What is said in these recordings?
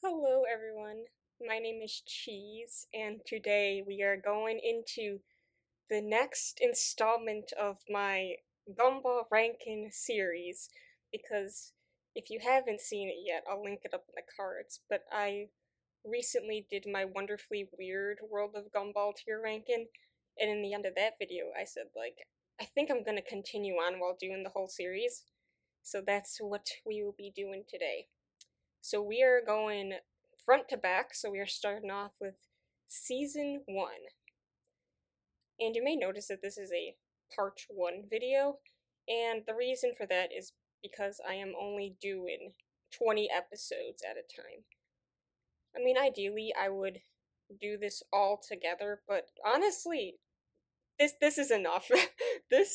Hello everyone, my name is Cheese, and today we are going into the next installment of my Gumball ranking series, because if you haven't seen it yet, I'll link it up in the cards, but I recently did my wonderfully weird World of Gumball tier ranking, and in the end of that video I said, I think I'm gonna continue on while doing the whole series, so that's what we will be doing today. So we are going front to back, so we are starting off with Season 1. And you may notice that this is a Part 1 video, and the reason for that is because I am only doing 20 episodes at a time. I mean, ideally, I would do this all together, but honestly, this is enough. The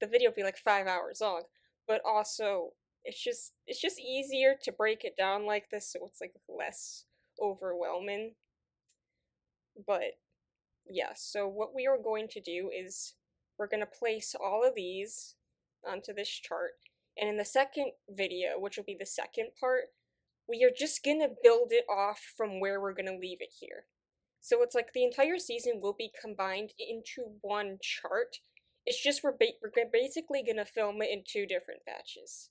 video will be like 5 hours long, but also it's just easier to break it down like this, so it's like less overwhelming. But yeah, so what we are going to do is we're going to place all of these onto this chart, and in the second video, which will be the second part, we are just going to build it off from where we're going to leave it here. So it's like the entire season will be combined into one chart. It's just we're basically going to film it in two different batches.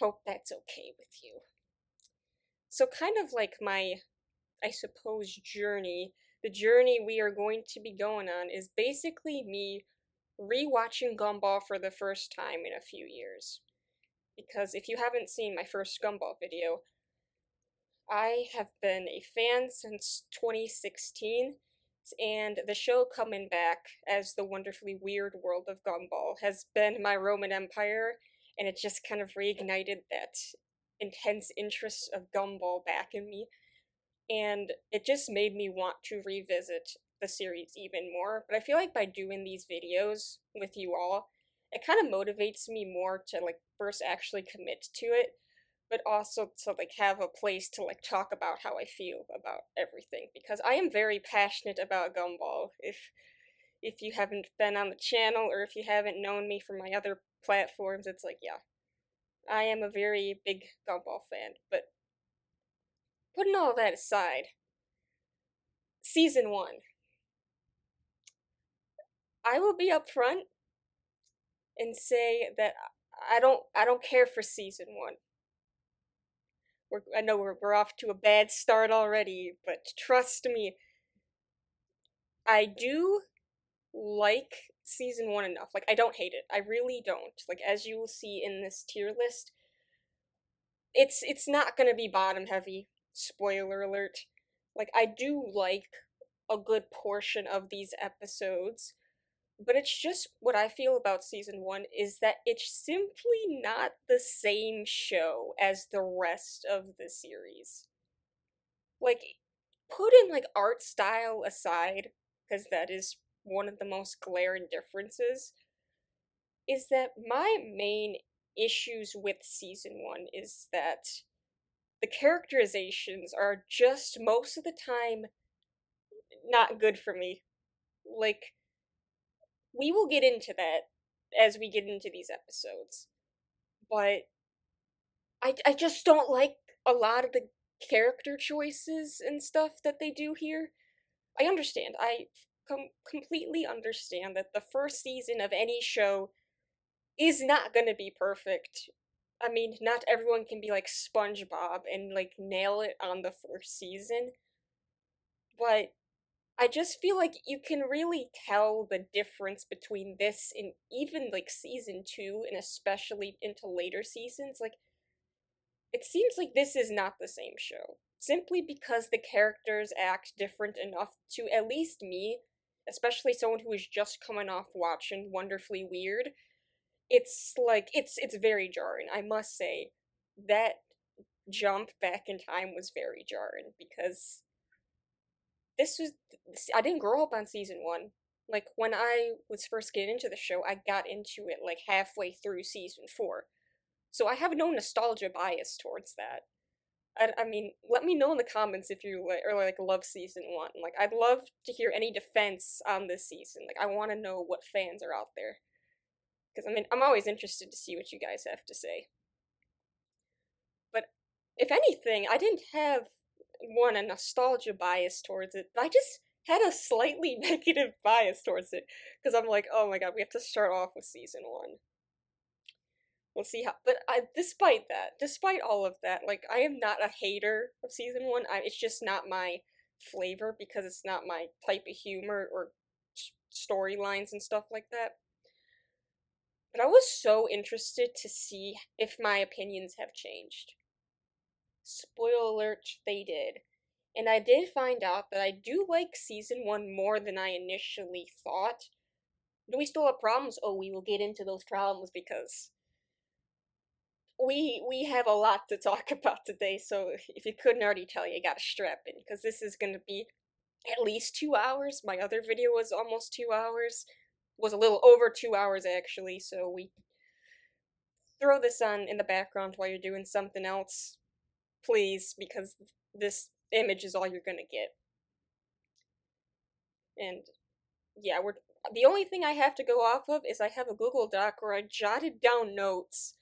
Hope that's okay with you. So kind of like my, I suppose, journey, the journey we are going to be going on is basically me rewatching Gumball for the first time in a few years. Because if you haven't seen my first Gumball video, I have been a fan since 2016, and the show coming back as the wonderfully weird world of Gumball has been my Roman Empire, and it just kind of reignited that intense interest of Gumball back in me, and it just made me want to revisit the series even more. But I feel like by doing these videos with you all, it kind of motivates me more to first actually commit to it, but also to have a place to talk about how I feel about everything, because I am very passionate about Gumball. If you haven't been on the channel, or if you haven't known me from my other platforms, it's yeah, I am a very big Gumball fan. But putting all that aside, Season 1. I will be upfront and say that I don't care for Season 1. I know we're off to a bad start already, but trust me, I do like Season 1 enough. I don't hate it. I really don't. As you will see in this tier list, it's not gonna be bottom heavy. Spoiler alert. I do like a good portion of these episodes, but it's just what I feel about Season 1 is that it's simply not the same show as the rest of the series. Putting art style aside, because that is one of the most glaring differences, is that my main issues with Season 1 is that the characterizations are just most of the time not good for me. We will get into that as we get into these episodes, but I just don't like a lot of the character choices and stuff that they do here. I understand. I completely understand that the first season of any show is not gonna be perfect. I mean, not everyone can be like SpongeBob and nail it on the first season, but I just feel like you can really tell the difference between this and even season 2, and especially into later seasons. It seems like this is not the same show, simply because the characters act different enough to, at least me, especially someone who is just coming off watching Wonderfully Weird, it's very jarring. I must say that jump back in time was very jarring, because I didn't grow up on Season 1. When I was first getting into the show, I got into it halfway through Season 4. So I have no nostalgia bias towards that. I mean, let me know in the comments if you love Season 1. I'd love to hear any defense on this season. I want to know what fans are out there. Because, I mean, I'm always interested to see what you guys have to say. But if anything, I didn't have a nostalgia bias towards it, but I just had a slightly negative bias towards it because I'm like, oh my god, we have to start off with season one. We'll see how. But despite that, despite all of that, like I am not a hater of season one. It's just not my flavor because it's not my type of humor or storylines and stuff like that. But I was so interested to see if my opinions have changed. Spoiler alert, they did. And I did find out that I do like season one more than I initially thought. Do we still have problems? Oh, we will get into those problems because we have a lot to talk about today. So if you couldn't already tell, you gotta strap in because this is gonna be at least 2 hours. My other video was almost 2 hours, was a little over 2 hours actually. So we throw this on in the background while you're doing something else, please, because this image is all you're gonna get. And yeah, we're the only thing I have to go off of is I have a Google Doc where I jotted down notes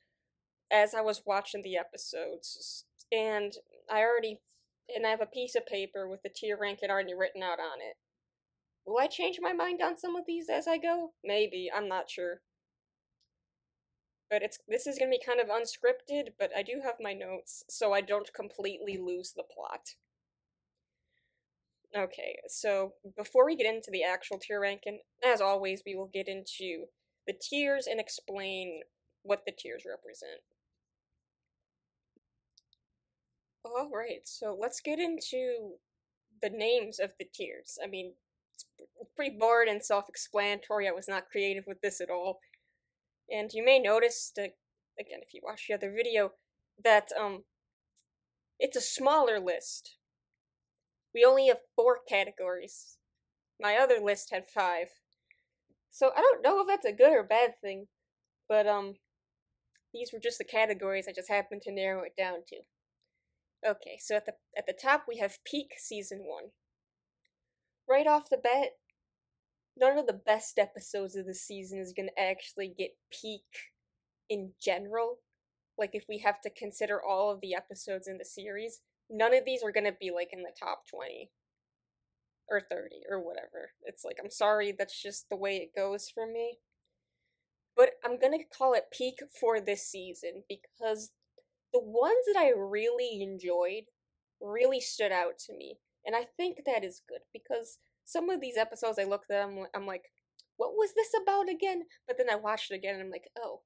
as I was watching the episodes, and I have a piece of paper with the tier ranking already written out on it. Will I change my mind on some of these as I go? Maybe, I'm not sure. But this is gonna be kind of unscripted, but I do have my notes, so I don't completely lose the plot. Okay, so before we get into the actual tier ranking, as always, we will get into the tiers and explain what the tiers represent. Alright, so let's get into the names of the tiers. I mean, it's pretty boring and self-explanatory. I was not creative with this at all. And you may notice that, again, if you watch the other video, that, it's a smaller list. We only have 4 categories. My other list had 5. So I don't know if that's a good or bad thing, but, these were just the categories. I just happened to narrow it down to. Okay, so at the top we have peak season 1. Right off the bat, none of the best episodes of the season is gonna actually get peak in general. Like if we have to consider all of the episodes in the series, none of these are gonna be like in the top 20 or 30 or whatever. It's like, I'm sorry, that's just the way it goes for me. But I'm gonna call it peak for this season because the ones that I really enjoyed really stood out to me. And I think that is good because some of these episodes I looked at, I'm like, what was this about again? But then I watched it again and I'm like, oh.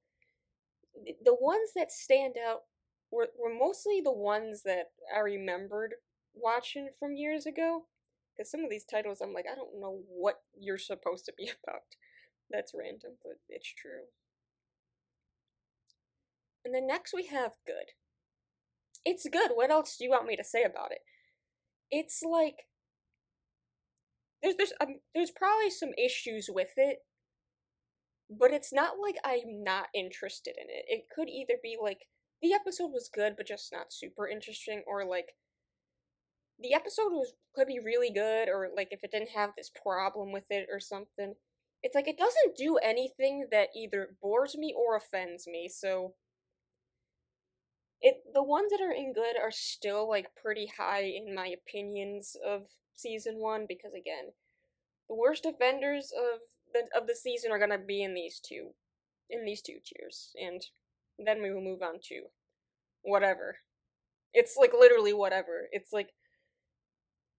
The ones that stand out were mostly the ones that I remembered watching from years ago. Because some of these titles, I'm like, I don't know what you're supposed to be about. That's random, but it's true. And then next we have good. It's good. What else do you want me to say about it? It's like there's probably some issues with it, but it's not like I'm not interested in it. It could either be like the episode was good but just not super interesting, or like the episode could be really good, or like if it didn't have this problem with it or something. It's like it doesn't do anything that either bores me or offends me, so the ones that are in good are still like pretty high in my opinions of season 1 because again, the worst offenders of the season are gonna be in these two tiers, and then we will move on to whatever. It's like literally whatever. It's like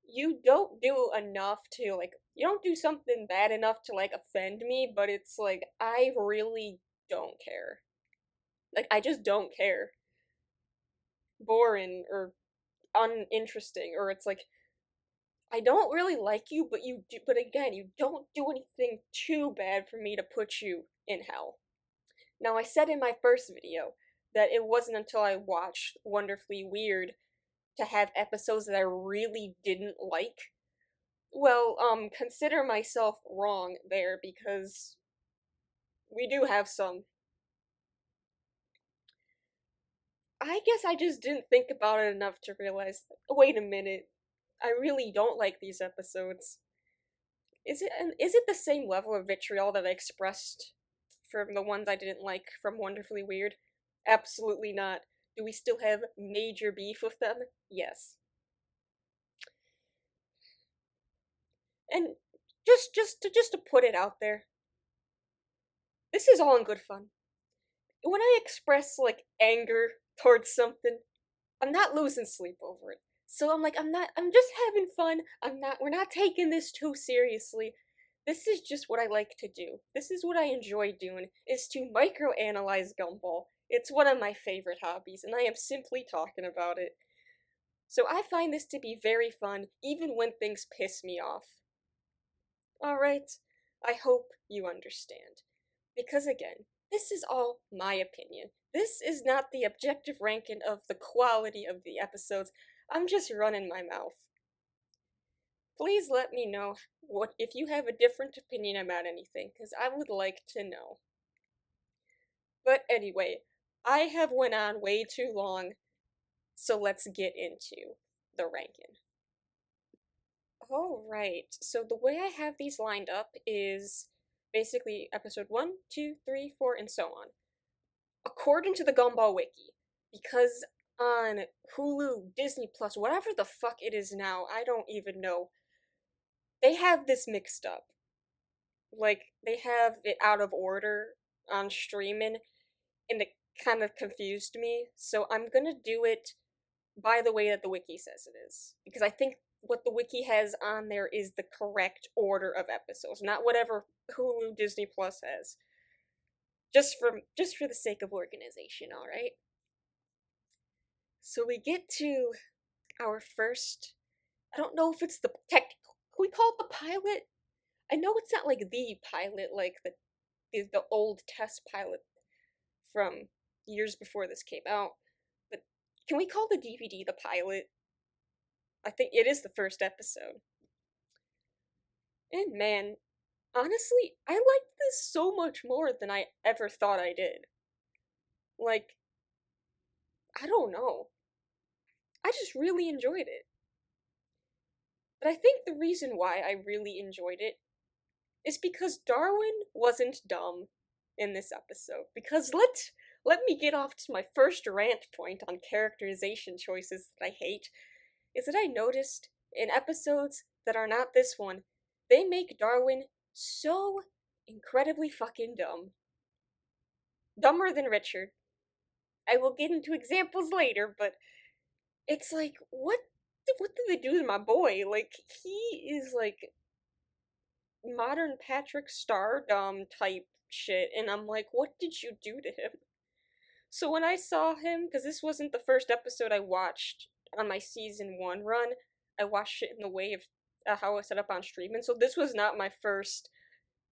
you don't do enough to like you don't do something bad enough to like offend me, but it's like I really don't care. Like I just don't care. Boring or uninteresting, or it's like I don't really like you, but but again, you don't do anything too bad for me to put you in hell. Now, I said in my first video that it wasn't until I watched Wonderfully Weird to have episodes that I really didn't like. Well, consider myself wrong there because we do have some. I guess I just didn't think about it enough to realize, wait a minute, I really don't like these episodes. Is it the same level of vitriol that I expressed from the ones I didn't like from Wonderfully Weird? Absolutely not. Do we still have major beef with them? Yes. And just to put it out there, this is all in good fun. When I express like anger towards something, I'm not losing sleep over it. So I'm just having fun. We're not taking this too seriously. This is just what I like to do. This is what I enjoy doing, is to microanalyze Gumball. It's one of my favorite hobbies, and I am simply talking about it. So I find this to be very fun, even when things piss me off. Alright, I hope you understand. Because again, this is all my opinion. This is not the objective ranking of the quality of the episodes. I'm just running my mouth. Please let me know what if you have a different opinion about anything, because I would like to know. But anyway, I have went on way too long, so let's get into the ranking. Alright, so the way I have these lined up is basically episode 1, 2, 3, 4, and so on. According to the Gumball Wiki, because on Hulu, Disney Plus, whatever the fuck it is now, I don't even know, they have this mixed up. Like, they have it out of order on streaming, and it kind of confused me, so I'm gonna do it by the way that the wiki says it is. Because I think what the wiki has on there is the correct order of episodes, not whatever Hulu Disney Plus has. Just for the sake of organization, alright? So we get to our first, I don't know if it's the tech, can we call it the pilot? I know it's not like the pilot, like the old test pilot from years before this came out, but can we call the DVD the pilot? I think it is the first episode. And man, honestly, I liked this so much more than I ever thought I did. Like, I don't know. I just really enjoyed it. But I think the reason why I really enjoyed it is because Darwin wasn't dumb in this episode. Because let me get off to my first rant point on characterization choices that I hate, is that I noticed in episodes that are not this one, they make Darwin so incredibly fucking dumb. Dumber than Richard. I will get into examples later, but it's like, what did they do to my boy? Like, he is like modern Patrick Stardom type shit, and I'm like, what did you do to him? So when I saw him, because this wasn't the first episode I watched on my season 1 run, I watched it in the way of how I set up on streaming, so this was not my first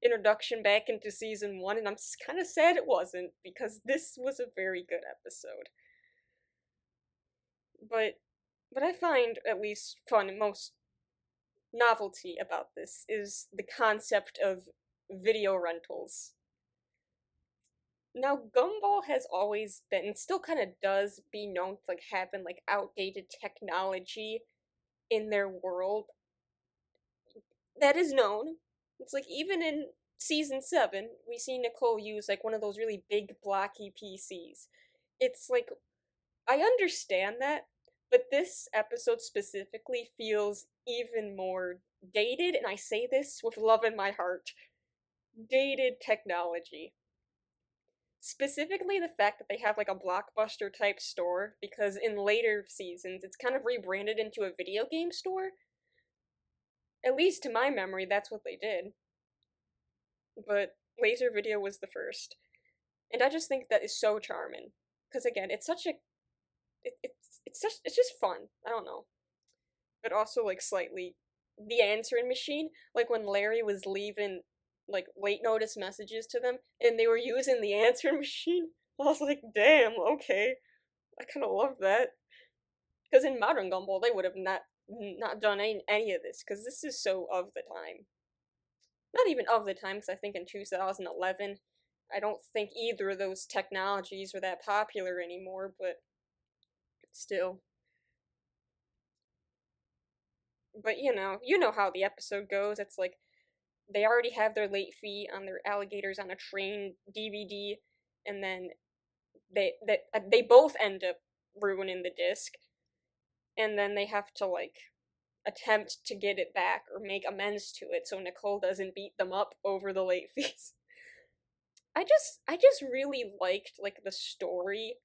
introduction back into season 1, and I'm kind of sad it wasn't, because this was a very good episode. But what I find at least fun and most novelty about this is the concept of video rentals. Now, Gumball has always been, and still kind of does, be known for like having like outdated technology in their world. That is known. It's like even in season 7, we see Nicole use like one of those really big blocky PCs. It's like, I understand that, but this episode specifically feels even more dated, and I say this with love in my heart. Dated technology. Specifically the fact that they have like a Blockbuster type store, because in later seasons it's kind of rebranded into a video game store. At least to my memory, that's what they did. But Laser Video was the first. And I just think that is so charming. Because again, it's such a it's just fun. I don't know. But also like slightly the answering machine, like when Larry was leaving like late notice messages to them and they were using the answering machine. I was like, damn, okay. I kind of love that. Because in modern Gumball, they would have not done any of this, because this is so of the time. Not even of the time, because I think in 2011, I don't think either of those technologies were that popular anymore, but still. But you know how the episode goes. It's like they already have their late fee on their Alligators on a Train DVD, and then they both end up ruining the disc, and then they have to like attempt to get it back or make amends to it so Nicole doesn't beat them up over the late fees. I just really liked like the story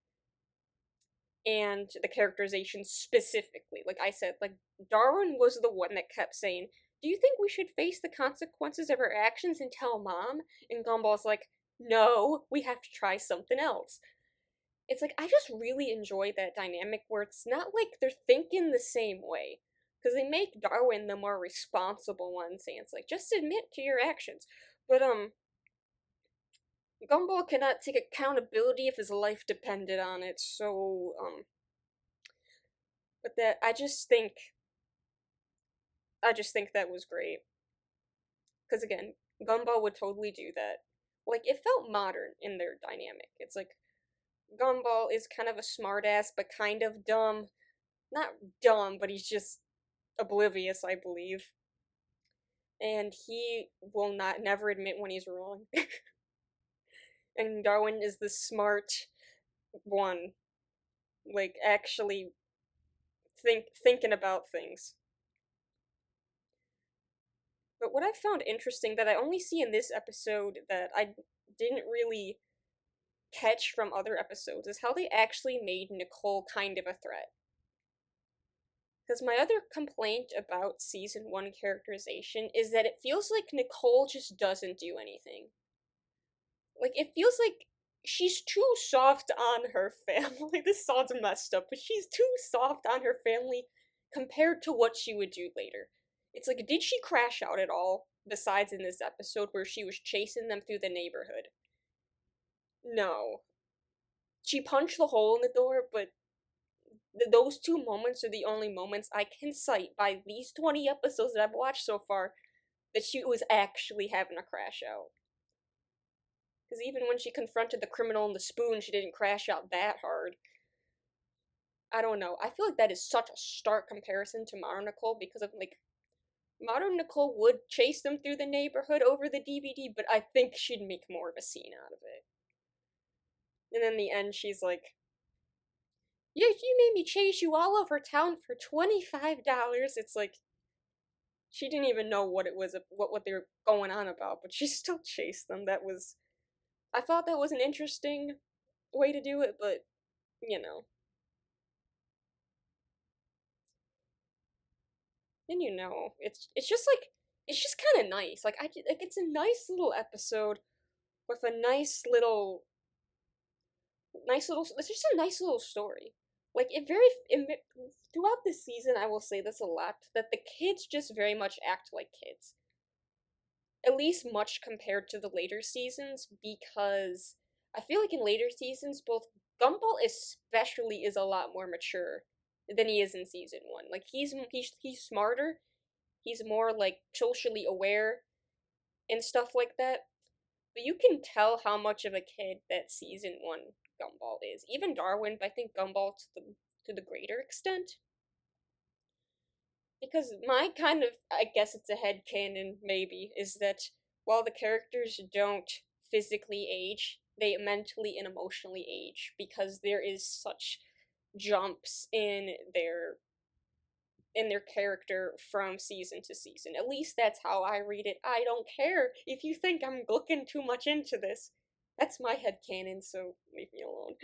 and the characterization specifically. Like I said, like Darwin was the one that kept saying, "Do you think we should face the consequences of our actions and tell mom?" And Gumball's like, "No, we have to try something else." It's like I just really enjoy that dynamic where it's not like they're thinking the same way. Because they make Darwin the more responsible one, saying it's like just admit to your actions. But Gumball cannot take accountability if his life depended on it, so but that I just think that was great. Because again, Gumball would totally do that. Like it felt modern in their dynamic. It's like Gumball is kind of a smartass but kind of dumb. Not dumb, but he's just oblivious, I believe. And he will not never admit when he's wrong. And Darwin is the smart one, like actually thinking about things. But what I found interesting that I only see in this episode that I didn't really catch from other episodes is how they actually made Nicole kind of a threat. Because my other complaint about season 1 characterization is that it feels like Nicole just doesn't do anything. Like, it feels like she's too soft on her family. This sounds messed up, but she's too soft on her family compared to what she would do later. It's like, did she crash out at all, besides in this episode where she was chasing them through the neighborhood? No. She punched the hole in the door, but those two moments are the only moments I can cite by these 20 episodes that I've watched so far that she was actually having a crash out. Because even when she confronted the criminal in the spoon, she didn't crash out that hard. I don't know. I feel like that is such a stark comparison to Modern Nicole because of, like, Modern Nicole would chase them through the neighborhood over the DVD, but I think she'd make more of a scene out of it. And in the end, she's like, "Yeah, you made me chase you all over town for $25. It's like, she didn't even know what it was, what they were going on about, but she still chased them. I thought that was an interesting way to do it, but, you know. And it's just like, it's just kind of nice. Like, it's a nice little episode with a it's just a nice little story. Like, throughout this season, I will say this a lot, that the kids just very much act like kids. At least much compared to the later seasons, because I feel like in later seasons, both Gumball especially is a lot more mature than he is in season 1. Like he's smarter, he's more like socially aware and stuff like that. But you can tell how much of a kid that season 1 Gumball is. Even Darwin, but I think Gumball to the greater extent. Because my kind of, I guess it's a headcanon maybe, is that while the characters don't physically age, they mentally and emotionally age because there is such jumps in their character from season to season. At least that's how I read it. I don't care if you think I'm looking too much into this. That's my headcanon, so leave me alone.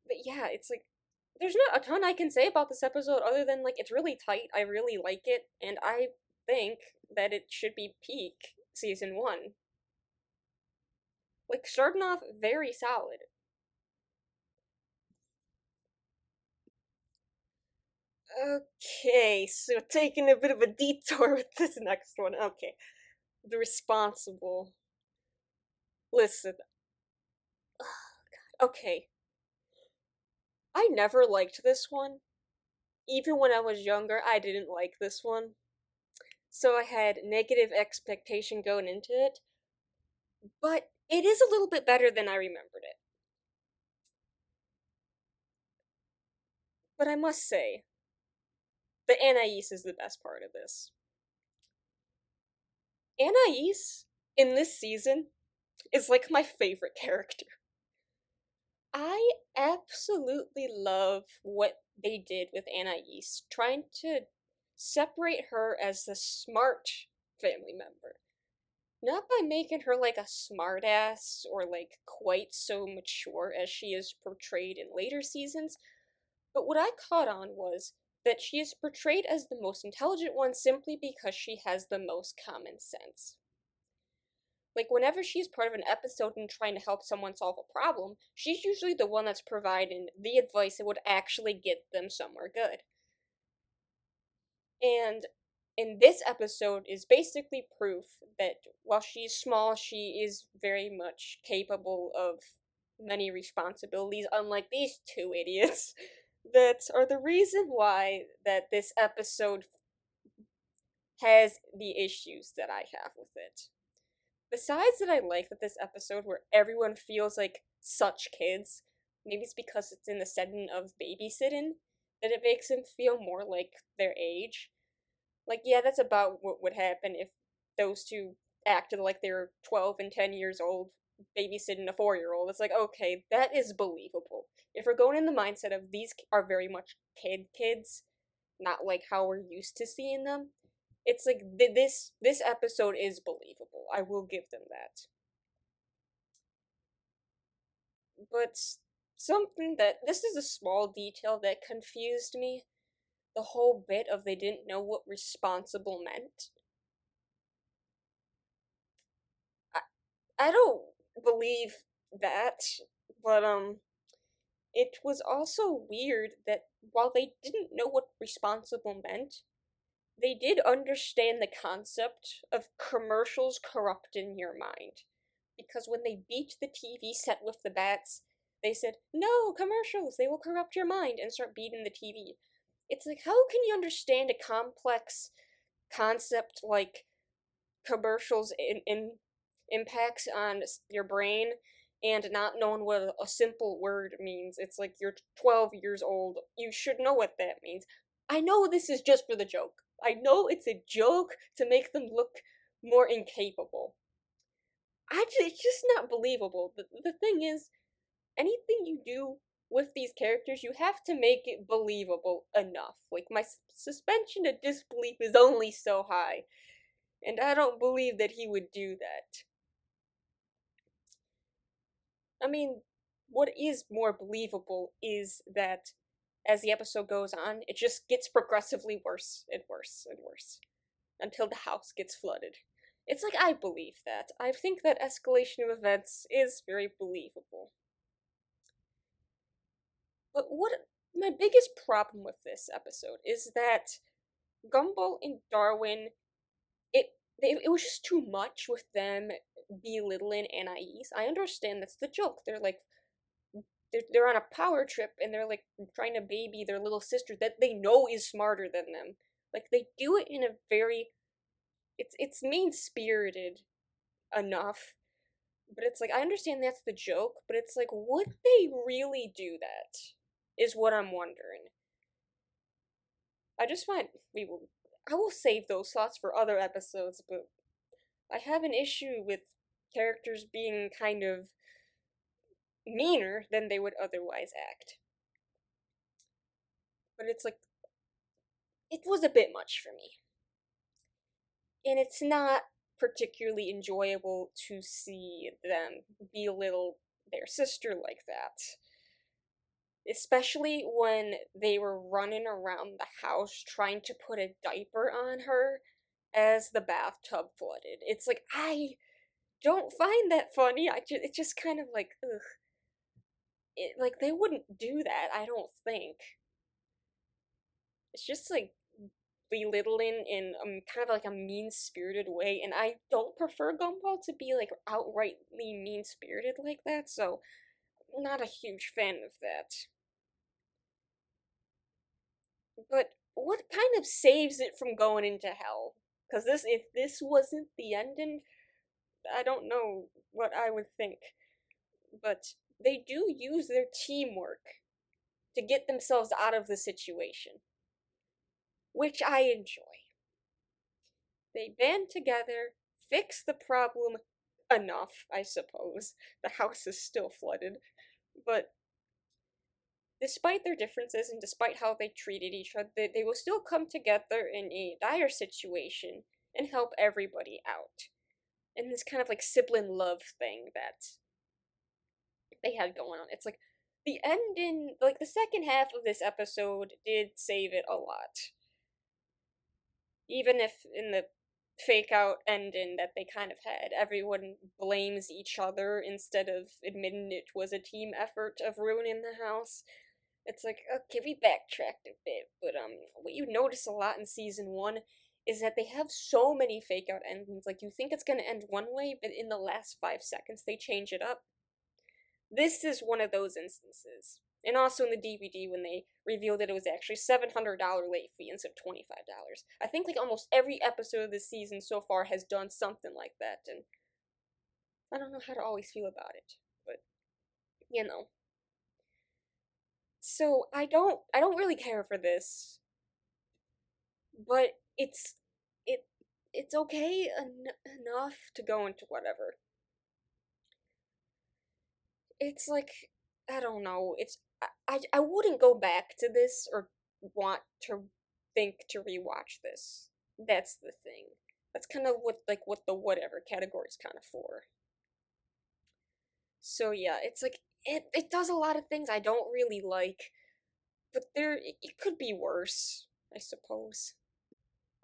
But yeah, it's like there's not a ton I can say about this episode other than like it's really tight. I really like it, and I think that it should be peak season 1. Like starting off very solid. Okay, so taking a bit of a detour with this next one. Okay. The Responsible. Listen. Okay. I never liked this one. Even when I was younger, I didn't like this one. So I had negative expectation going into it. But it is a little bit better than I remembered it. But I must say, the Anais is the best part of this. Anais, in this season, is like my favorite character. I absolutely love what they did with Anais, trying to separate her as the smart family member. Not by making her like a smartass or like quite so mature as she is portrayed in later seasons, but what I caught on was that she is portrayed as the most intelligent one simply because she has the most common sense. Like, whenever she's part of an episode and trying to help someone solve a problem, she's usually the one that's providing the advice that would actually get them somewhere good. And in this episode is basically proof that while she's small, she is very much capable of many responsibilities, unlike these two idiots that are the reason why that this episode has the issues that I have with it. Besides that, I like that this episode where everyone feels like such kids, maybe it's because it's in the setting of babysitting, that it makes them feel more like their age. Like, yeah, that's about what would happen if those two acted like they were 12 and 10 years old babysitting a 4-year-old. It's like, okay, that is believable. If we're going in the mindset of these are very much kids, not like how we're used to seeing them, it's like this episode is believable. I will give them that. But something that this is a small detail that confused me. The whole bit of they didn't know what responsible meant. I, I don't believe that, but it was also weird that while they didn't know what responsible meant, they did understand the concept of commercials corrupting your mind. Because when they beat the TV set with the bats, they said, no, commercials, they will corrupt your mind, and start beating the TV. It's like, how can you understand a complex concept like commercials in impacts on your brain and not knowing what a simple word means? It's like you're 12 years old. You should know what that means. I know this is just for the joke. I know it's a joke to make them look more incapable. It's just not believable. The thing is, anything you do with these characters, you have to make it believable enough. Like, my suspension of disbelief is only so high, and I don't believe that he would do that. I mean, what is more believable is that as the episode goes on, it just gets progressively worse and worse and worse until the house gets flooded. It's like, I believe that. I think that escalation of events is very believable. But what my biggest problem with this episode is that Gumball and Darwin, it was just too much with them belittling Anais. I understand that's the joke. They're like they're on a power trip and they're like trying to baby their little sister that they know is smarter than them. Like, they do it in a very it's mean spirited enough, but it's like I understand that's the joke, but it's like, would they really do that? Is what I'm wondering. I just find I will save those thoughts for other episodes, but I have an issue with characters being kind of meaner than they would otherwise act. But it's like, it was a bit much for me. And it's not particularly enjoyable to see them belittle their sister like that. Especially when they were running around the house trying to put a diaper on her as the bathtub flooded. It's like, I don't find that funny. It's just kind of like, ugh. Like, they wouldn't do that, I don't think. It's just like belittling in kind of like a mean-spirited way, and I don't prefer Gumball to be like outrightly mean-spirited like that, so I'm not a huge fan of that. But what kind of saves it from going into hell? Because if this wasn't the ending, I don't know what I would think. But they do use their teamwork to get themselves out of the situation, which I enjoy. They band together, fix the problem enough, I suppose. The house is still flooded, but despite their differences and despite how they treated each other, they will still come together in a dire situation and help everybody out. And this kind of like sibling love thing that they had going on. It's like the ending, like the second half of this episode did save it a lot. Even if in the fake out ending that they kind of had, everyone blames each other instead of admitting it was a team effort of ruining the house. It's like, okay, we backtracked a bit, but what you notice a lot in season one is that they have so many fake out endings. Like, you think it's gonna end one way, but in the last 5 seconds they change it up. This is one of those instances. And also in the DVD when they revealed that it was actually $700 late fee instead of $25. I think like almost every episode of this season so far has done something like that, and I don't know how to always feel about it, but you know. So I don't really care for this, but it it's okay enough to go into whatever. It's like, I don't know. I wouldn't go back to this or want to think to rewatch this. That's the thing. That's kind of what the whatever category is kind of for. So yeah, it's like it does a lot of things I don't really like, but it could be worse, I suppose.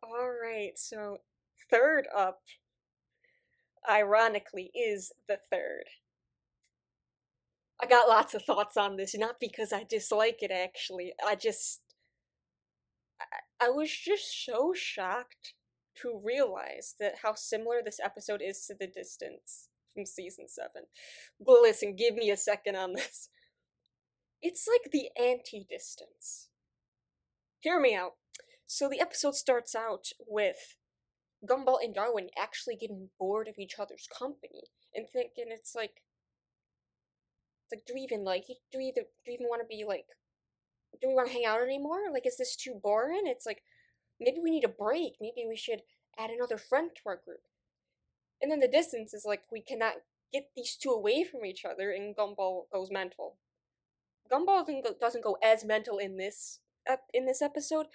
All right, so third up, ironically, is the third. I got lots of thoughts on this, not because I dislike it actually. I was just so shocked to realize that how similar this episode is to The Distance from season 7. But listen, give me a second on this. It's like the anti-distance. Hear me out. So the episode starts out with Gumball and Darwin actually getting bored of each other's company and thinking it's like, do we even like it? Do we even want to be like, do we want to hang out anymore? Like, is this too boring? It's like, maybe we need a break. Maybe we should add another friend to our group. And then the distance is like, we cannot get these two away from each other, and Gumball goes mental. Gumball doesn't go as mental in this episode.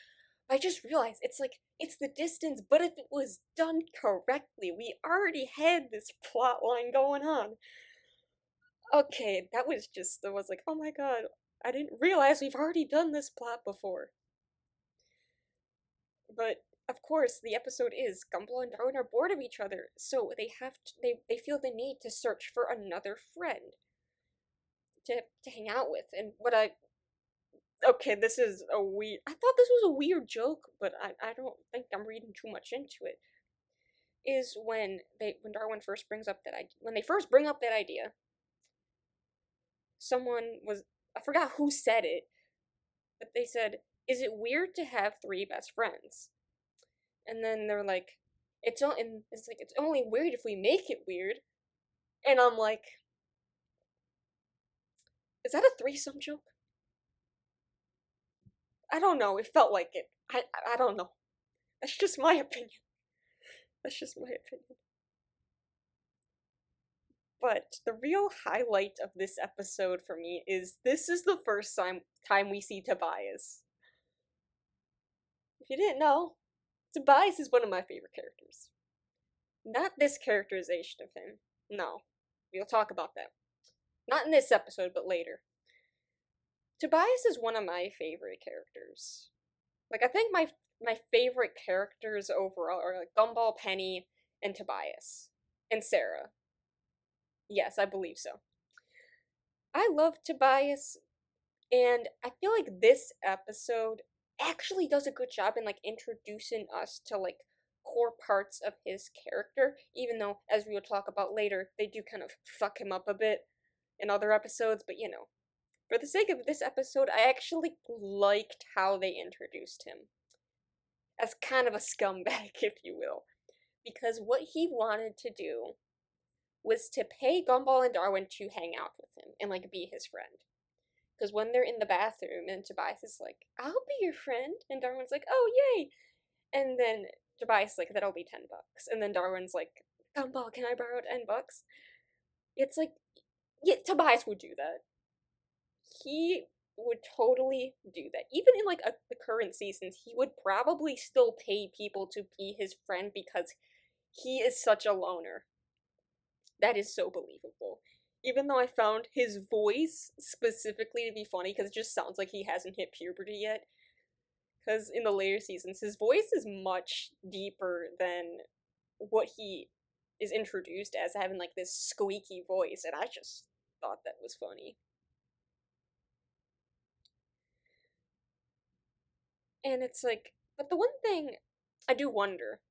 I just realized it's like it's the distance, but if it was done correctly, we already had this plot line going on. Okay, that was like, oh my god, I didn't realize we've already done this plot before. But of course, the episode is Gumball and Darwin are bored of each other, so they feel the need to search for another friend to hang out with. And what I okay, this is a weird. I thought this was a weird joke, but I don't think I'm reading too much into it. Is when Darwin first brings up that idea. When they first bring up that idea, someone was I forgot who said it, but they said, "Is it weird to have three best friends?" And then they're like, it's only weird if we make it weird." And I'm like, is that a threesome joke? I don't know. It felt like it. I don't know. That's just my opinion. That's just my opinion. But the real highlight of this episode for me is this is the first time we see Tobias. If you didn't know, Tobias is one of my favorite characters. Not this characterization of him. No. We'll talk about that. Not in this episode, but later. Tobias is one of my favorite characters. Like, I think my favorite characters overall are like Gumball, Penny, and Tobias. And Sarah. Yes, I believe so. I love Tobias, and I feel like this episode actually does a good job in like introducing us to like core parts of his character, even though, as we will talk about later, they do kind of fuck him up a bit in other episodes, but you know. For the sake of this episode, I actually liked how they introduced him. As kind of a scumbag, if you will. Because what he wanted to do was to pay Gumball and Darwin to hang out with him and like be his friend. Because when they're in the bathroom and Tobias is like, "I'll be your friend," and Darwin's like, "Oh yay!" And then Tobias is like, "That'll be $10." And then Darwin's like, "Gumball, can I borrow $10?" It's like, yeah, Tobias would do that. He would totally do that. Even in like the current seasons, he would probably still pay people to be his friend because he is such a loner. That is so believable. Even though I found his voice specifically to be funny because it just sounds like he hasn't hit puberty yet. Because in the later seasons, his voice is much deeper than what he is introduced as, having like this squeaky voice, and I just thought that was funny. And it's like, but the one thing I do wonder,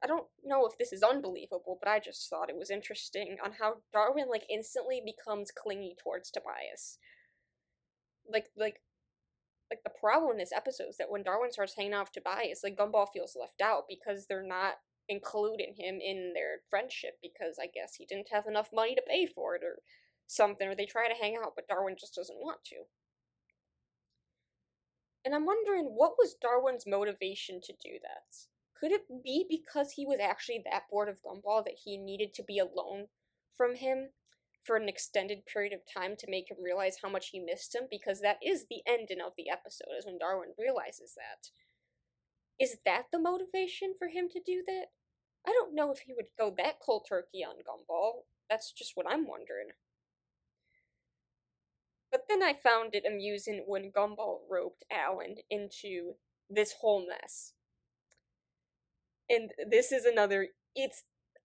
I don't know if this is unbelievable, but I just thought it was interesting on how Darwin like instantly becomes clingy towards Tobias. Like like like the problem in this episode is that when Darwin starts hanging out with Tobias, like Gumball feels left out because they're not including him in their friendship because I guess he didn't have enough money to pay for it or something, or they try to hang out, but Darwin just doesn't want to. And I'm wondering what was Darwin's motivation to do that? Could it be because he was actually that bored of Gumball that he needed to be alone from him for an extended period of time to make him realize how much he missed him? Because that is the ending of the episode, is when Darwin realizes that. Is that the motivation for him to do that? I don't know if he would go that cold turkey on Gumball. That's just what I'm wondering. But then I found it amusing when Gumball roped Alan into this whole mess. And this is another,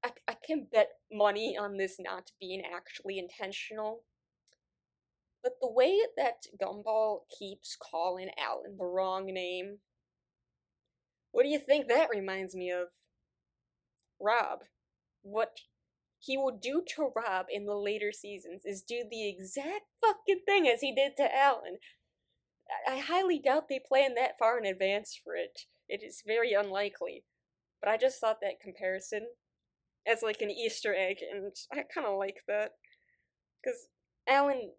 I can bet money on this not being actually intentional. But the way that Gumball keeps calling Alan the wrong name, what do you think that reminds me of? Rob. What he will do to Rob in the later seasons is do the exact fucking thing as he did to Alan. I highly doubt they planned that far in advance for it. It is very unlikely. But I just thought that comparison as like an Easter egg, and I kind of like that. Because Alan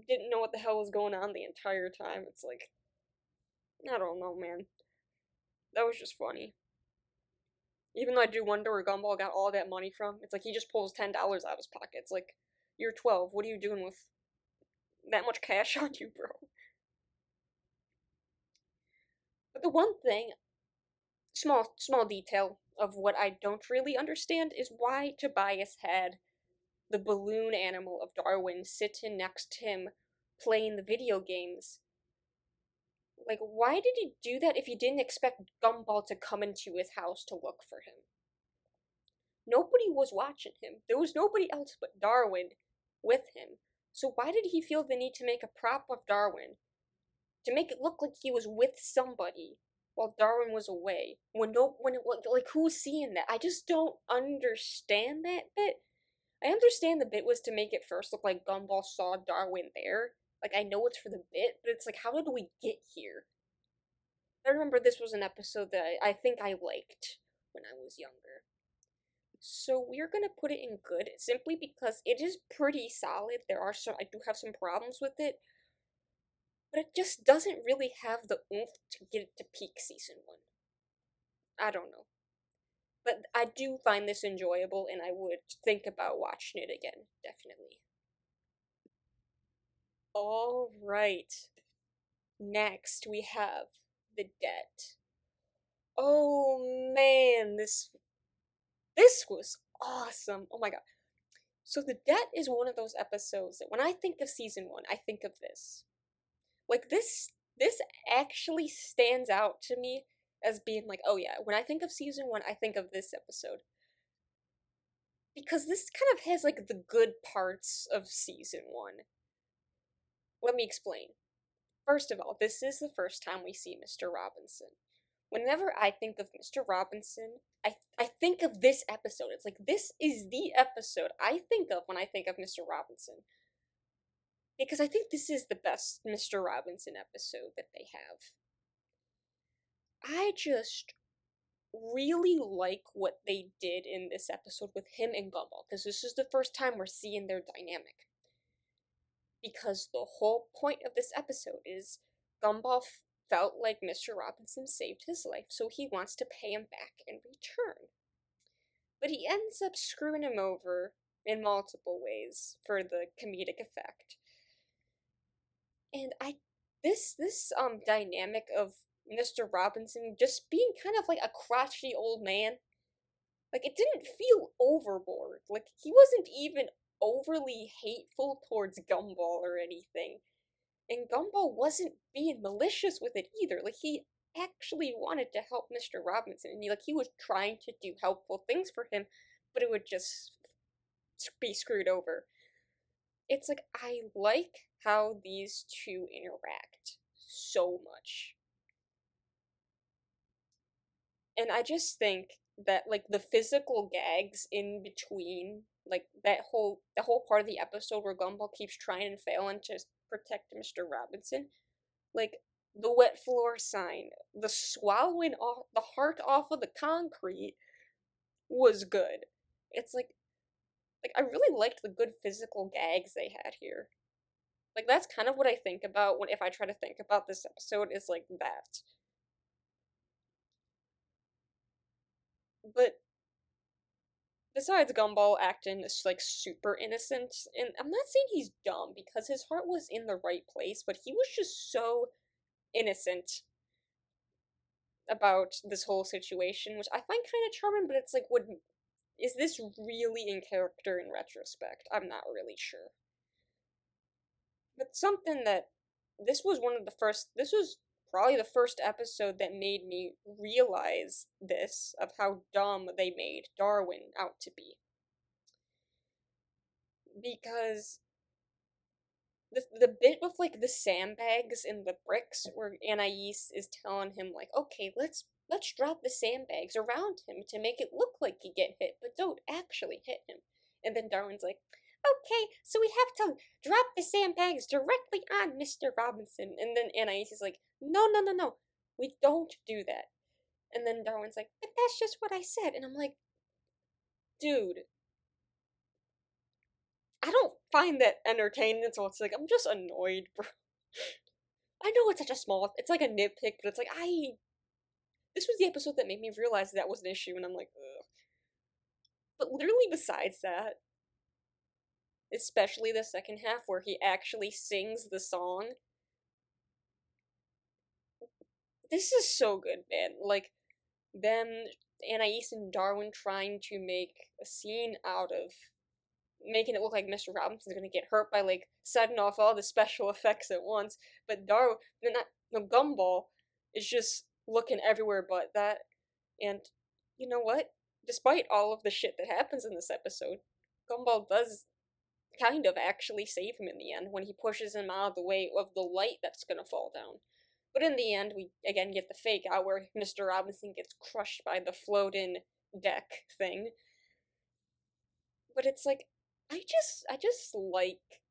didn't know what the hell was going on the entire time. It's like, I don't know, man. That was just funny. Even though I do wonder where Gumball got all that money from. It's like he just pulls $10 out of his pocket. It's like, you're 12. What are you doing with that much cash on you, bro? But the one thing, small detail of what I don't really understand is why Tobias had the balloon animal of Darwin sitting next to him playing the video games. Like, why did he do that if he didn't expect Gumball to come into his house to look for him? Nobody was watching him. There was nobody else but Darwin with him. So why did he feel the need to make a prop of Darwin? To make it look like he was with somebody while Darwin was away. Like who's seeing that? I just don't understand that bit. I understand the bit was to make it first look like Gumball saw Darwin there. Like, I know it's for the bit, but it's like, how did we get here? I remember this was an episode that I think I liked when I was younger. So we're gonna put it in good simply because it is pretty solid. I do have some problems with it, but it just doesn't really have the oomph to get it to peak season 1. I don't know. But I do find this enjoyable and I would think about watching it again, definitely. Alright. Next, we have The Debt. Oh man, this was awesome. Oh my god. So The Debt is one of those episodes that when I think of season 1, I think of this. Like this actually stands out to me as being like, oh yeah, when I think of season 1, I think of this episode. Because this kind of has like the good parts of season 1. Let me explain. First of all, this is the first time we see Mr. Robinson. Whenever I think of Mr. Robinson, I think of this episode. It's like, this is the episode I think of when I think of Mr. Robinson. Because I think this is the best Mr. Robinson episode that they have. I just really like what they did in this episode with him and Gumball, because this is the first time we're seeing their dynamic. Because the whole point of this episode is Gumball felt like Mr. Robinson saved his life, so he wants to pay him back in return. But he ends up screwing him over in multiple ways for the comedic effect. And this dynamic of Mr. Robinson just being kind of like a crotchety old man, like it didn't feel overboard. Like he wasn't even overly hateful towards Gumball or anything. And Gumball wasn't being malicious with it either. Like he actually wanted to help Mr. Robinson, and he was trying to do helpful things for him, but it would just be screwed over. It's like I like how these two interact so much. And I just think that like the physical gags in between, like the whole part of the episode where Gumball keeps trying and failing to protect Mr. Robinson, like the wet floor sign, the swallowing off the heart off of the concrete was good. It's like I really liked the good physical gags they had here. Like that's kind of what I think about when if I try to think about this episode is like that. But besides Gumball acting like super innocent, and I'm not saying he's dumb because his heart was in the right place, but he was just so innocent about this whole situation, which I find kind of charming, but it's like, would is this really in character in retrospect? I'm not really sure. But something that this was probably the first episode that made me realize this of how dumb they made Darwin out to be. Because the bit with like the sandbags and the bricks where Anais is telling him like, okay, let's drop the sandbags around him to make it look like he get hit, but don't actually hit him. And then Darwin's like, okay, so we have to drop the sandbags directly on Mr. Robinson. And then Anais is like, no, no, no, no, we don't do that. And then Darwin's like, but that's just what I said. And I'm like, dude, I don't find that entertaining, so it's like, I'm just annoyed, bro. I know it's such a small, it's like a nitpick, but it's like, this was the episode that made me realize that was an issue, and I'm like, ugh. But literally besides that, especially the second half where he actually sings the song, this is so good, man. Like, them, Anais and Darwin trying to make a scene out of making it look like Mr. Robinson's gonna get hurt by like setting off all the special effects at once, but Gumball is just looking everywhere but that. And you know what? Despite all of the shit that happens in this episode, Gumball does kind of actually save him in the end when he pushes him out of the way of the light that's gonna fall down. But in the end, we again get the fake out where Mr. Robinson gets crushed by the floating deck thing. But it's like, I just like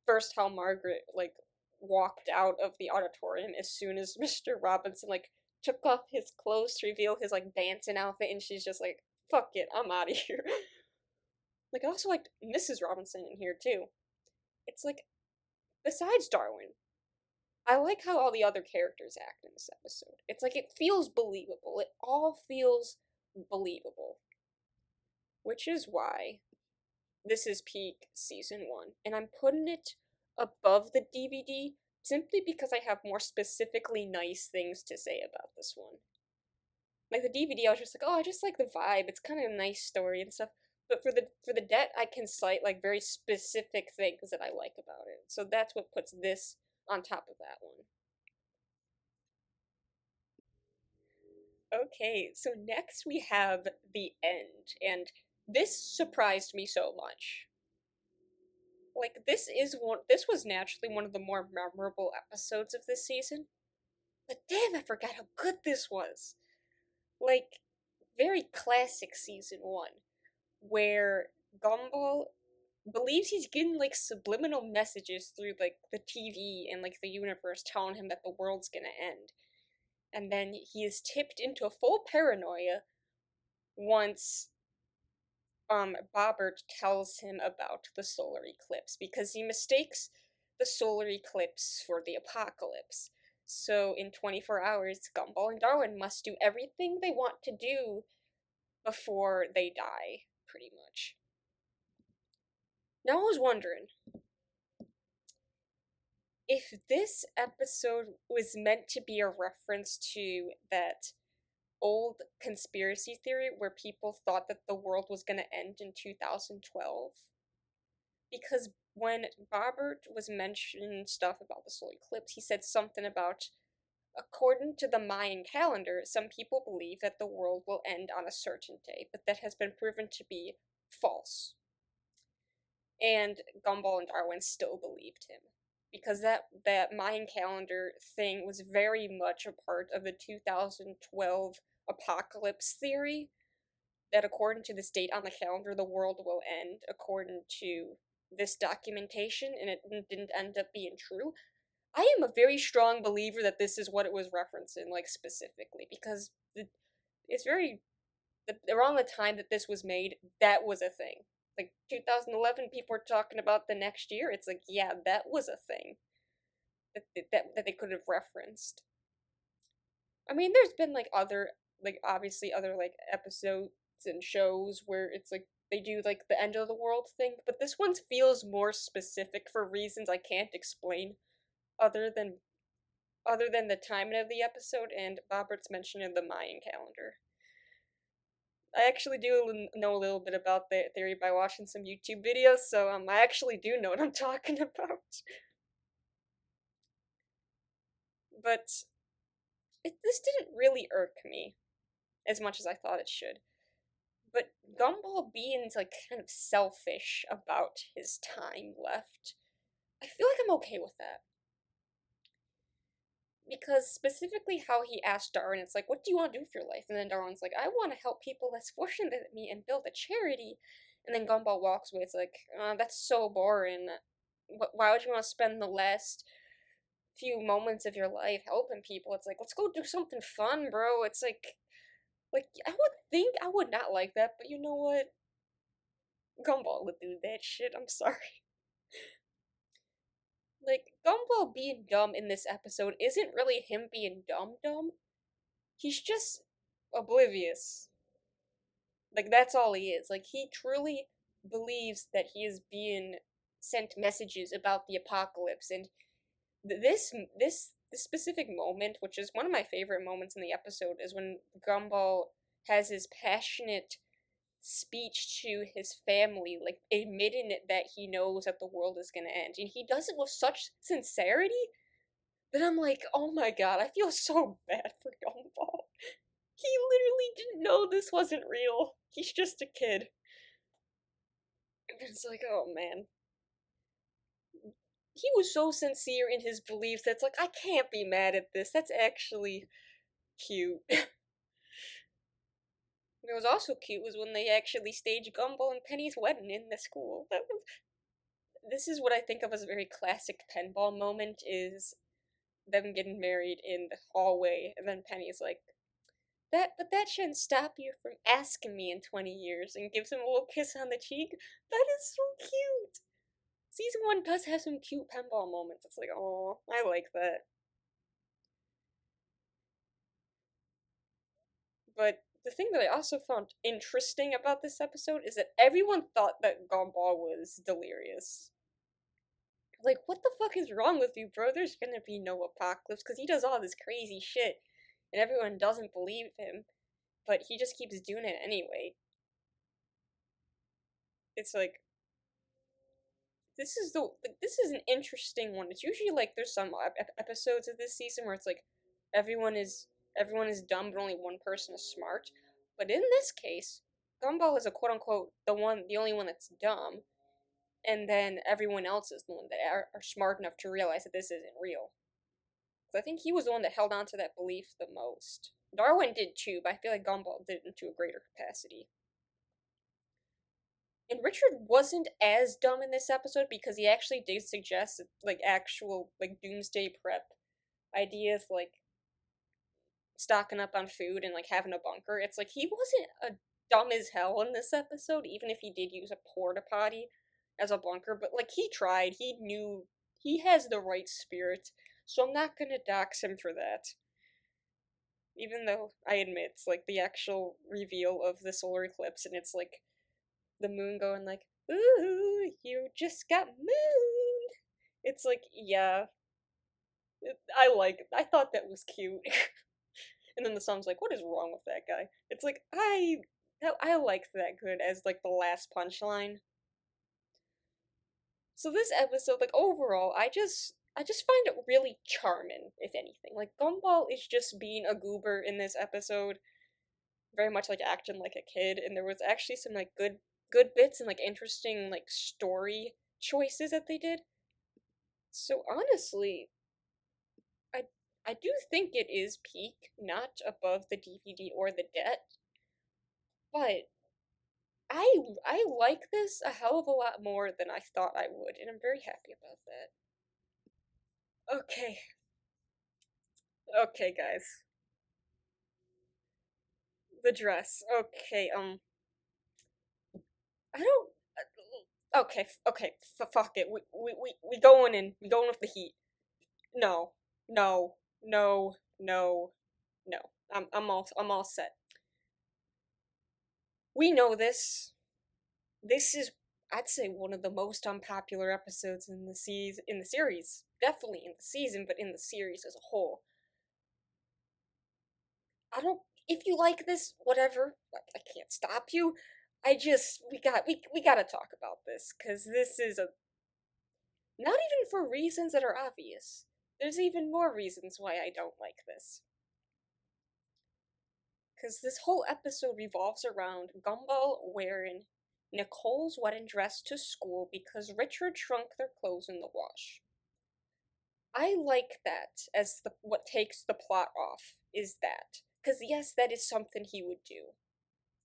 first how Margaret like walked out of the auditorium as soon as Mr. Robinson like took off his clothes to reveal his like dancing outfit, and she's just like, fuck it, I'm out of here. Like I also liked Mrs. Robinson in here too. It's like, besides Darwin, I like how all the other characters act in this episode. It's like it feels believable. It all feels believable. Which is why this is peak season 1, and I'm putting it above the DVD simply because I have more specifically nice things to say about this one. Like the DVD, I was just like, oh, I just like the vibe. It's kind of a nice story and stuff. But for the debt, I can cite like very specific things that I like about it. So that's what puts this on top of that one. Okay, so next we have the end, and this surprised me so much. Like this was naturally one of the more memorable episodes of this season. But damn, I forgot how good this was. Like very classic season 1 where Gumball believes he's getting like subliminal messages through like the TV and like the universe telling him that the world's going to end. And then he is tipped into a full paranoia once Bobbert tells him about the solar eclipse because he mistakes the solar eclipse for the apocalypse. So in 24 hours, Gumball and Darwin must do everything they want to do before they die, pretty much. Now I was wondering, if this episode was meant to be a reference to that old conspiracy theory where people thought that the world was going to end in 2012, because when Robert was mentioning stuff about the solar eclipse, he said something about, according to the Mayan calendar, some people believe that the world will end on a certain day, but that has been proven to be false. And Gumball and Darwin still believed him. Because that Mayan calendar thing was very much a part of the 2012 apocalypse theory, that according to this date on the calendar, the world will end according to this documentation, and it didn't end up being true. I am a very strong believer that this is what it was referencing, like, specifically, because it's very, around the time that this was made, that was a thing. Like, 2011, people were talking about the next year. It's like, yeah, that was a thing that they could have referenced. I mean, there's been, like, other, like, obviously other, like, episodes and shows where it's like they do, like, the end of the world thing, but this one feels more specific for reasons I can't explain, other than the timing of the episode and Robert's mention of the Mayan calendar. I actually do know a little bit about the theory by watching some YouTube videos, so I actually do know what I'm talking about. But this didn't really irk me as much as I thought it should. But Gumball being, like, kind of selfish about his time left, I feel like I'm okay with that. Because specifically how he asked Darwin, it's like, what do you want to do for your life? And then Darwin's like, I want to help people less fortunate than me and build a charity. And then Gumball walks away. It's like, that's so boring. Why would you want to spend the last few moments of your life helping people? It's like, let's go do something fun, bro. It's like I would think I would not like that, but you know what? Gumball would do that shit. I'm sorry. Like, Gumball being dumb in this episode isn't really him being dumb. He's just oblivious. Like, that's all he is. Like, he truly believes that he is being sent messages about the apocalypse, and this specific moment, which is one of my favorite moments in the episode, is when Gumball has his passionate speech to his family, like, admitting that he knows that the world is gonna end, and he does it with such sincerity that I'm like, oh my god, I feel so bad for Gumball. He literally didn't know this wasn't real. He's just a kid. And it's like, oh man. He was so sincere in his beliefs that it's like, I can't be mad at this. That's actually cute. What was also cute was when they actually staged Gumball and Penny's wedding in the school. This is what I think of as a very classic Penball moment, is them getting married in the hallway, and then Penny's like, but that shouldn't stop you from asking me in 20 years, and gives him a little kiss on the cheek. That is so cute. Season 1 does have some cute Penball moments. It's like, oh, I like that. But the thing that I also found interesting about this episode is that everyone thought that Gumball was delirious. Like, what the fuck is wrong with you, bro? There's gonna be no apocalypse, because he does all this crazy shit, and everyone doesn't believe him, but he just keeps doing it anyway. It's like, this is an interesting one. It's usually like there's some episodes of this season where it's like everyone is dumb, but only one person is smart. But in this case, Gumball is a quote unquote the only one that's dumb, and then everyone else is the one that are smart enough to realize that this isn't real. So I think he was the one that held on to that belief the most. Darwin did too, but I feel like Gumball did it to a greater capacity. And Richard wasn't as dumb in this episode because he actually did suggest, like, actual, like, doomsday prep ideas, like stocking up on food and, like, having a bunker. It's like he wasn't a dumb as hell in this episode, even if he did use a porta potty as a bunker. But, like, he tried. He knew he has the right spirit, so I'm not gonna dox him for that. Even though I admit it's like the actual reveal of the solar eclipse, and it's like the moon going like, ooh, you just got mooned. It's like, yeah, I thought that was cute. And then the song's like, what is wrong with that guy? It's like, I liked that good as, like, the last punchline. So this episode, like, overall, I just find it really charming, if anything. Like, Gumball is just being a goober in this episode, very much, like, acting like a kid, and there was actually some, like, good bits and, like, interesting, like, story choices that they did. So honestly, I I do think it is peak, not above the DVD or the Debt, but I like this a hell of a lot more than I thought I would, and I'm very happy about that. Okay, okay, guys, the dress. Okay, I don't. Okay, okay, fuck it. We going in. We going with the heat. No, no, no, no, no. I'm all set. We know this. This is, I'd say, one of the most unpopular episodes in the series. Definitely in the season, but in the series as a whole. I don't. If you like this, whatever. I can't stop you. I just we gotta talk about this because this is a not even for reasons that are obvious. There's even more reasons why I don't like this. Because this whole episode revolves around Gumball wearing Nicole's wedding dress to school because Richard shrunk their clothes in the wash. I like that as what takes the plot off is that. Because yes, that is something he would do.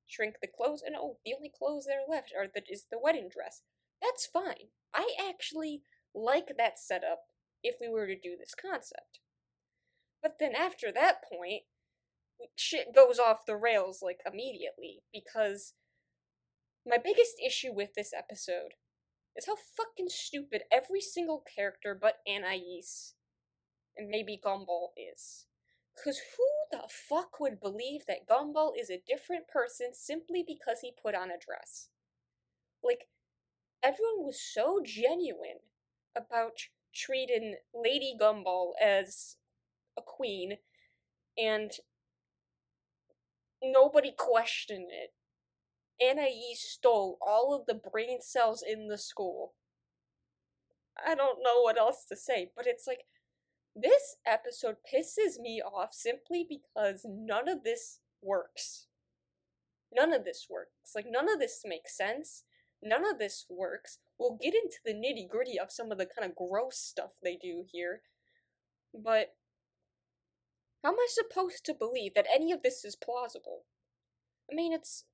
Shrink the clothes, and oh, the only clothes that are left is the wedding dress. That's fine. I actually like that setup if we were to do this concept. But then after that point, shit goes off the rails like immediately because my biggest issue with this episode is how fucking stupid every single character but Anais and maybe Gumball is. Cause who the fuck would believe that Gumball is a different person simply because he put on a dress? Like, everyone was so genuine about treating Lady Gumball as a queen, and nobody questioned it. Anais stole all of the brain cells in the school. I don't know what else to say, but it's like, this episode pisses me off simply because none of this works. None of this works. Like, none of this makes sense. None of this works. We'll get into the nitty gritty of some of the kind of gross stuff they do here, but how am I supposed to believe that any of this is plausible? I mean, it's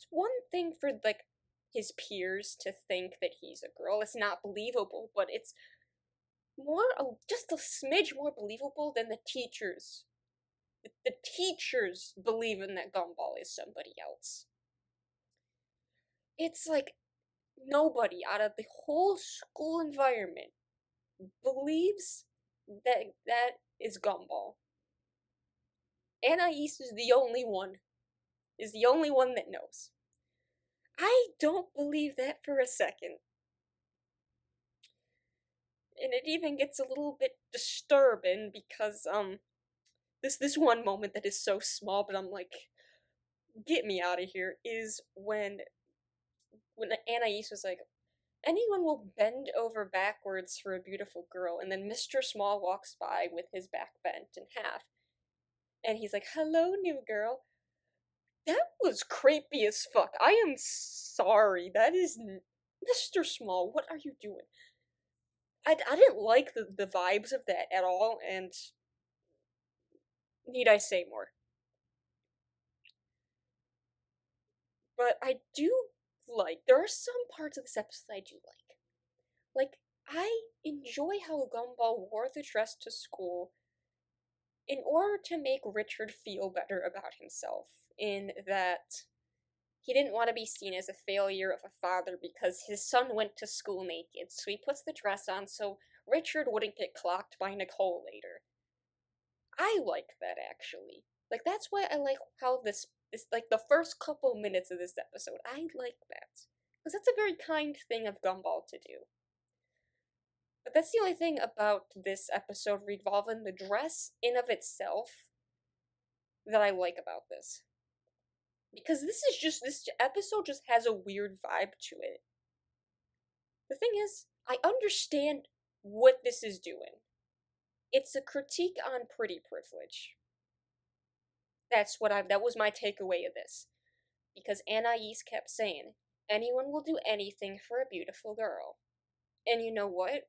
one thing for, like, his peers to think that he's a girl. It's not believable, but it's just a smidge more believable than the teachers. The teachers believing that Gumball is somebody else. It's like nobody out of the whole school environment believes that that is Gumball. Anais is the only one. Is the only one that knows. I don't believe that for a second. And it even gets a little bit disturbing because this one moment that is so small, but I'm like, get me out of here, is when Anais was like, anyone will bend over backwards for a beautiful girl, and then Mr. Small walks by with his back bent in half, and he's like, hello, new girl. That was creepy as fuck. I am sorry. That is. Mr. Small, what are you doing? I didn't like the vibes of that at all, and need I say more? But I do there are some parts of this episode I do like. Like, I enjoy how Gumball wore the dress to school in order to make Richard feel better about himself, in that he didn't want to be seen as a failure of a father because his son went to school naked, so he puts the dress on so Richard wouldn't get clocked by Nicole later. I like that, actually. Like, that's why I like how this like, the first couple minutes of this episode, I like that. Because that's a very kind thing of Gumball to do. But that's the only thing about this episode revolving the dress in of itself that I like about this. Because this episode just has a weird vibe to it. The thing is, I understand what this is doing. It's a critique on pretty privilege. That was my takeaway of this. Because Anais kept saying, anyone will do anything for a beautiful girl. And you know what?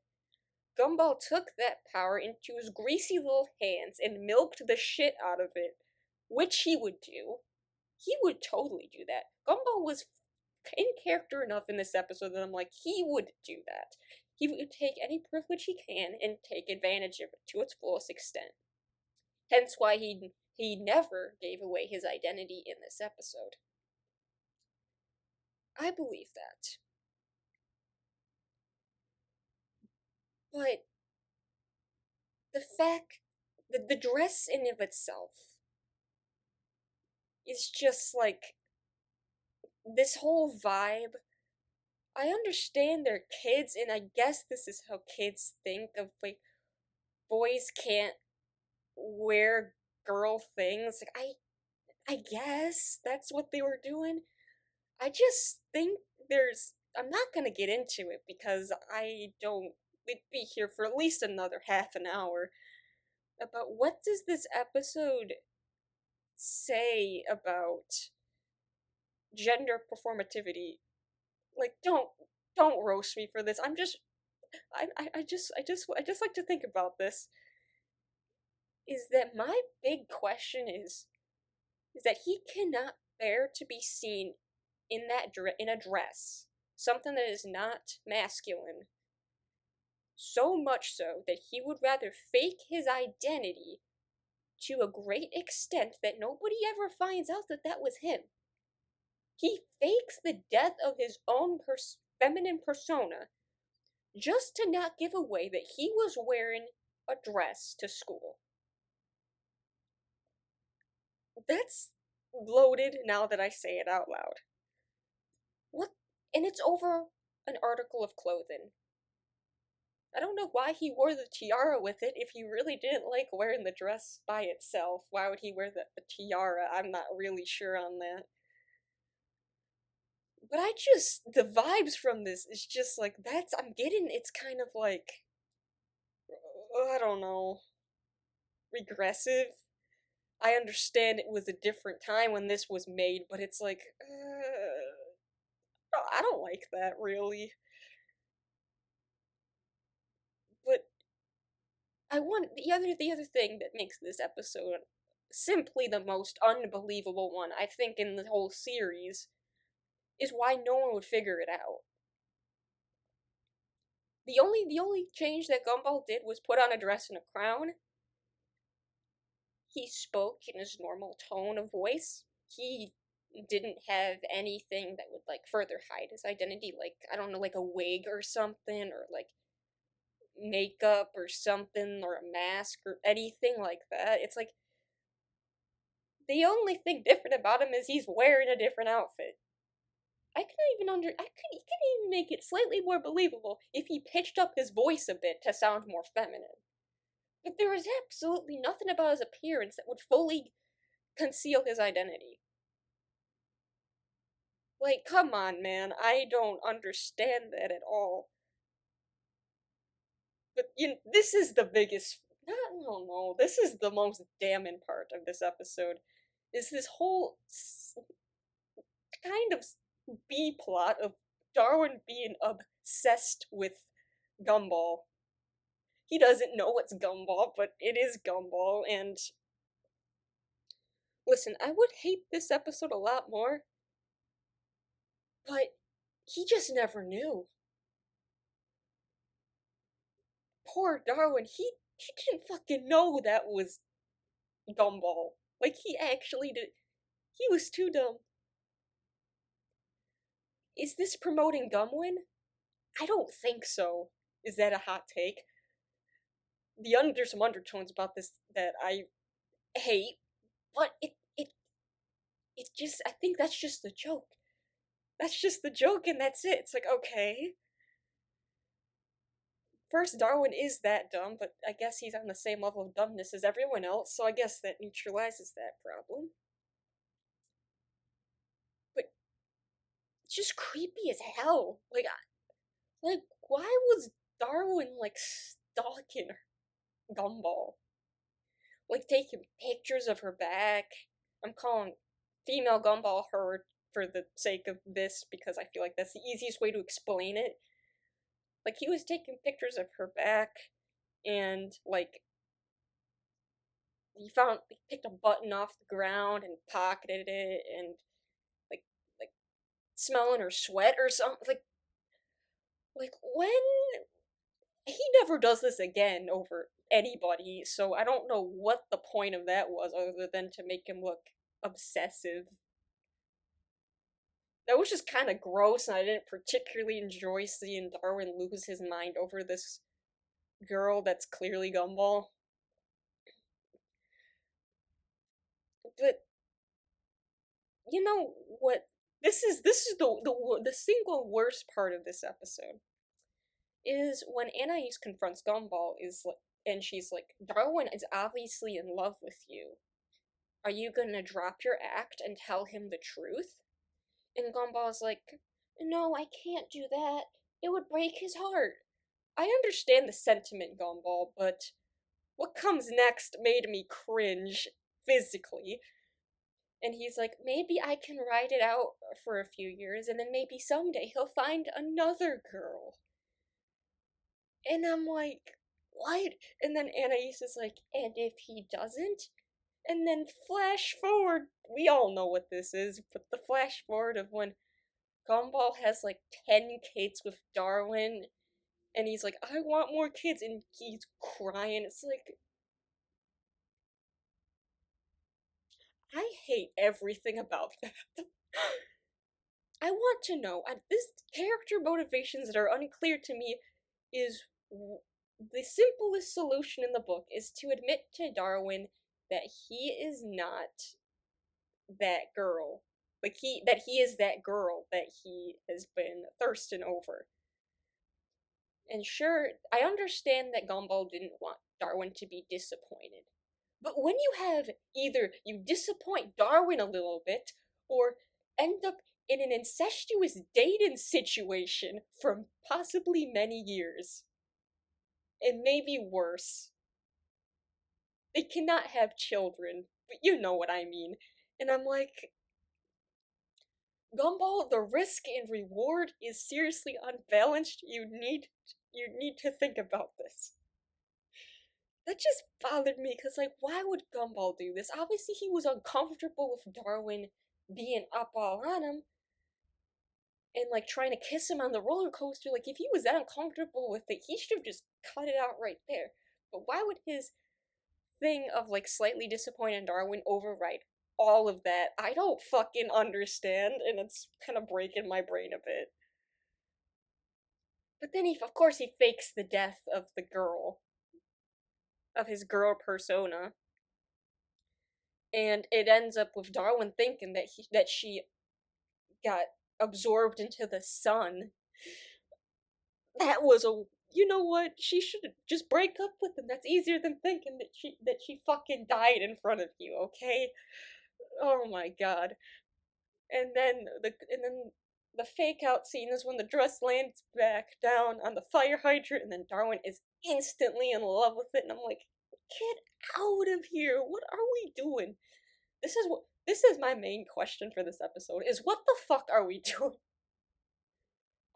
Gumball took that power into his greasy little hands and milked the shit out of it, which he would do. He would totally do that. Gumball was in character enough in this episode that I'm like, he would do that. He would take any privilege he can and take advantage of it to its fullest extent. Hence why he never gave away his identity in this episode. I believe that. But the fact that the dress in of itself is just like this whole vibe. I understand they're kids, and I guess this is how kids think of like boys can't wear girl things. Like I guess that's what they were doing. I just think I'm not gonna get into it because we'd be here for at least another half an hour about what does this episode say about gender performativity. Like don't roast me for this. I just like to think about this. Is that my big question is that he cannot bear to be seen in a dress, something that is not masculine. So much so that he would rather fake his identity to a great extent that nobody ever finds out that that was him. He fakes the death of his own feminine persona just to not give away that he was wearing a dress to school. That's loaded now that I say it out loud. What? And it's over an article of clothing. I don't know why he wore the tiara with it if he really didn't like wearing the dress by itself. Why would he wear the tiara? I'm not really sure on that. But the vibes from this is just like, it's kind of like, I don't know, regressive. I understand it was a different time when this was made, but it's like, I don't like that really. But the other thing that makes this episode simply the most unbelievable one I think in the whole series is why no one would figure it out. The only change that Gumball did was put on a dress and a crown. He spoke in his normal tone of voice. He didn't have anything that would like further hide his identity, like I don't know, like a wig or something, or like makeup or something, or a mask or anything like that. It's like the only thing different about him is he's wearing a different outfit. I could even make it slightly more believable if he pitched up his voice a bit to sound more feminine. But there is absolutely nothing about his appearance that would fully conceal his identity. Like, come on, man, I don't understand that at all. But this is the biggest. I don't know. This is the most damning part of this episode. Is this whole kind of B plot of Darwin being obsessed with Gumball. He doesn't know what's Gumball, but it is Gumball, and listen, I would hate this episode a lot more, but he just never knew. Poor Darwin, he didn't fucking know that was Gumball. Like, he actually did. He was too dumb. Is this promoting Gumwin? I don't think so. Is that a hot take? There's some undertones about this that I hate, but it's just, I think that's just the joke. That's just the joke and that's it. It's like, okay. First, Darwin is that dumb, but I guess he's on the same level of dumbness as everyone else, so I guess that neutralizes that problem. But just creepy as hell. Like, why was Darwin like stalking Gumball? Like taking pictures of her back. I'm calling female Gumball her for the sake of this because I feel like that's the easiest way to explain it. Like he was taking pictures of her back and like he picked a button off the ground and pocketed it and like like smelling her sweat or something. Like when he never does this again over anybody, so I don't know what the point of that was other than to make him look obsessive. That was just kind of gross, and I didn't particularly enjoy seeing Darwin lose his mind over this girl that's clearly Gumball. But you know what? This is the single worst part of this episode is when Anais confronts Gumball is like, and she's like, Darwin is obviously in love with you. Are you gonna drop your act and tell him the truth? And Gumball's like, no, I can't do that. It would break his heart. I understand the sentiment, Gumball, but what comes next made me cringe physically. And he's like, maybe I can ride it out for a few years, and then maybe someday he'll find another girl. And I'm like, what? And then Anais is like, and if he doesn't? And then flash forward, we all know what this is, but the flash forward of when Gumball has like 10 kids with Darwin, and he's like, I want more kids, and he's crying. It's like, I hate everything about that. I want to know. This character motivations that are unclear to me is the simplest solution in the book is to admit to Darwin that he is not that girl. Like he is that girl that he has been thirsting over. And sure, I understand that Gumball didn't want Darwin to be disappointed. But when you have either you disappoint Darwin a little bit, or end up in an incestuous dating situation for possibly many years, and maybe worse, they cannot have children, but you know what I mean. And I'm like, Gumball, the risk and reward is seriously unbalanced. You need to think about this. That just bothered me because, like, why would Gumball do this? Obviously, he was uncomfortable with Darwin being up all on him and, like, trying to kiss him on the roller coaster. Like, if he was that uncomfortable with it, he should have just cut it out right there. But why would his thing of, like, slightly disappointed Darwin override all of that? I don't fucking understand, and it's kind of breaking my brain a bit. But then, of course, he fakes the death of the girl, of his girl persona. And it ends up with Darwin thinking that she got absorbed into the sun. That was a you know what? She should just break up with him. That's easier than thinking that she fucking died in front of you, okay? Oh my god. And then the fake out scene is when the dress lands back down on the fire hydrant and then Darwin is instantly in love with it and I'm like, get out of here. What are we doing? This is my main question for this episode is what the fuck are we doing?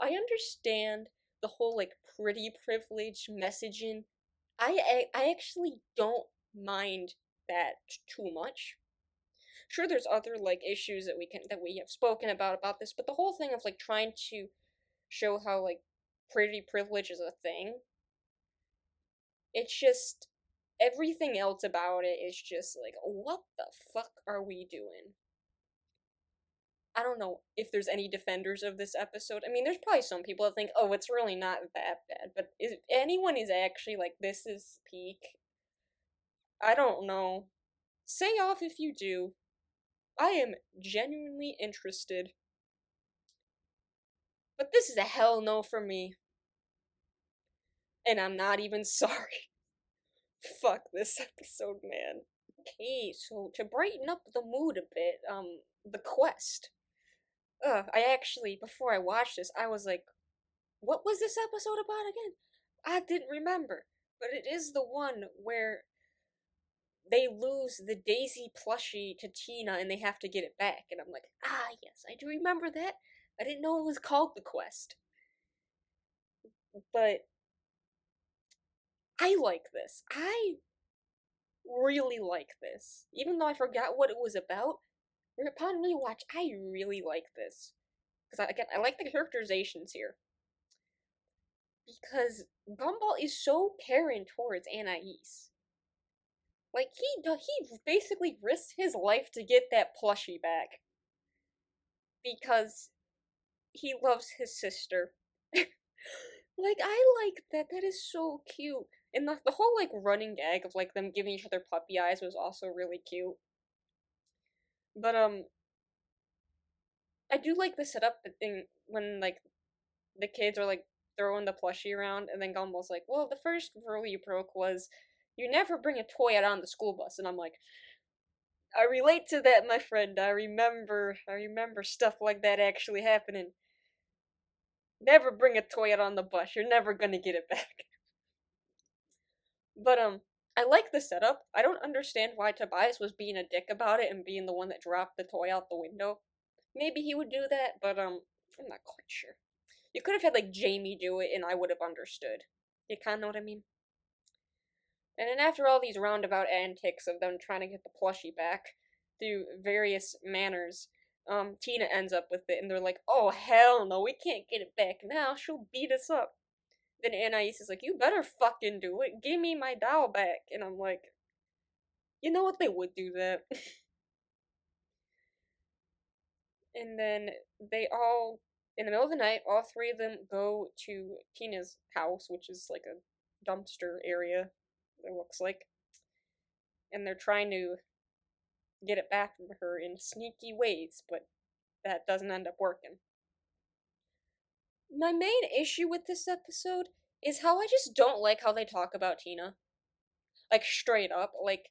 I understand the whole like pretty privilege messaging. I actually don't mind that too much. Sure there's other like issues that we have spoken about this, but the whole thing of like trying to show how like pretty privilege is a thing. It's just everything else about it is just like what the fuck are we doing? I don't know if there's any defenders of this episode. I mean, there's probably some people that think, oh, it's really not that bad. But if anyone is actually like, this is peak, I don't know. Say off if you do. I am genuinely interested. But this is a hell no for me. and I'm not even sorry. Fuck this episode, man. Okay, so to brighten up the mood a bit, the quest. I actually, before I watched this, I was like, what was this episode about again? I didn't remember. But it is the one where they lose the Daisy plushie to Tina and they have to get it back. And I'm like, ah, yes, I do remember that. I didn't know it was called The Quest. But I like this. I really like this. Even though I forgot what it was about, upon rewatch, I really like this. Because, again, I like the characterizations here. Because Gumball is so caring towards Anais. Like, he basically risked his life to get that plushie back. Because he loves his sister. Like, I like that. That is so cute. And the whole, like, running gag of, like, them giving each other puppy eyes was also really cute. But, I do like the setup thing when, like, the kids are, like, throwing the plushie around, and then Gumball's like, well, the first rule you broke was you never bring a toy out on the school bus. And I'm like, I relate to that, my friend. I remember stuff like that actually happening. Never bring a toy out on the bus. You're never gonna get it back. But I like the setup. I don't understand why Tobias was being a dick about it and being the one that dropped the toy out the window. Maybe he would do that, but I'm not quite sure. You could have had like Jamie do it and I would have understood. You kinda know what I mean? And then after all these roundabout antics of them trying to get the plushie back through various manners, Tina ends up with it and they're like, oh hell no, we can't get it back now, she'll beat us up. Then Anais is like, you better fucking do it. Give me my doll back. And I'm like, you know what? They would do that. And then they all, in the middle of the night, all three of them go to Tina's house, which is like a dumpster area, it looks like. And they're trying to get it back from her in sneaky ways, but that doesn't end up working. My main issue with this episode is how I just don't like how they talk about Tina. Like, straight up. Like,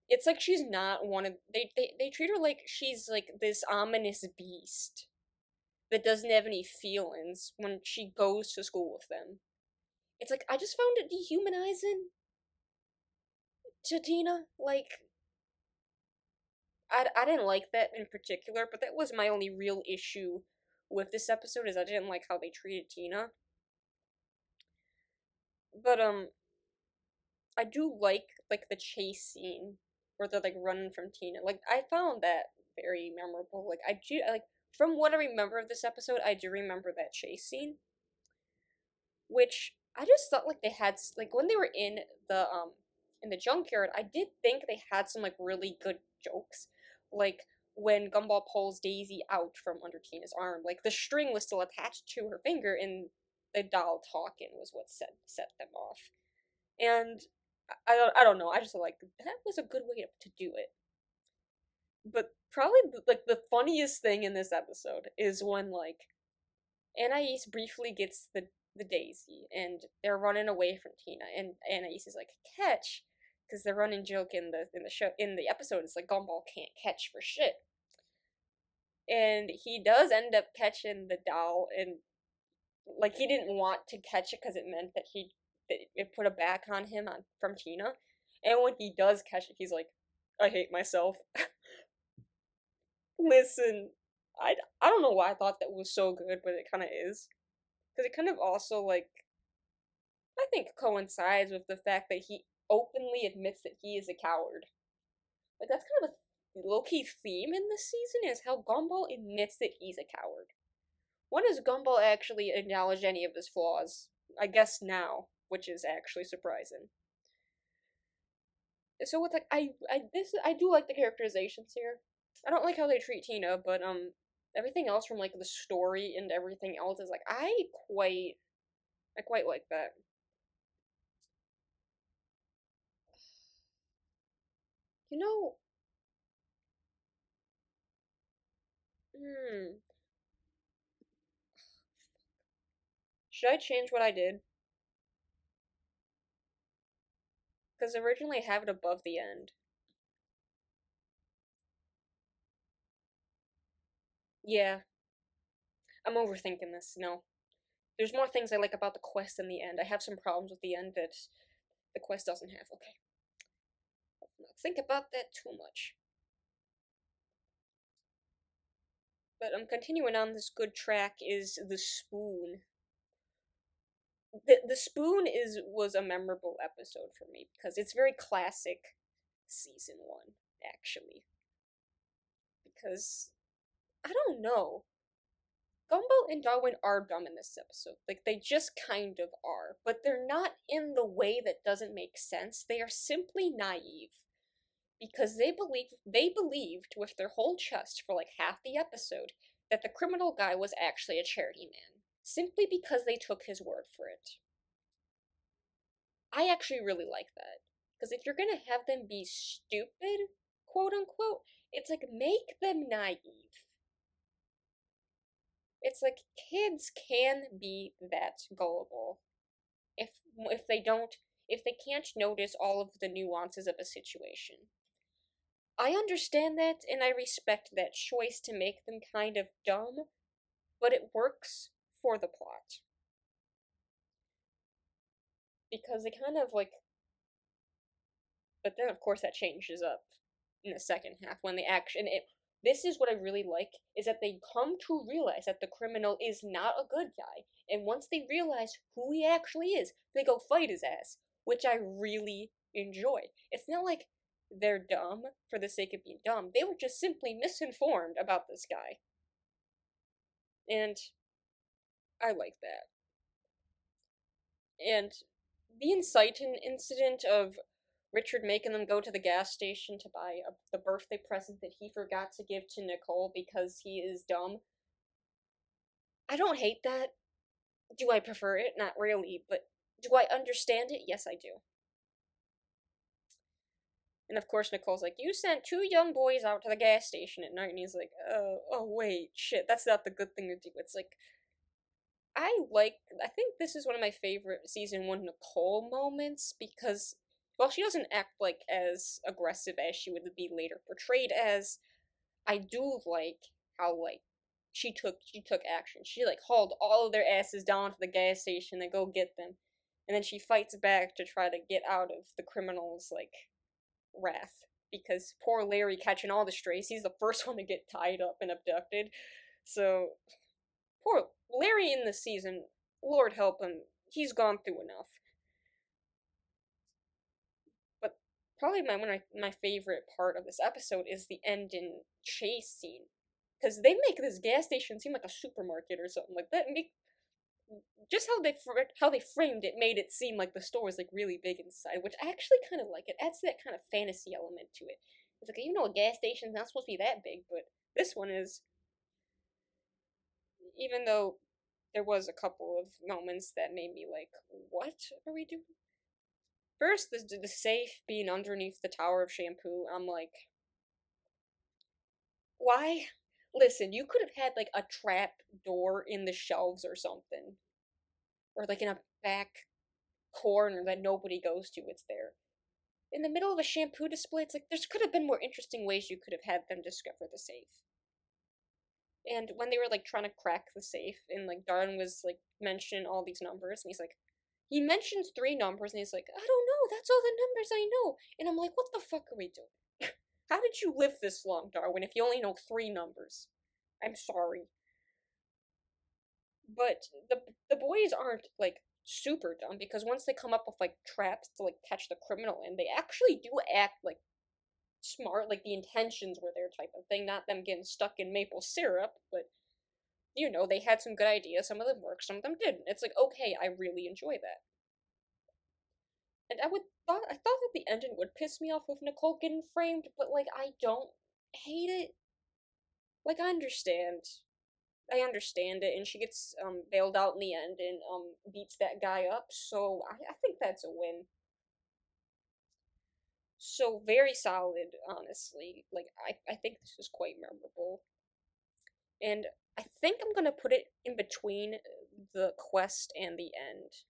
it's like she's not one of they treat her like she's like this ominous beast that doesn't have any feelings when she goes to school with them. It's like I just found it dehumanizing to Tina. Like I didn't like that in particular, but that was my only real issue with this episode is I didn't like how they treated Tina. But I do like the chase scene where they're like running from Tina. Like I found that very memorable. Like I do like from what I remember of this episode, I do remember that chase scene, which I just thought like they had like when they were in the junkyard, I did think they had some like really good jokes, like when Gumball pulls Daisy out from under Tina's arm, like the string was still attached to her finger, and the doll talking was what set them off. And I don't know. I just like that was a good way to do it. But probably like the funniest thing in this episode is when like Anais briefly gets the Daisy and they're running away from Tina and Anais is like catch because the running joke in the show in the episode is like Gumball can't catch for shit. And he does end up catching the doll and like he didn't want to catch it because it meant that it put a back on him from Tina. And when he does catch it, he's like, I hate myself. Listen, I don't know why I thought that was so good, but it kind of is. Because it kind of also, like, I think coincides with the fact that he openly admits that he is a coward. Like, that's kind of a low-key theme in this season, is how Gumball admits that he's a coward. When has Gumball actually acknowledged any of his flaws? I guess now, which is actually surprising. So with like I do like the characterizations here. I don't like how they treat Tina, but everything else from like the story and everything else is like I quite like that. You know, hmm, should I change what I did? Because originally I have it above the end. Yeah, I'm overthinking this. No. There's more things I like about the quest than the end. I have some problems with the end that the quest doesn't have. Okay. Let's not think about that too much. But I'm continuing on this good track is the spoon. The spoon was a memorable episode for me because it's very classic season 1 actually. Because I don't know. Gumball and Darwin are dumb in this episode. Like, they just kind of are. But they're not in the way that doesn't make sense. They are simply naive. Because they believed with their whole chest for like half the episode that the criminal guy was actually a charity man. Simply because they took his word for it. I actually really like that. Because if you're gonna have them be stupid, quote unquote, it's like make them naive. It's like kids can be that gullible if they don't if they can't notice all of the nuances of a situation. I understand that and I respect that choice to make them kind of dumb, but it works for the plot. Because they kind of like but then of course that changes up in the second half when the action it this is what I really like is that they come to realize that the criminal is not a good guy, and once they realize who he actually is, they go fight his ass, which I really enjoy. It's not like they're dumb for the sake of being dumb. They were just simply misinformed about this guy. And I like that. And the inciting incident of Richard making them go to the gas station to buy the birthday present that he forgot to give to Nicole because he is dumb. I don't hate that. Do I prefer it? Not really, but do I understand it? Yes, I do. And of course, Nicole's like, "You sent two young boys out to the gas station at night," and he's like, "Oh, wait, shit, that's not the good thing to do." It's like, I think this is one of my favorite season 1 Nicole moments because, while she doesn't act like as aggressive as she would be later portrayed as, I do like how, like, she took action. She, like, hauled all of their asses down to the gas station to go get them. And then she fights back to try to get out of the criminal's, like, wrath. Because poor Larry catching all the strays, he's the first one to get tied up and abducted. So, poor Larry in this season, Lord help him, he's gone through enough. But probably my favorite part of this episode is the ending chase scene, because they make this gas station seem like a supermarket or something like that. Make just how they framed it made it seem like the store was like really big inside, which I actually kind of like. It adds that kind of fantasy element to it. It's like a gas station's not supposed to be that big, but this one is. Even though there was a couple of moments that made me like, what are we doing? First, the safe being underneath the tower of shampoo. I'm like, why? Listen, you could have had like a trap door in the shelves or something, or like in a back corner that nobody goes to. It's there in the middle of a shampoo display. It's like there could have been more interesting ways you could have had them discover the safe. And when they were like trying to crack the safe, and like Darwin was like mentioning all these numbers, and he mentions three numbers, and he's like, I don't know, that's all the numbers I know. And I'm like, what the fuck are we doing? How did you live this long, Darwin, if you only know three numbers? I'm sorry. But the boys aren't like super dumb, because once they come up with like traps to like catch the criminal in, they actually do act like smart, like the intentions were there type of thing, not them getting stuck in maple syrup, but they had some good ideas, some of them worked, some of them didn't. It's like, okay, I really enjoy that. And I thought that the ending would piss me off with Nicole getting framed, but like I don't hate it. Like I understand it, and she gets bailed out in the end and beats that guy up. So I think that's a win. So very solid, honestly. Like I think this is quite memorable, and I think I'm gonna put it in between the quest and the end,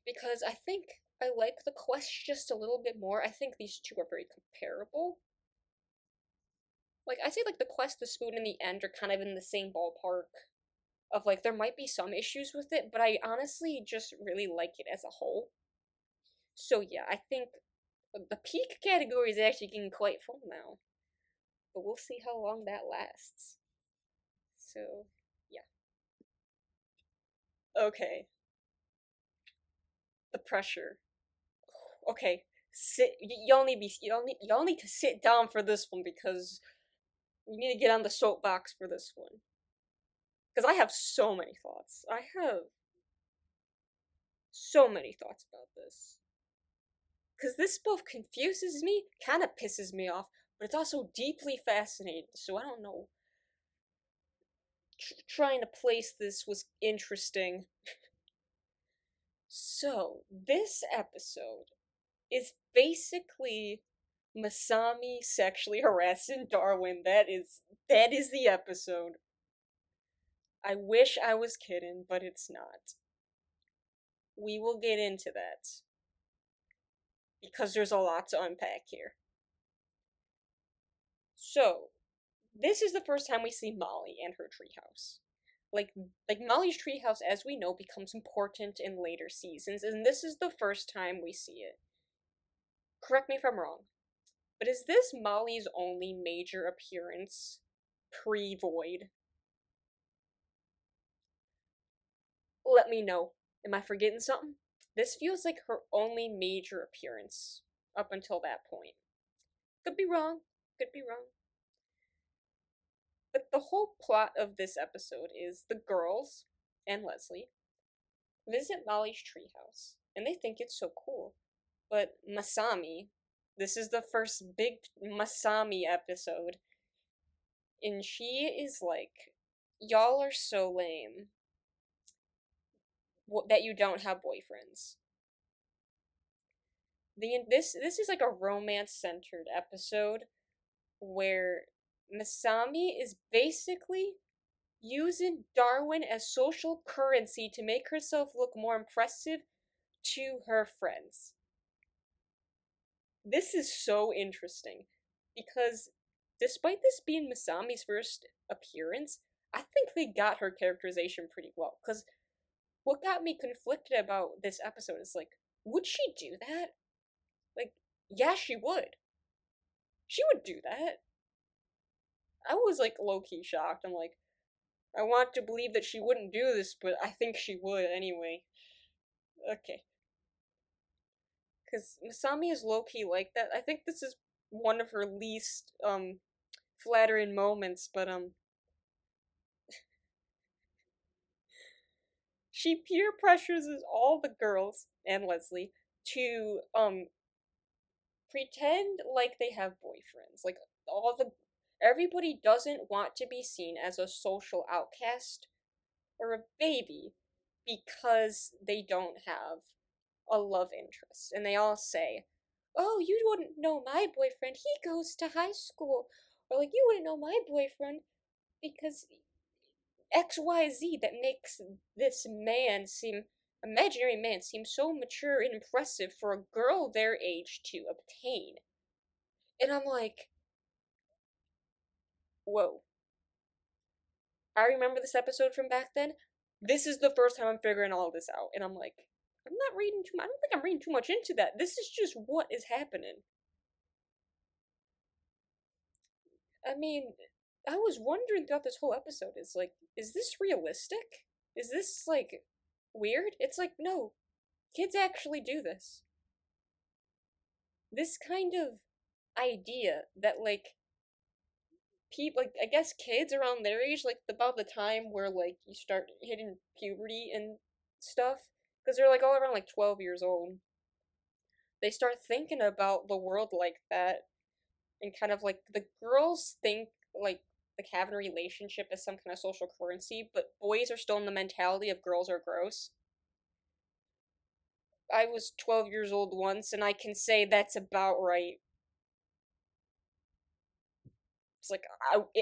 because I think I like the quest just a little bit more. I think these two are very comparable. Like I say, like the quest, the spoon, and the end are kind of in the same ballpark. Of like there might be some issues with it, but I honestly just really like it as a whole. So yeah, I think the peak category is actually getting quite full now, but we'll see how long that lasts. So yeah, okay, the pressure. Okay, y'all need to sit down for this one because we need to get on the soapbox for this one because I have so many thoughts. I have so many thoughts about this. Because this both confuses me, kind of pisses me off, but it's also deeply fascinating. So I don't know. Trying to place this was interesting. So, this episode is basically Masami sexually harassing Darwin. That is the episode. I wish I was kidding, but it's not. We will get into that because there's a lot to unpack here. So, this is the first time we see Molly and her treehouse. Like like Molly's treehouse, as we know, becomes important in later seasons, and this is the first time we see it. Correct me if I'm wrong, but is this Molly's only major appearance pre-Void? Let me know. Am I forgetting something? This feels like her only major appearance up until that point. Could be wrong. Could be wrong. But the whole plot of this episode is the girls and Leslie visit Molly's treehouse, and they think it's so cool. But Masami, this is the first big Masami episode, and she is like, "Y'all are so lame that you don't have boyfriends." This is like a romance centered episode where Masami is basically using Darwin as social currency to make herself look more impressive to her friends. This is so interesting because despite this being Masami's first appearance, I think they got her characterization pretty well. Because what got me conflicted about this episode is like, would she do that? Like, yeah, she would. She would do that. I was like low key shocked. I'm like, I want to believe that she wouldn't do this, but I think she would anyway. Okay. Because Masami is low key like that. I think this is one of her least flattering moments, but she peer pressures all the girls and Leslie to pretend like they have boyfriends. Like all the everybody doesn't want to be seen as a social outcast or a baby because they don't have a love interest. And they all say, "Oh, you wouldn't know my boyfriend. He goes to high school." Or like, "You wouldn't know my boyfriend because XYZ that makes this man seem imaginary man seem so mature and impressive for a girl their age to obtain." And I'm like, whoa. I remember this episode from back then. This is the first time I'm figuring all this out. And I'm like, I'm not reading too much. I don't think I'm reading too much into that. This is just what is happening. I mean, I was wondering throughout this whole episode, is like, is this realistic? Is this like weird? It's like, no, kids actually do this. This kind of idea that like people, like I guess kids around their age, like about the time where like you start hitting puberty and stuff, because they're like all around like 12 years old. They start thinking about the world like that, and kind of like the girls think like having a relationship as some kind of social currency, but boys are still in the mentality of girls are gross. I was 12 years old once, and I can say that's about right. It's like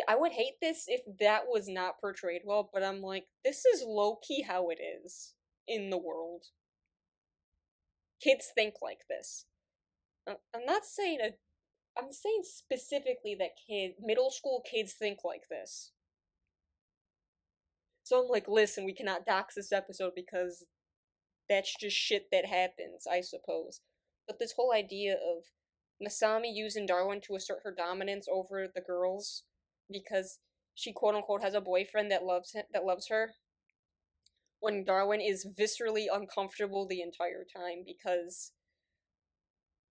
I would hate this if that was not portrayed well, but I'm like, this is low key how it is in the world. Kids think like this. I'm not saying I'm saying specifically that middle school kids think like this. So I'm like, listen, we cannot dox this episode because that's just shit that happens, I suppose. But this whole idea of Masami using Darwin to assert her dominance over the girls because she quote unquote has a boyfriend that loves her, when Darwin is viscerally uncomfortable the entire time because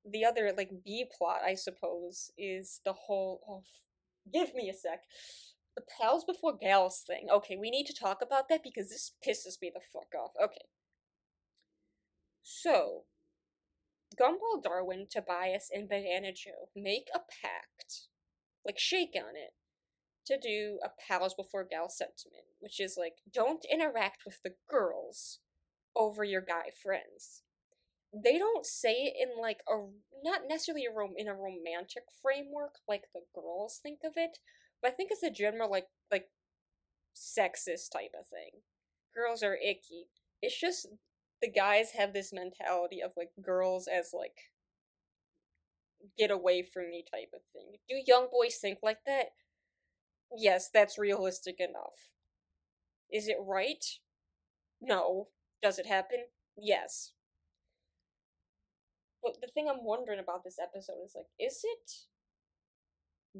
the other like B plot, I suppose, is the whole give me a sec. The pals before gals thing. Okay, we need to talk about that because this pisses me the fuck off. Okay. So, Gumball, Darwin, Tobias, and Banana Joe make a pact, like shake on it, to do a pals before gals sentiment, which is like, don't interact with the girls over your guy friends. They don't say it in like not necessarily in a romantic framework like the girls think of it, but I think it's a general like sexist type of thing. Girls are icky. It's just the guys have this mentality of like girls as like get away from me type of thing. Do young boys think like that? Yes, that's realistic enough. Is it right? No. Does it happen? Yes. But the thing I'm wondering about this episode is like, is it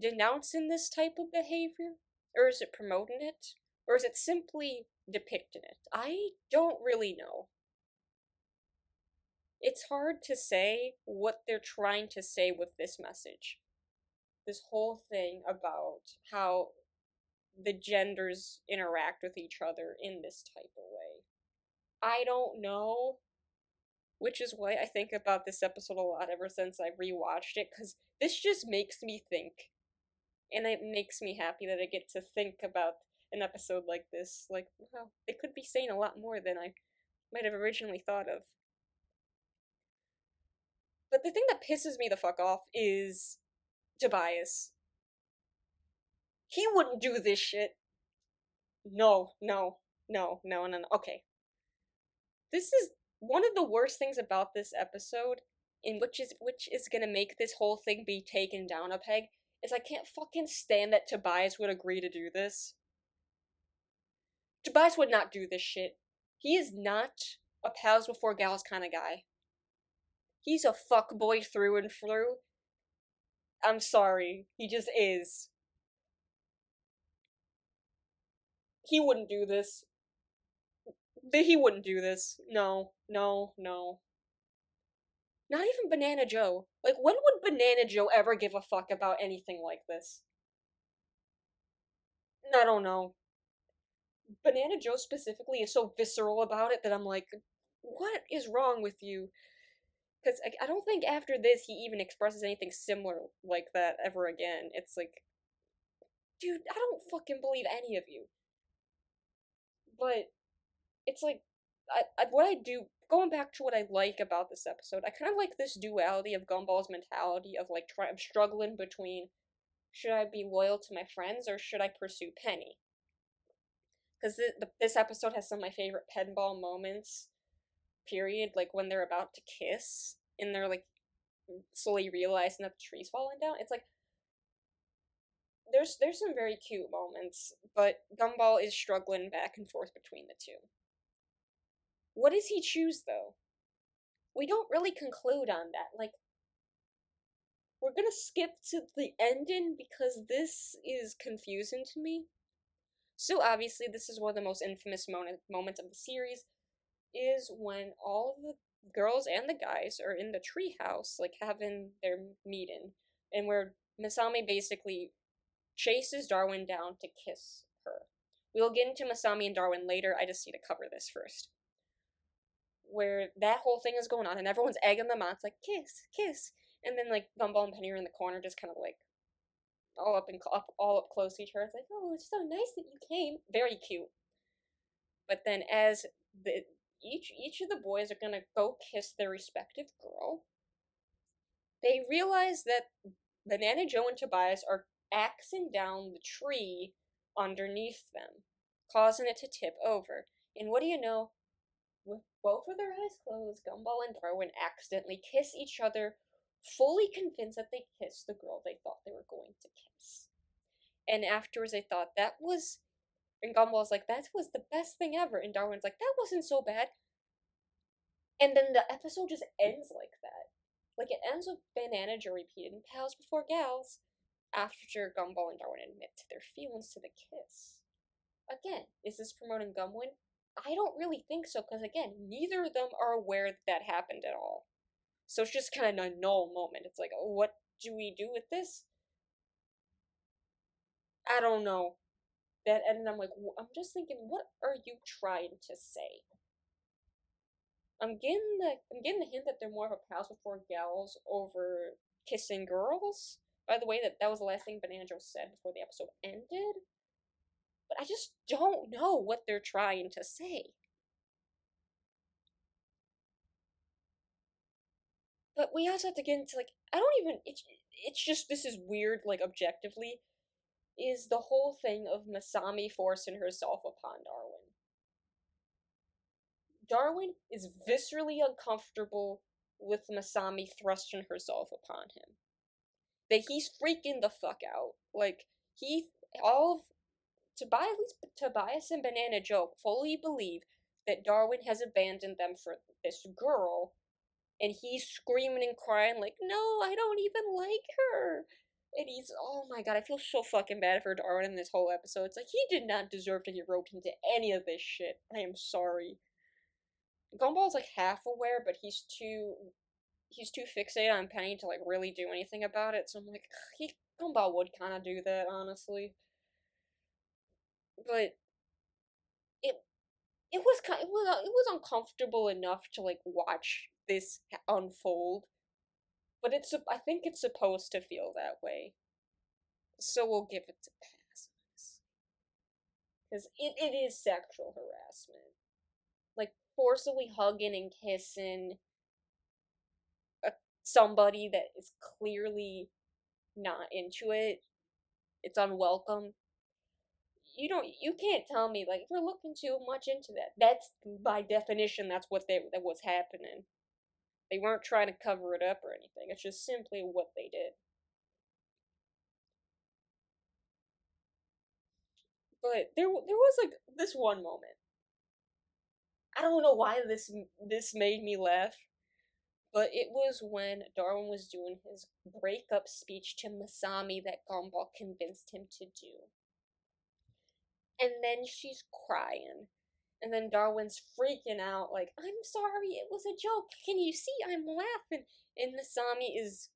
denouncing this type of behavior? Or is it promoting it? Or is it simply depicting it? I don't really know. It's hard to say what they're trying to say with this message. This whole thing about how the genders interact with each other in this type of way. I don't know, which is why I think about this episode a lot ever since I rewatched it, because this just makes me think. And it makes me happy that I get to think about an episode like this. Like, wow, they could be saying a lot more than I might have originally thought of. But the thing that pisses me the fuck off is Tobias. He wouldn't do this shit. No, no, no, no, no, no. Okay. This is one of the worst things about this episode, in which is gonna make this whole thing be taken down a peg, is I can't fucking stand that Tobias would agree to do this. Tobias would not do this shit. He is not a pals before gals kind of guy. He's a fuckboy through and through. I'm sorry. He just is. He wouldn't do this. He wouldn't do this. No, no, no. Not even Banana Joe. Like, when would Banana Joe ever give a fuck about anything like this? I don't know. Banana Joe specifically is so visceral about it that I'm like, what is wrong with you? Because I don't think after this he even expresses anything similar like that ever again. It's like, dude, I don't fucking believe any of you. But it's like, what I do, going back to what I like about this episode, I kind of like this duality of Gumball's mentality of like I'm struggling between should I be loyal to my friends or should I pursue Penny? Because this episode has some of my favorite Penball moments. Period, like when they're about to kiss and they're like slowly realizing that the tree's falling down. It's like there's some very cute moments, but Gumball is struggling back and forth between the two. What does he choose though? We don't really conclude on that. Like, we're gonna skip to the ending because this is confusing to me. So obviously, this is one of the most infamous moments of the series, is when all of the girls and the guys are in the treehouse, like having their meeting, and where Masami basically chases Darwin down to kiss her. We'll get into Masami and Darwin later. I just need to cover this first. Where that whole thing is going on, and everyone's egging them on. It's like kiss, kiss, and then like Gumball and Penny are in the corner, just kind of like all up close to each other. It's like, oh, it's so nice that you came. Very cute. But then as the each of the boys are gonna go kiss their respective girl, they realize that Banana Joe and Tobias are axing down the tree underneath them, causing it to tip over. And what do you know? with both of their eyes closed, Gumball and Darwin accidentally kiss each other, fully convinced that they kissed the girl they thought they were going to kiss. And afterwards, they thought that was. And Gumball's like, that was the best thing ever. And Darwin's like, that wasn't so bad. And then the episode just ends like that. Like, it ends with Banana Joe repeating, pals before gals, after Gumball and Darwin admit to their feelings to the kiss. Again, is this promoting Gumwin? I don't really think so, because again, neither of them are aware that happened at all. So it's just kind of a null moment. It's like, oh, what do we do with this? I don't know. That, and I'm like, I'm just thinking, what are you trying to say? I'm getting the hint that they're more of a pals before gals over kissing girls. By the way, that was the last thing Banana Joe said before the episode ended. But I just don't know what they're trying to say. But we also have to get into, like, I don't even, it's just, this is weird, like, objectively, is the whole thing of Masami forcing herself upon Darwin. Darwin is viscerally uncomfortable with Masami thrusting herself upon him. That he's freaking the fuck out. Like, all of, Tobias and Banana Joe fully believe that Darwin has abandoned them for this girl, and he's screaming and crying like, no, I don't even like her. And he's, oh my god, I feel so fucking bad for Darwin in this whole episode. It's like, he did not deserve to get roped into any of this shit. I am sorry. Gumball's like half aware, but he's too fixated on Penny to like really do anything about it. So I'm like, Gumball would kind of do that, honestly. But it it was uncomfortable enough to like watch this unfold. But I think it's supposed to feel that way. So we'll give it to pass. Because it is sexual harassment. Like, forcibly hugging and kissing somebody that is clearly not into it. It's unwelcome. You can't tell me, like, you're looking too much into that. That's, by definition, that was happening. They weren't trying to cover it up or anything. It's just simply what they did. But there was like this one moment. I don't know why this made me laugh, but it was when Darwin was doing his breakup speech to Masami that Gumball convinced him to do. And then she's crying. And then Darwin's freaking out, like, I'm sorry, it was a joke. Can you see I'm laughing? And Masami is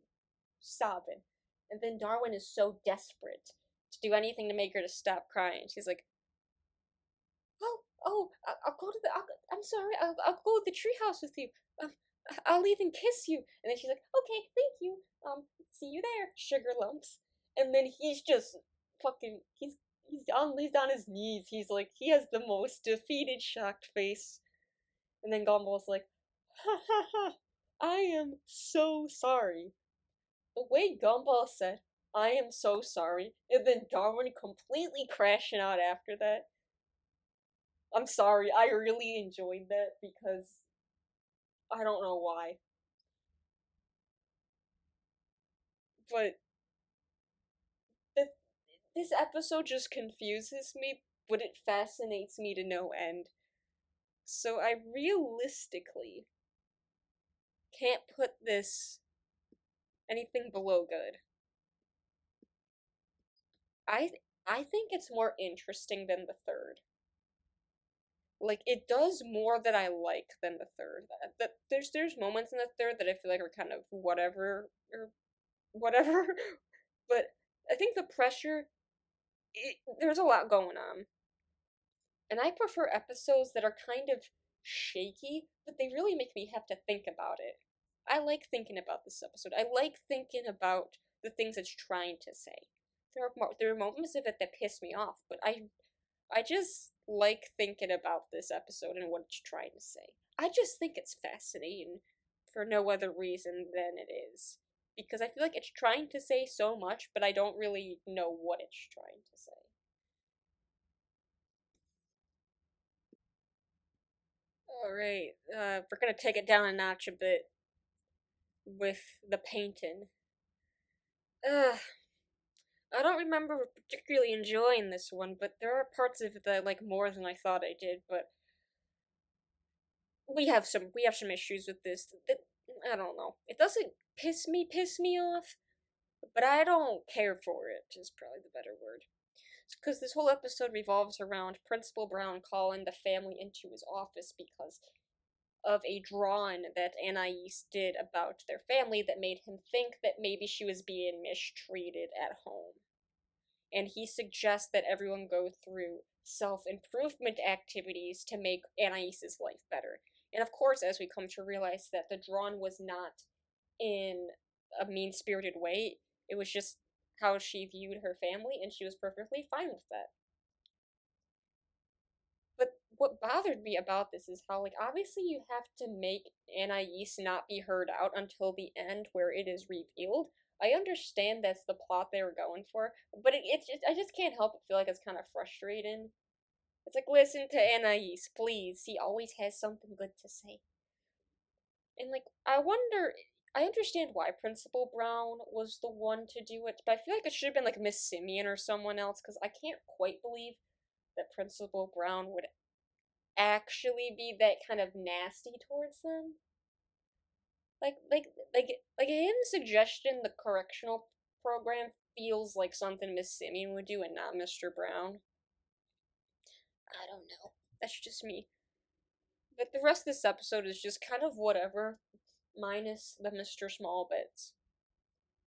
sobbing. And then Darwin is so desperate to do anything to make her to stop crying. She's like, I'll go to I'm sorry, I'll go to the treehouse with you. I'll even kiss you. And then she's like, okay, thank you. See you there, sugar lumps. And then he's just fucking, he's on his knees. He's like, he has the most defeated, shocked face. And then Gumball's like, ha ha ha, I am so sorry. The way Gumball said, I am so sorry, and then Darwin completely crashing out after that. I'm sorry, I really enjoyed that because I don't know why. But this episode just confuses me, but it fascinates me to no end. So I realistically can't put this anything below good. I I think it's more interesting than the third. Like, it does more that I like than the third. That there's moments in the third that I feel like are kind of whatever or whatever, but I think the pressure, there's a lot going on, and I prefer episodes that are kind of shaky, but they really make me have to think about it. I like thinking about this episode. I like thinking about the things it's trying to say. There are moments of it that piss me off, but I just like thinking about this episode and what it's trying to say. I just think it's fascinating for no other reason than it is. Because I feel like it's trying to say so much, but I don't really know what it's trying to say. Alright, we're gonna take it down a notch a bit with the painting. Ugh, I don't remember particularly enjoying this one, but there are parts of it that I like more than I thought I did, but we have some issues with this. I don't know. It doesn't piss me off, but I don't care for it, is probably the better word. Because this whole episode revolves around Principal Brown calling the family into his office because of a drawing that Anais did about their family that made him think that maybe she was being mistreated at home. And he suggests that everyone go through self improvement activities to make Anais's life better. And of course, as we come to realize that the drawing was not in a mean spirited way, it was just how she viewed her family, and she was perfectly fine with that. But what bothered me about this is how, like, obviously you have to make Anais not be heard out until the end where it is revealed. I understand that's the plot they were going for, but it's just, I just can't help but feel like it's kind of frustrating. It's like, listen to Anais, please. He always has something good to say. And, like, I understand why Principal Brown was the one to do it, but I feel like it should have been, like, Miss Simeon or someone else, because I can't quite believe that Principal Brown would actually be that kind of nasty towards them. Like like like him suggesting the correctional program feels like something Miss Simeon would do and not Mr. Brown. I don't know. That's just me. But the rest of this episode is just kind of whatever, minus the Mr. Small bits.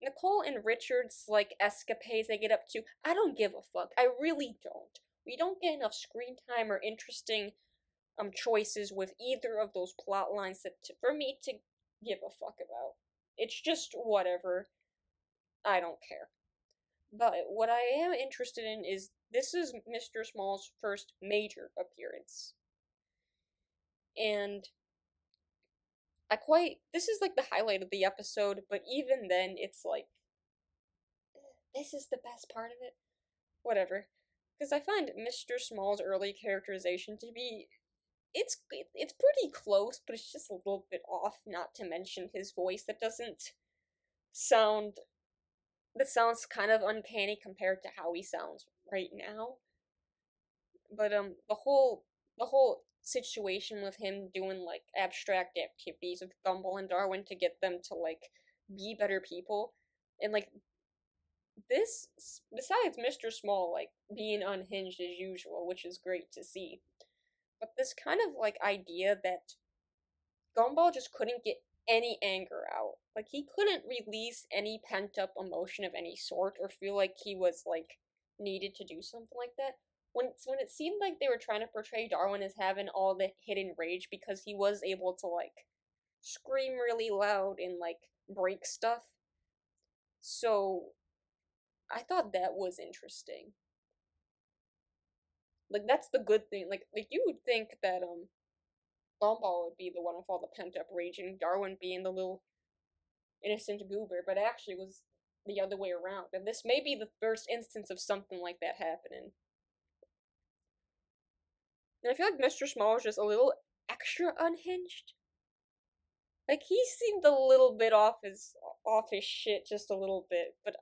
Nicole and Richard's like escapades they get up to, I don't give a fuck. I really don't. We don't get enough screen time or interesting choices with either of those plot lines for me to give a fuck about. It's just whatever. I don't care. But what I am interested in is this is Mr. Small's first major appearance. And this is like the highlight of the episode, but even then it's like this is the best part of it. Whatever. Because I find Mr. Small's early characterization to be it's pretty close, but it's just a little bit off. Not to mention his voice sound that sounds kind of uncanny compared to how he sounds right now. But the whole situation with him doing like abstract activities with Gumball and Darwin to get them to like be better people, and like this besides Mr. Small like being unhinged as usual, which is great to see. But this kind of like idea that Gumball just couldn't get any anger out. Like he couldn't release any pent up emotion of any sort or feel like he was like needed to do something like that. When it seemed like they were trying to portray Darwin as having all the hidden rage because he was able to like scream really loud and like break stuff. So I thought that was interesting. Like that's the good thing. Like you would think that Gumball would be the one with all the pent up rage and Darwin being the little innocent goober, but it actually was the other way around. And this may be the first instance of something like that happening. And I feel like Mr. Small was just a little extra unhinged. Like he seemed a little bit off his shit just a little bit, but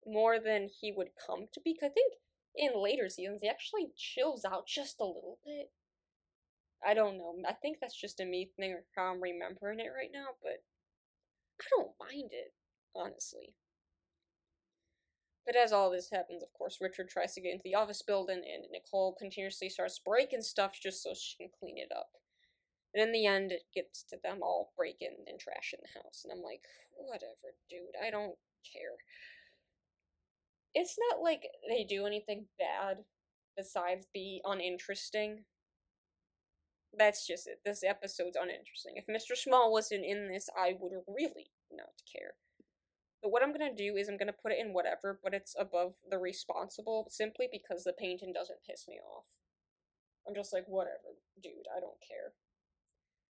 more than he would come to be. I think in later seasons he actually chills out just a little bit. I don't know. I think that's just a me thing or how I'm remembering it right now, but I don't mind it, honestly. But as all this happens, of course, Richard tries to get into the office building, and Nicole continuously starts breaking stuff just so she can clean it up. And in the end, it gets to them all breaking and trashing the house, and I'm like, whatever, dude, I don't care. It's not like they do anything bad besides be uninteresting. That's just it. This episode's uninteresting. If Mr. Small wasn't in this, I would really not care. But what I'm gonna do is I'm gonna put it in whatever, but it's above the responsible simply because the painting doesn't piss me off. I'm just like, whatever, dude, I don't care.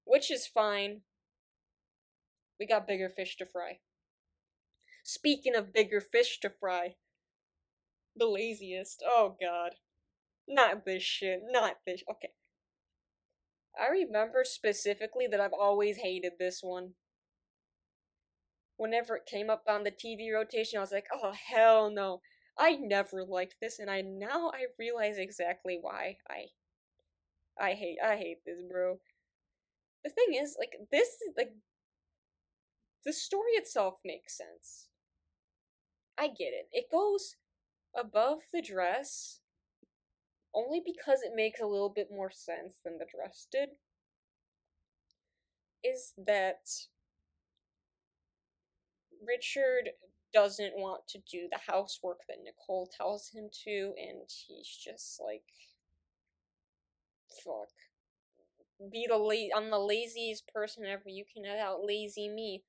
Which is fine. We got bigger fish to fry. Speaking of bigger fish to fry, the laziest. Oh god. Not this shit. Not this. Okay. I remember specifically that I've always hated this one. Whenever it came up on the TV rotation, I was like, oh hell no. I never liked this, and I realize exactly why I hate this, bro. The thing is, like, this is like the story itself makes sense. I get it. It goes above the dress only because it makes a little bit more sense than the dress did. Is that Richard doesn't want to do the housework that Nicole tells him to, and he's just like, fuck. I'm the laziest person ever. You can out lazy me.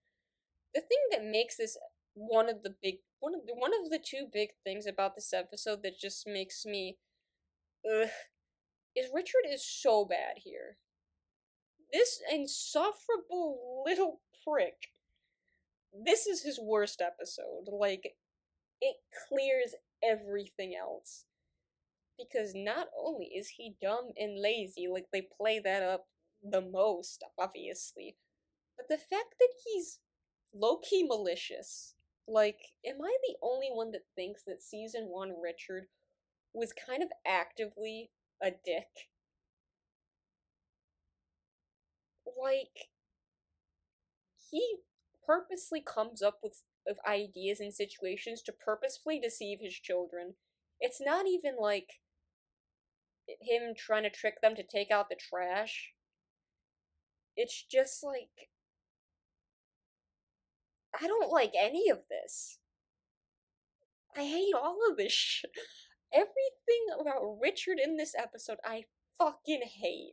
The thing that makes this one of the two big things about this episode that just makes me ugh is Richard is so bad here. This insufferable little prick. This is his worst episode. Like, it clears everything else. Because not only is he dumb and lazy, like, they play that up the most, obviously, but the fact that he's low key malicious. Like, am I the only one that thinks that season one Richard was kind of actively a dick? Like, he purposely comes up with ideas and situations to purposefully deceive his children. It's not even like him trying to trick them to take out the trash. It's just like, I don't like any of this. I hate all of this shit. Everything about Richard in this episode, I fucking hate.